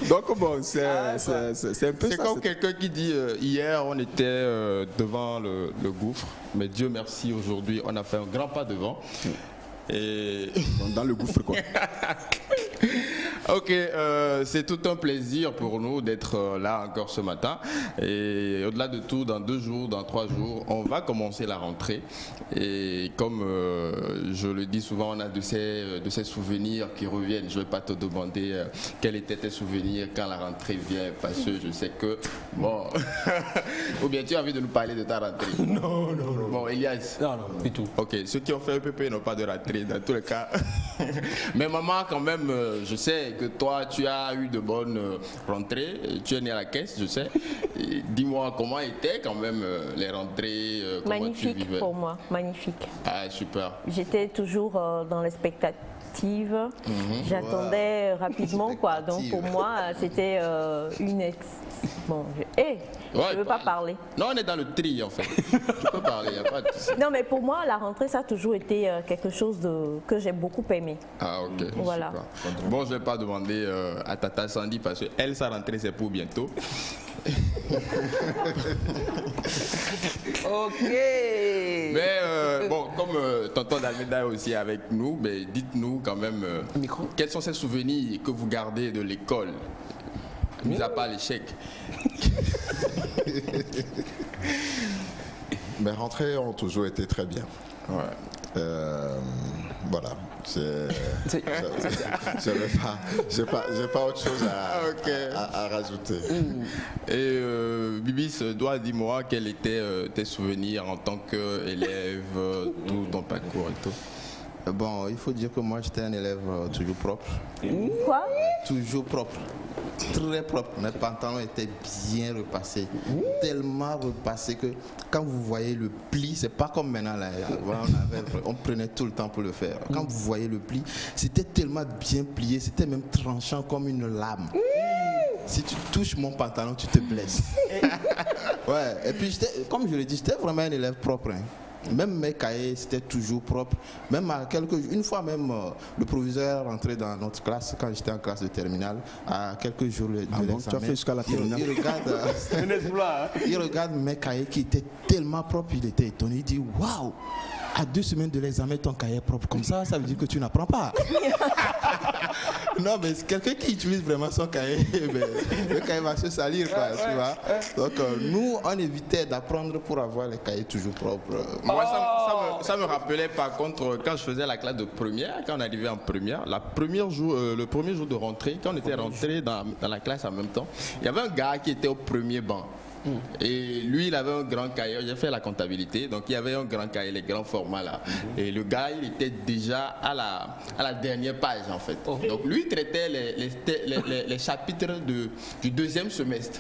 Speaker 13: Donc bon, c'est un peu ça.
Speaker 9: C'est comme quelqu'un qui dit hier on était devant le gouffre, mais Dieu merci, aujourd'hui on a fait un grand pas devant. Et...
Speaker 13: Dans le gouffre quoi.
Speaker 9: Ok, c'est tout un plaisir pour nous d'être là encore ce matin. Et au-delà de tout, dans 2 jours, dans 3 jours, on va commencer la rentrée. Et comme je le dis souvent, on a de ces souvenirs qui reviennent. Je ne vais pas te demander quels étaient tes souvenirs quand la rentrée vient, parce que je sais que, bon, ou bien tu as envie de nous parler de ta rentrée?
Speaker 10: Non.
Speaker 9: Bon, Elias?
Speaker 10: Non, du tout.
Speaker 9: Ok, ceux qui ont fait EPP n'ont pas de rentrée dans tous les cas. Mais maman, quand même, je sais que toi, tu as eu de bonnes rentrées. Tu es né à la caisse, je sais. Dis-moi, comment étaient quand même les rentrées?
Speaker 2: Magnifique pour moi, magnifique.
Speaker 9: Ah, super.
Speaker 2: J'étais toujours dans l'expectative. J'attendais rapidement, quoi. Donc pour moi, c'était une Bon, je veux pas parler.
Speaker 9: Non, on est dans le tri en fait. Tu peux parler, il n'y a pas de...
Speaker 2: Non, mais pour moi, la rentrée, ça a toujours été quelque chose que j'ai beaucoup aimé.
Speaker 9: Ah, ok.
Speaker 2: Voilà.
Speaker 9: Super. Bon, je ne vais pas demander à Tata Sandy parce qu'elle, sa rentrée, c'est pour bientôt.
Speaker 10: Ok.
Speaker 9: Mais bon, comme tonton Dalméda est aussi avec nous, mais dites-nous quand même quels sont ces souvenirs que vous gardez de l'école, mis à part l'échec.
Speaker 11: Mes rentrées ont toujours été très bien. Ouais. Voilà. Je n'ai pas autre chose à rajouter.
Speaker 9: Et Bibis, dis-moi quels étaient tes souvenirs en tant qu'élève, tout ton parcours et tout.
Speaker 12: Bon, il faut dire que moi j'étais un élève toujours propre.
Speaker 2: Quoi?
Speaker 12: Toujours propre. Très propre. Mes pantalons étaient bien repassés. Tellement repassés que quand vous voyez le pli, c'est pas comme maintenant là. On prenait tout le temps pour le faire. Quand vous voyez le pli, c'était tellement bien plié, c'était même tranchant comme une lame. Si tu touches mon pantalon, tu te blesses. Ouais. Et puis, comme je l'ai dit, j'étais vraiment un élève propre. Hein. Même mes cahiers, c'était toujours propre. Même une fois même, le proviseur rentrait dans notre classe, quand j'étais en classe de terminale, à quelques jours de l'examen.
Speaker 13: Tu as fait jusqu'à la terminale.
Speaker 12: Il regarde mes cahiers qui étaient tellement propres, il était étonné. Il dit, waouh! À 2 semaines de l'examen, ton cahier est propre comme ça veut dire que tu n'apprends pas. Non, mais quelqu'un qui utilise vraiment son cahier, le cahier va se salir, quoi, tu vois. Donc, nous, on évitait d'apprendre pour avoir les cahiers toujours propres.
Speaker 9: Moi, ça me rappelait, par contre, quand je faisais la classe de première, quand on arrivait en première, le premier jour de rentrée, quand on était rentré dans la classe en même temps, il y avait un gars qui était au premier banc. Et lui, il avait un grand cahier. J'ai fait la comptabilité, donc il y avait un grand cahier, les grands formats là. Et le gars, il était déjà à la dernière page en fait. Donc lui, il traitait les chapitres du 2e semestre.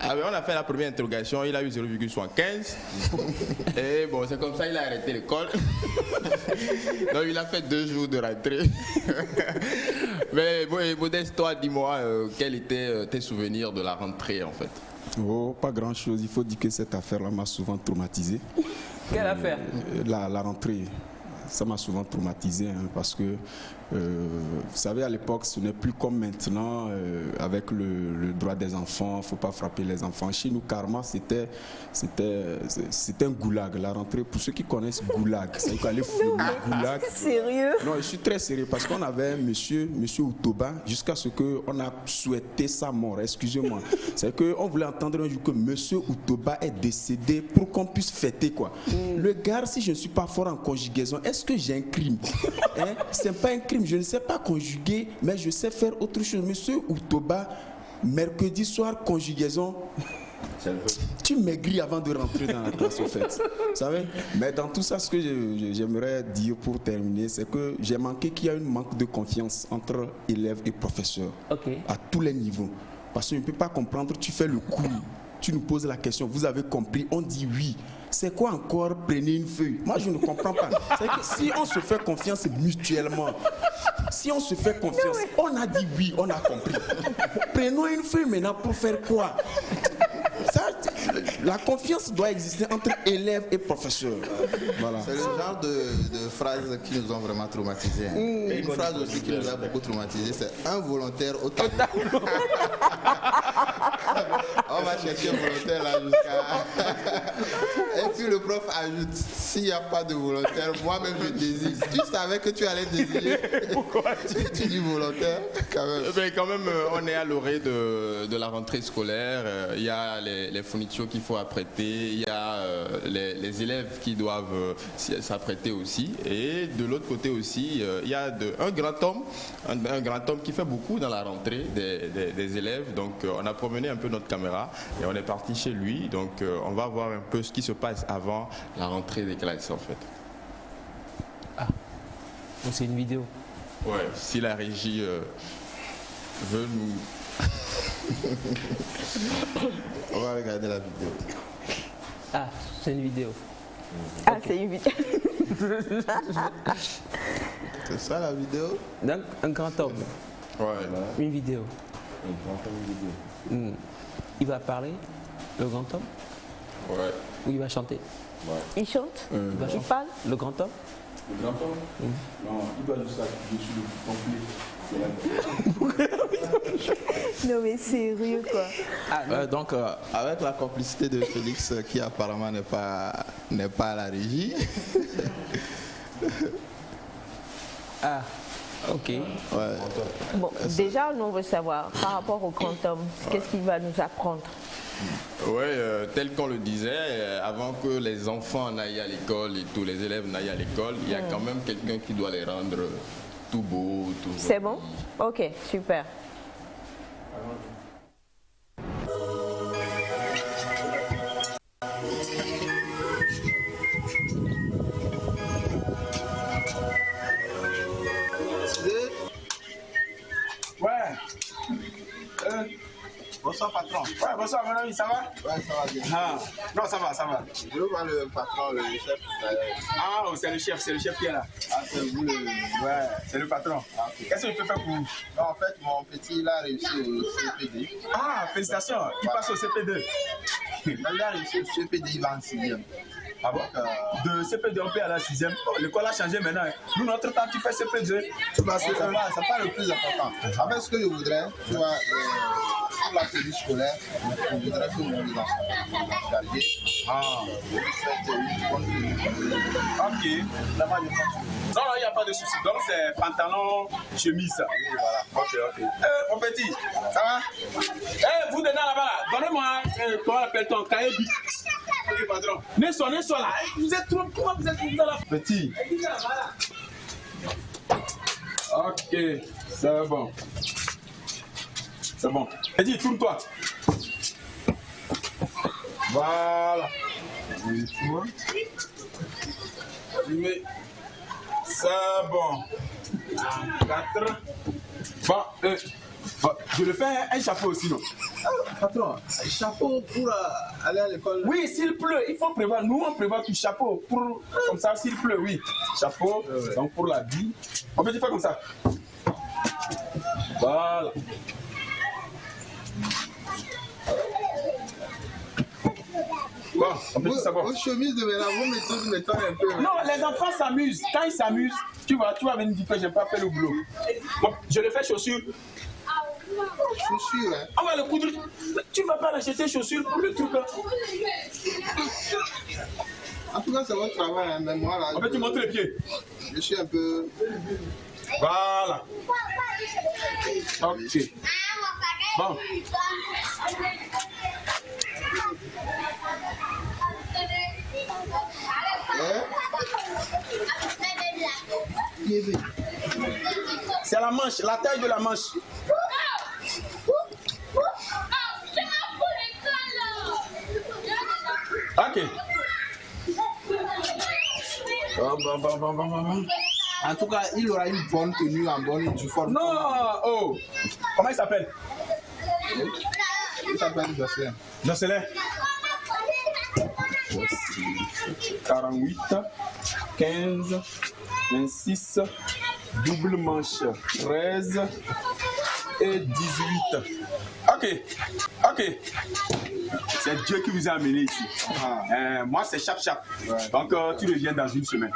Speaker 9: Ah ben on a fait la première interrogation, il a eu 0,75. Et bon, c'est comme ça il a arrêté l'école. Donc il a fait 2 jours de rentrée. Mais bon, Modeste, toi, dis-moi, quels étaient tes souvenirs de la rentrée en fait?
Speaker 13: Oh, pas grand-chose. Il faut dire que cette affaire-là m'a souvent traumatisé.
Speaker 10: Quelle affaire?
Speaker 13: La rentrée. Ça m'a souvent traumatisé parce que, vous savez, à l'époque, ce n'est plus comme maintenant avec le droit des enfants, il ne faut pas frapper les enfants. Chez nous, carrément, c'était un goulag. La rentrée, pour ceux qui connaissent goulag, c'est aller fumer goulag.
Speaker 2: Sérieux?
Speaker 13: Non, je suis très sérieux parce qu'on avait monsieur Outoba jusqu'à ce qu'on a souhaité sa mort. Excusez-moi. C'est qu'on voulait entendre un jour que monsieur Outoba est décédé pour qu'on puisse fêter, quoi. Le gars, si je ne suis pas fort en conjugaison, est-ce que j'ai un crime? Hein? C'est pas un crime, je ne sais pas conjuguer, mais je sais faire autre chose. Monsieur Outoba, mercredi soir, conjugaison. Tu maigris avant de rentrer dans la classe, en fait. Vous savez? Mais dans tout ça, ce que j'aimerais dire pour terminer, c'est que j'ai manqué qu'il y a un manque de confiance entre élèves et professeurs. À tous les niveaux. Parce qu'on ne peut pas comprendre, tu fais le cours, tu nous poses la question, vous avez compris, on dit oui. C'est quoi encore prenez une feuille? Moi, je ne comprends pas. C'est que si on se fait confiance mutuellement, si on se fait confiance, on a dit oui, on a compris. Prenons une feuille maintenant pour faire quoi? Ça, la confiance doit exister entre élèves et professeurs. Voilà.
Speaker 12: C'est le genre de phrases qui nous ont vraiment traumatisés. Hein. Et une phrase aussi qui nous a beaucoup traumatisés, c'est involontaire au tableau. On va chercher un volontaire là jusqu'à... Et puis le prof ajoute, s'il n'y a pas de volontaire, moi-même je désire. Tu savais que tu allais désirer.
Speaker 9: Pourquoi
Speaker 12: tu dis volontaire quand même.
Speaker 9: Mais quand même, on est à l'orée de la rentrée scolaire. Il y a les fournitures qu'il faut apprêter. Il y a les élèves qui doivent s'apprêter aussi. Et de l'autre côté aussi, il y a un grand homme qui fait beaucoup dans la rentrée des élèves. Donc on a promené un peu notre caméra et on est parti chez lui. Donc on va voir un peu ce qui se passe avant la rentrée des classes en fait.
Speaker 10: Ah, donc c'est une vidéo.
Speaker 9: Ouais, si la régie veut nous...
Speaker 12: On va regarder la vidéo.
Speaker 10: Ah, c'est une vidéo.
Speaker 2: Ah, okay. C'est une vidéo.
Speaker 12: C'est ça la vidéo?
Speaker 10: Donc, un grand homme.
Speaker 9: Ouais.
Speaker 10: Une vidéo. Il va parler, le grand homme?
Speaker 9: Ouais.
Speaker 10: Ou il va chanter?
Speaker 2: Ouais. Il chante? Il parle?
Speaker 10: Le grand homme?
Speaker 13: Le grand homme? Non, il doit juste appuyer sur le bouton clé.
Speaker 2: Non mais sérieux quoi.
Speaker 12: Donc avec la complicité de Félix qui apparemment n'est pas à la régie.
Speaker 10: Ah, ok.
Speaker 12: Ouais.
Speaker 2: Bon, déjà nous on veut savoir par rapport au grand homme, qu'est-ce qu'il va nous apprendre?
Speaker 9: Oui, tel qu'on le disait, avant que les enfants n'aillent à l'école et tous les élèves n'aillent à l'école, il y a quand même quelqu'un qui doit les rendre tout beaux, tout...
Speaker 2: C'est bon? Ok, super.
Speaker 14: Ouais.
Speaker 12: Bonsoir patron.
Speaker 14: Ouais, bonsoir mon ami, ça va?
Speaker 12: Ouais, ça va bien.
Speaker 14: Ah. Non, ça va, ça va.
Speaker 12: Je veux voir le patron, le chef.
Speaker 14: Ah, c'est le chef qui est là.
Speaker 12: Ah, c'est vous le...
Speaker 14: Ouais, c'est le patron.
Speaker 12: Ah, okay.
Speaker 14: Qu'est-ce que je peux faire pour vous?
Speaker 12: Non, en fait, mon petit, il a réussi au CPD.
Speaker 14: Ah, félicitations, il passe au CP2.
Speaker 12: Il a réussi au CPD, il va en 6e.
Speaker 14: Ah bon? De CP2 on peut aller à la 6e. L'école a changé maintenant. Nous, notre temps, tu fais CP2.
Speaker 12: C'est pas le plus important. En fait, ce que je voudrais, tu vois, pour la tenue scolaire, je voudrais que mon enfants garder.
Speaker 14: Ah. Ok.
Speaker 12: Là-bas, je pense.
Speaker 14: Non, il n'y a pas de souci. Donc, c'est pantalon, chemise.
Speaker 12: Oui, voilà.
Speaker 14: Ok. Mon petit, ça va? Vous dedans là-bas, donnez-moi, comment appelle-t-on, cahier bic. Ok, patron. Ne sois là. Vous êtes trop. Pourquoi vous êtes là?
Speaker 12: Petit.
Speaker 14: Ok, c'est bon. C'est bon. Petit, tourne-toi. Voilà. Mais c'est bon. 4. Bon, je le fais un chapeau aussi, non?
Speaker 12: Patron, chapeau pour aller à l'école?
Speaker 14: Oui, s'il pleut, il faut prévoir. Nous, on prévoit du chapeau. Comme ça, s'il pleut, oui. Chapeau, donc pour la vie. On peut faire comme ça. Voilà. Bon, on peut tout savoir.
Speaker 12: Vos chemises de ménage, vous m'étonnez un peu.
Speaker 14: Non, les enfants s'amusent. Quand ils s'amusent, tu vas venir dire que je n'ai pas fait le boulot. Bon, je le fais chaussures.
Speaker 12: Chaussures, hein?
Speaker 14: On va le coudre. Tu ne vas pas acheter chaussures pour le truc. Hein.
Speaker 12: En tout cas, c'est votre travail, hein, mais moi là.
Speaker 14: En fait, tu montres les pieds.
Speaker 12: Je suis un peu.
Speaker 14: Voilà. Ok. Bon. C'est la manche, la taille de la manche. Ok.
Speaker 12: Bon. En tout cas, il aura une bonne tenue, en bonne uniforme.
Speaker 14: Non, oh. Comment il s'appelle?
Speaker 12: Il s'appelle Jocelyn.
Speaker 14: Jocelyn. 48, 15, 26, double manche, 13 et 18. Ok. C'est Dieu qui vous a amené ici. Moi, c'est Chap. Ouais. Donc, tu reviens dans une semaine.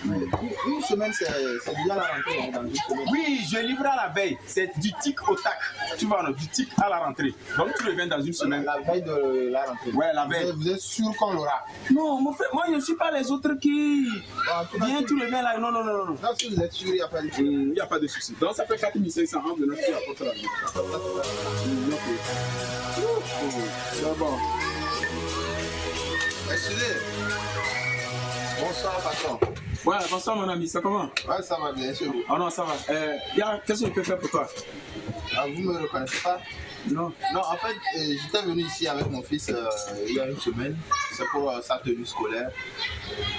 Speaker 12: Une semaine, c'est déjà la rentrée, dans une semaine.
Speaker 14: Oui, je livre à la veille. C'est du tic au tac. Tu vois, du tic à la rentrée. Donc tu reviens dans une semaine.
Speaker 12: La veille de la rentrée.
Speaker 14: Ouais, la veille.
Speaker 12: Vous êtes sûr qu'on l'aura?
Speaker 14: Non, mon frère, moi je ne suis pas les autres qui... Viens, tu reviens là. Non.
Speaker 12: Non, si vous êtes sûr, il n'y a pas de souci.
Speaker 14: Il n'y a pas de souci. Donc ça fait 4500 ans de notre qui apporte la vie.
Speaker 12: C'est bon. Excusez. Bonsoir, patron.
Speaker 14: Ouais, bonsoir mon ami, ça comment?
Speaker 12: Ouais, ça va bien, chez vous.
Speaker 14: Oh non, ça va. Qu'est-ce que je peux faire pour toi?
Speaker 12: Ah, vous ne me reconnaissez pas?
Speaker 14: Non.
Speaker 12: Non, en fait, j'étais venu ici avec mon fils il y a une semaine. C'est pour sa tenue scolaire.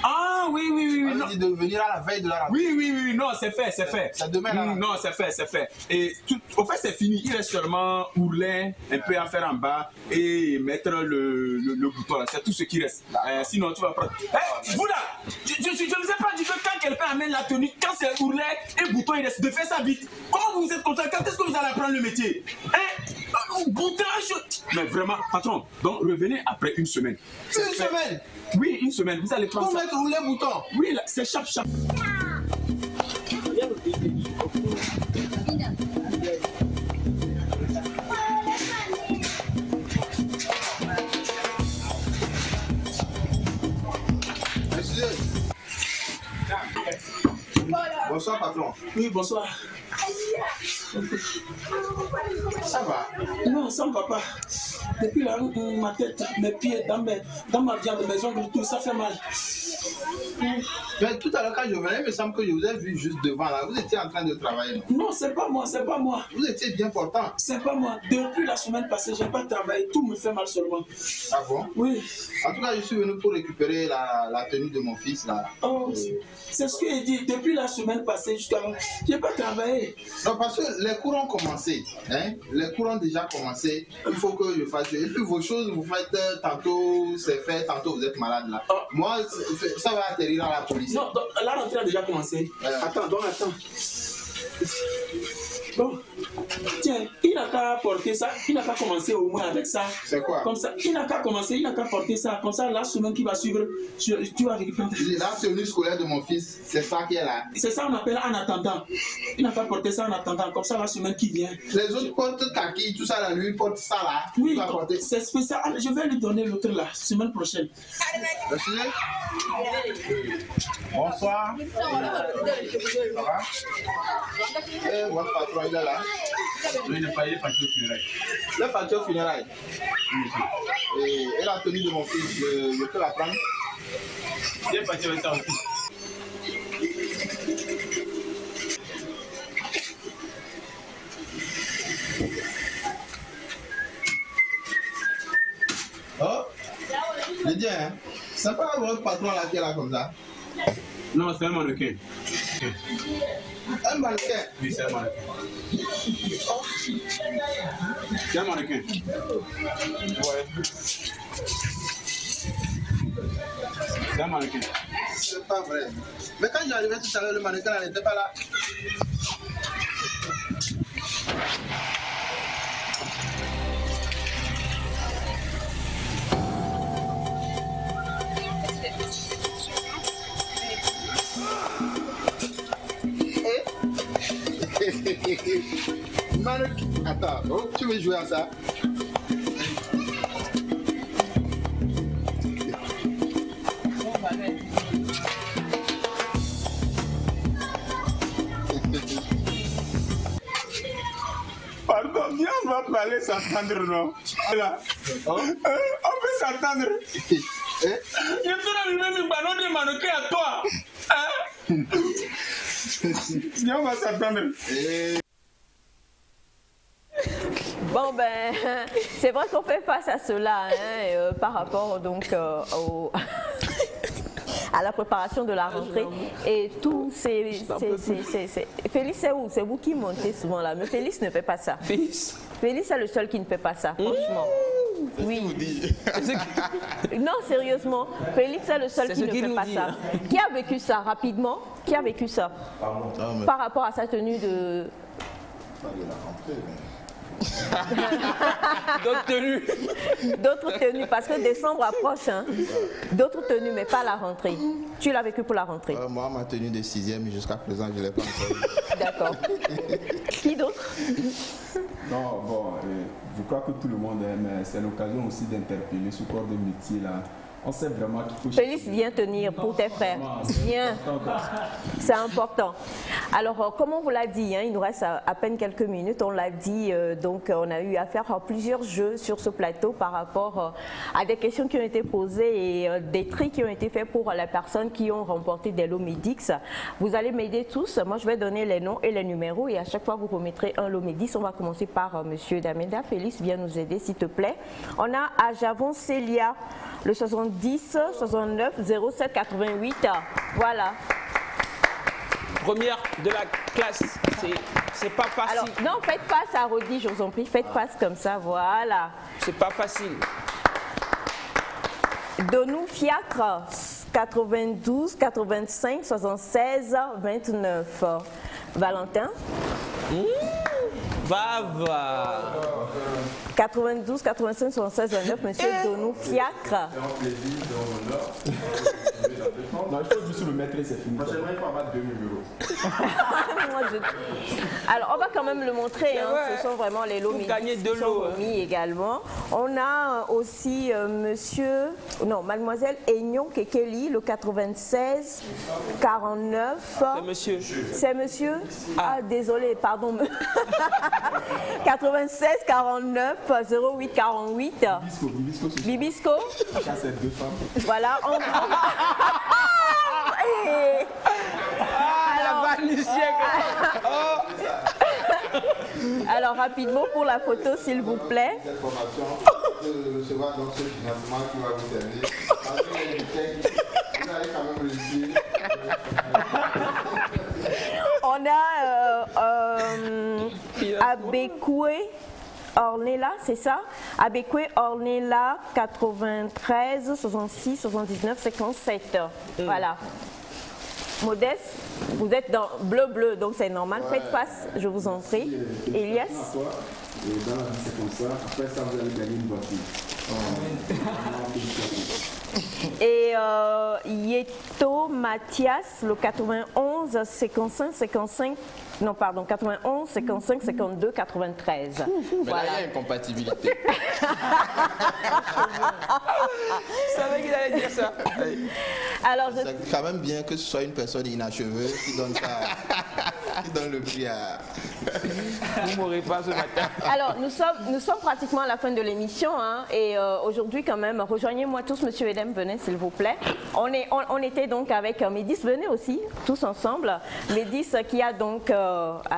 Speaker 14: Ah oui.
Speaker 12: On m'a dit de venir à la veille de la rentrée.
Speaker 14: Oui, non, c'est fait.
Speaker 12: C'est demain là.
Speaker 14: Non, c'est fait. Et au fait, c'est fini. Il reste seulement ourler un peu à faire en bas et mettre le bouton là. C'est tout ce qui reste. Sinon, tu vas prendre. Vous là, je ne vous ai pas dit que quand quelqu'un amène la tenue, quand c'est ourler et bouton, il reste de faire ça vite. Comment vous êtes content? Quand est-ce que vous allez apprendre le métier? Boutage. Mais vraiment, patron, donc revenez après une semaine.
Speaker 12: Une semaine?
Speaker 14: Oui, une semaine. Vous allez prendre
Speaker 12: ça. Pour mettre les boutons?
Speaker 14: Oui, là, c'est chap.
Speaker 12: Bonsoir, patron.
Speaker 14: Oui, bonsoir.
Speaker 12: Ça va?
Speaker 14: Non, ça ne va pas. Depuis là, ma tête, mes pieds, dans ma viande, mes ongles, tout, ça fait mal.
Speaker 12: Mais tout à l'heure, quand je venais, il me semble que je vous ai vu juste devant là. Vous étiez en train de travailler.
Speaker 14: Non, c'est pas moi.
Speaker 12: Vous étiez bien portant.
Speaker 14: C'est pas moi. Depuis la semaine passée, je n'ai pas travaillé. Tout me fait mal seulement.
Speaker 12: Ah bon?
Speaker 14: Oui.
Speaker 12: En tout cas, je suis venu pour récupérer la tenue de mon fils là.
Speaker 14: Oh, c'est ce qu'il dit. Depuis la semaine passée jusqu'à maintenant, je n'ai pas travaillé.
Speaker 12: Non, parce que les cours ont commencé. Hein? Les cours ont déjà commencé. Il faut que je fasse. Et puis vos choses, vous faites tantôt c'est fait, tantôt vous êtes malade là. Oh. Moi, ça va atterrir à la police.
Speaker 14: Non, la rentrée a déjà commencé. Attends. Bon, tiens, il n'a qu'à porter ça, il n'a qu'à commencer au moins avec ça.
Speaker 12: C'est quoi?
Speaker 14: Comme ça, il n'a qu'à commencer, il n'a qu'à porter ça. Comme ça, la semaine qui va suivre, tu vas récupérer.
Speaker 12: La tenue scolaire de mon fils, c'est ça qui est là.
Speaker 14: C'est ça qu'on appelle en attendant. Il n'a qu'à porter ça en attendant. Comme ça, la semaine qui vient.
Speaker 12: Les autres portent kaki, tout ça là, lui porte ça là.
Speaker 14: Oui, c'est spécial. Je vais lui donner l'autre là, semaine prochaine.
Speaker 12: Merci.
Speaker 14: Bonsoir.
Speaker 12: Ça va? Votre patron, il est là.
Speaker 14: Oui, il n'est pas, il est facture funérailles.
Speaker 12: La facture funérailles. Et la tenue de mon fils, je peux la prendre?
Speaker 14: Il est parti avec ça aussi.
Speaker 12: Oh, je dis, hein, c'est pas votre patron là qui est là comme ça?
Speaker 14: Non, c'est un mannequin.
Speaker 12: Un mannequin?
Speaker 14: Oui, c'est un mannequin. C'est un mannequin.
Speaker 12: Ouais.
Speaker 14: C'est un mannequin.
Speaker 12: C'est pas vrai. Mais quand j'arrivais tout à l'heure, le mannequin n'était pas là. Attends, oh, tu veux jouer à ça?
Speaker 14: Pardon, viens, on va parler s'entendre, non? Voilà. On peut s'entendre. Je te donne même une ballon de mannequin à toi. Hein? Viens, on va s'entendre.
Speaker 2: Bon ben, c'est vrai qu'on fait face à cela hein, par rapport donc à la préparation de la rentrée et tout c'est Félix, c'est où? C'est vous qui montez souvent là, mais Félix ne fait pas ça. Félix est le seul qui ne fait pas ça, franchement. Oui. Non, sérieusement, Félix est le seul qui ne fait pas ça. Qui a vécu ça rapidement? Qui a vécu ça par rapport à sa tenue de...
Speaker 3: D'autres tenues.
Speaker 2: D'autres tenues, parce que décembre approche. Hein. D'autres tenues, mais pas la rentrée. Tu l'as vécu pour la rentrée?
Speaker 12: Moi, ma tenue de 6e, jusqu'à présent, je ne l'ai pas encore eu.
Speaker 2: D'accord. Qui d'autre?
Speaker 13: Non, bon, je crois que tout le monde aime. C'est l'occasion aussi d'interpeller ce corps de métier là. On sait vraiment qu'il faut...
Speaker 2: Félix, viens tenir pour tes frères. Viens. C'est important. Alors, comme on vous l'a dit, hein, il nous reste à peine quelques minutes. On l'a dit, donc on a eu à faire plusieurs jeux sur ce plateau par rapport à des questions qui ont été posées et des tri qui ont été faits pour les personnes qui ont remporté des lots Medix. Vous allez m'aider tous. Moi, je vais donner les noms et les numéros et à chaque fois, vous remettrez un lot Medix. On va commencer par Monsieur D'Almeida. Félix, viens nous aider, s'il te plaît. On a à Javon Célia, le 70 69 07 88. Voilà.
Speaker 3: Première de la classe, c'est pas facile.
Speaker 2: Alors, non, faites face à Rodi, je vous en prie. Faites face comme ça, voilà.
Speaker 3: C'est pas facile.
Speaker 2: Donou Fiacre, 92 85 76 29. Valentin.
Speaker 3: Va.
Speaker 2: 92 85 76 29, monsieur Donou Fiacre.
Speaker 13: C'est un plaisir de l'honneur. Non, il faut juste le mettre et c'est fini. Prochainement, il faut avoir 2 numéros.
Speaker 2: Alors, on va quand même le montrer. Hein. Ce sont vraiment les lots qui sont remis également. On a aussi mademoiselle Aignon Kekeli, le 96 49.
Speaker 3: C'est monsieur.
Speaker 2: C'est monsieur? Ah, désolé, pardon. 96 49 08 48. Bibisco.
Speaker 13: C'est 2 femmes.
Speaker 2: Voilà. Alors rapidement pour la photo s'il vous plaît.
Speaker 12: Cette formation de recevoir donc ce financement qui va vous servir. Vous allez quand même réussir.
Speaker 2: On a Abekoué Ornella, c'est ça? Abekoué Ornella 93 66 79 57. Voilà. Modeste, vous êtes dans bleu, donc c'est normal. Ouais. Faites face, je vous en prie. Elias.
Speaker 13: Dans la vie, c'est comme ça. Après ça, vous allez gagner une voiture.
Speaker 2: Et Yeto Mathias, le 91 55 55. Non, pardon, 91, 55, 52, 93.
Speaker 12: Mais voilà. Là, il y a une compatibilité.
Speaker 3: Je savais qu'il allait dire ça.
Speaker 12: Alors, c'est quand même bien que ce soit une personne inachevée qui donne ça, qui donne le prix à...
Speaker 3: Vous m'aurez pas ce matin.
Speaker 2: Alors, nous sommes pratiquement à la fin de l'émission. Hein, et aujourd'hui, quand même, rejoignez-moi tous, monsieur Edem, venez, s'il vous plaît. On était donc avec Médis, venez aussi, tous ensemble. Médis qui a donc...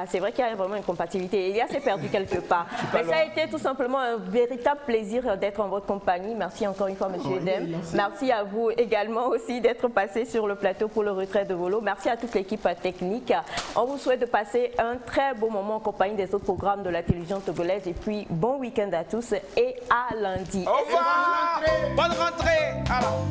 Speaker 2: c'est vrai qu'il y a vraiment une compatibilité. Elias s'est perdu quelque part. Mais ça a été tout simplement un véritable plaisir d'être en votre compagnie. Merci encore une fois, monsieur Edem. Merci à vous également aussi d'être passé sur le plateau pour le retrait de vos lots. Merci à toute l'équipe technique. On vous souhaite de passer un très beau moment en compagnie des autres programmes de la télévision togolaise. Et puis, bon week-end à tous et à lundi.
Speaker 3: Au revoir. Bonne rentrée. Alors.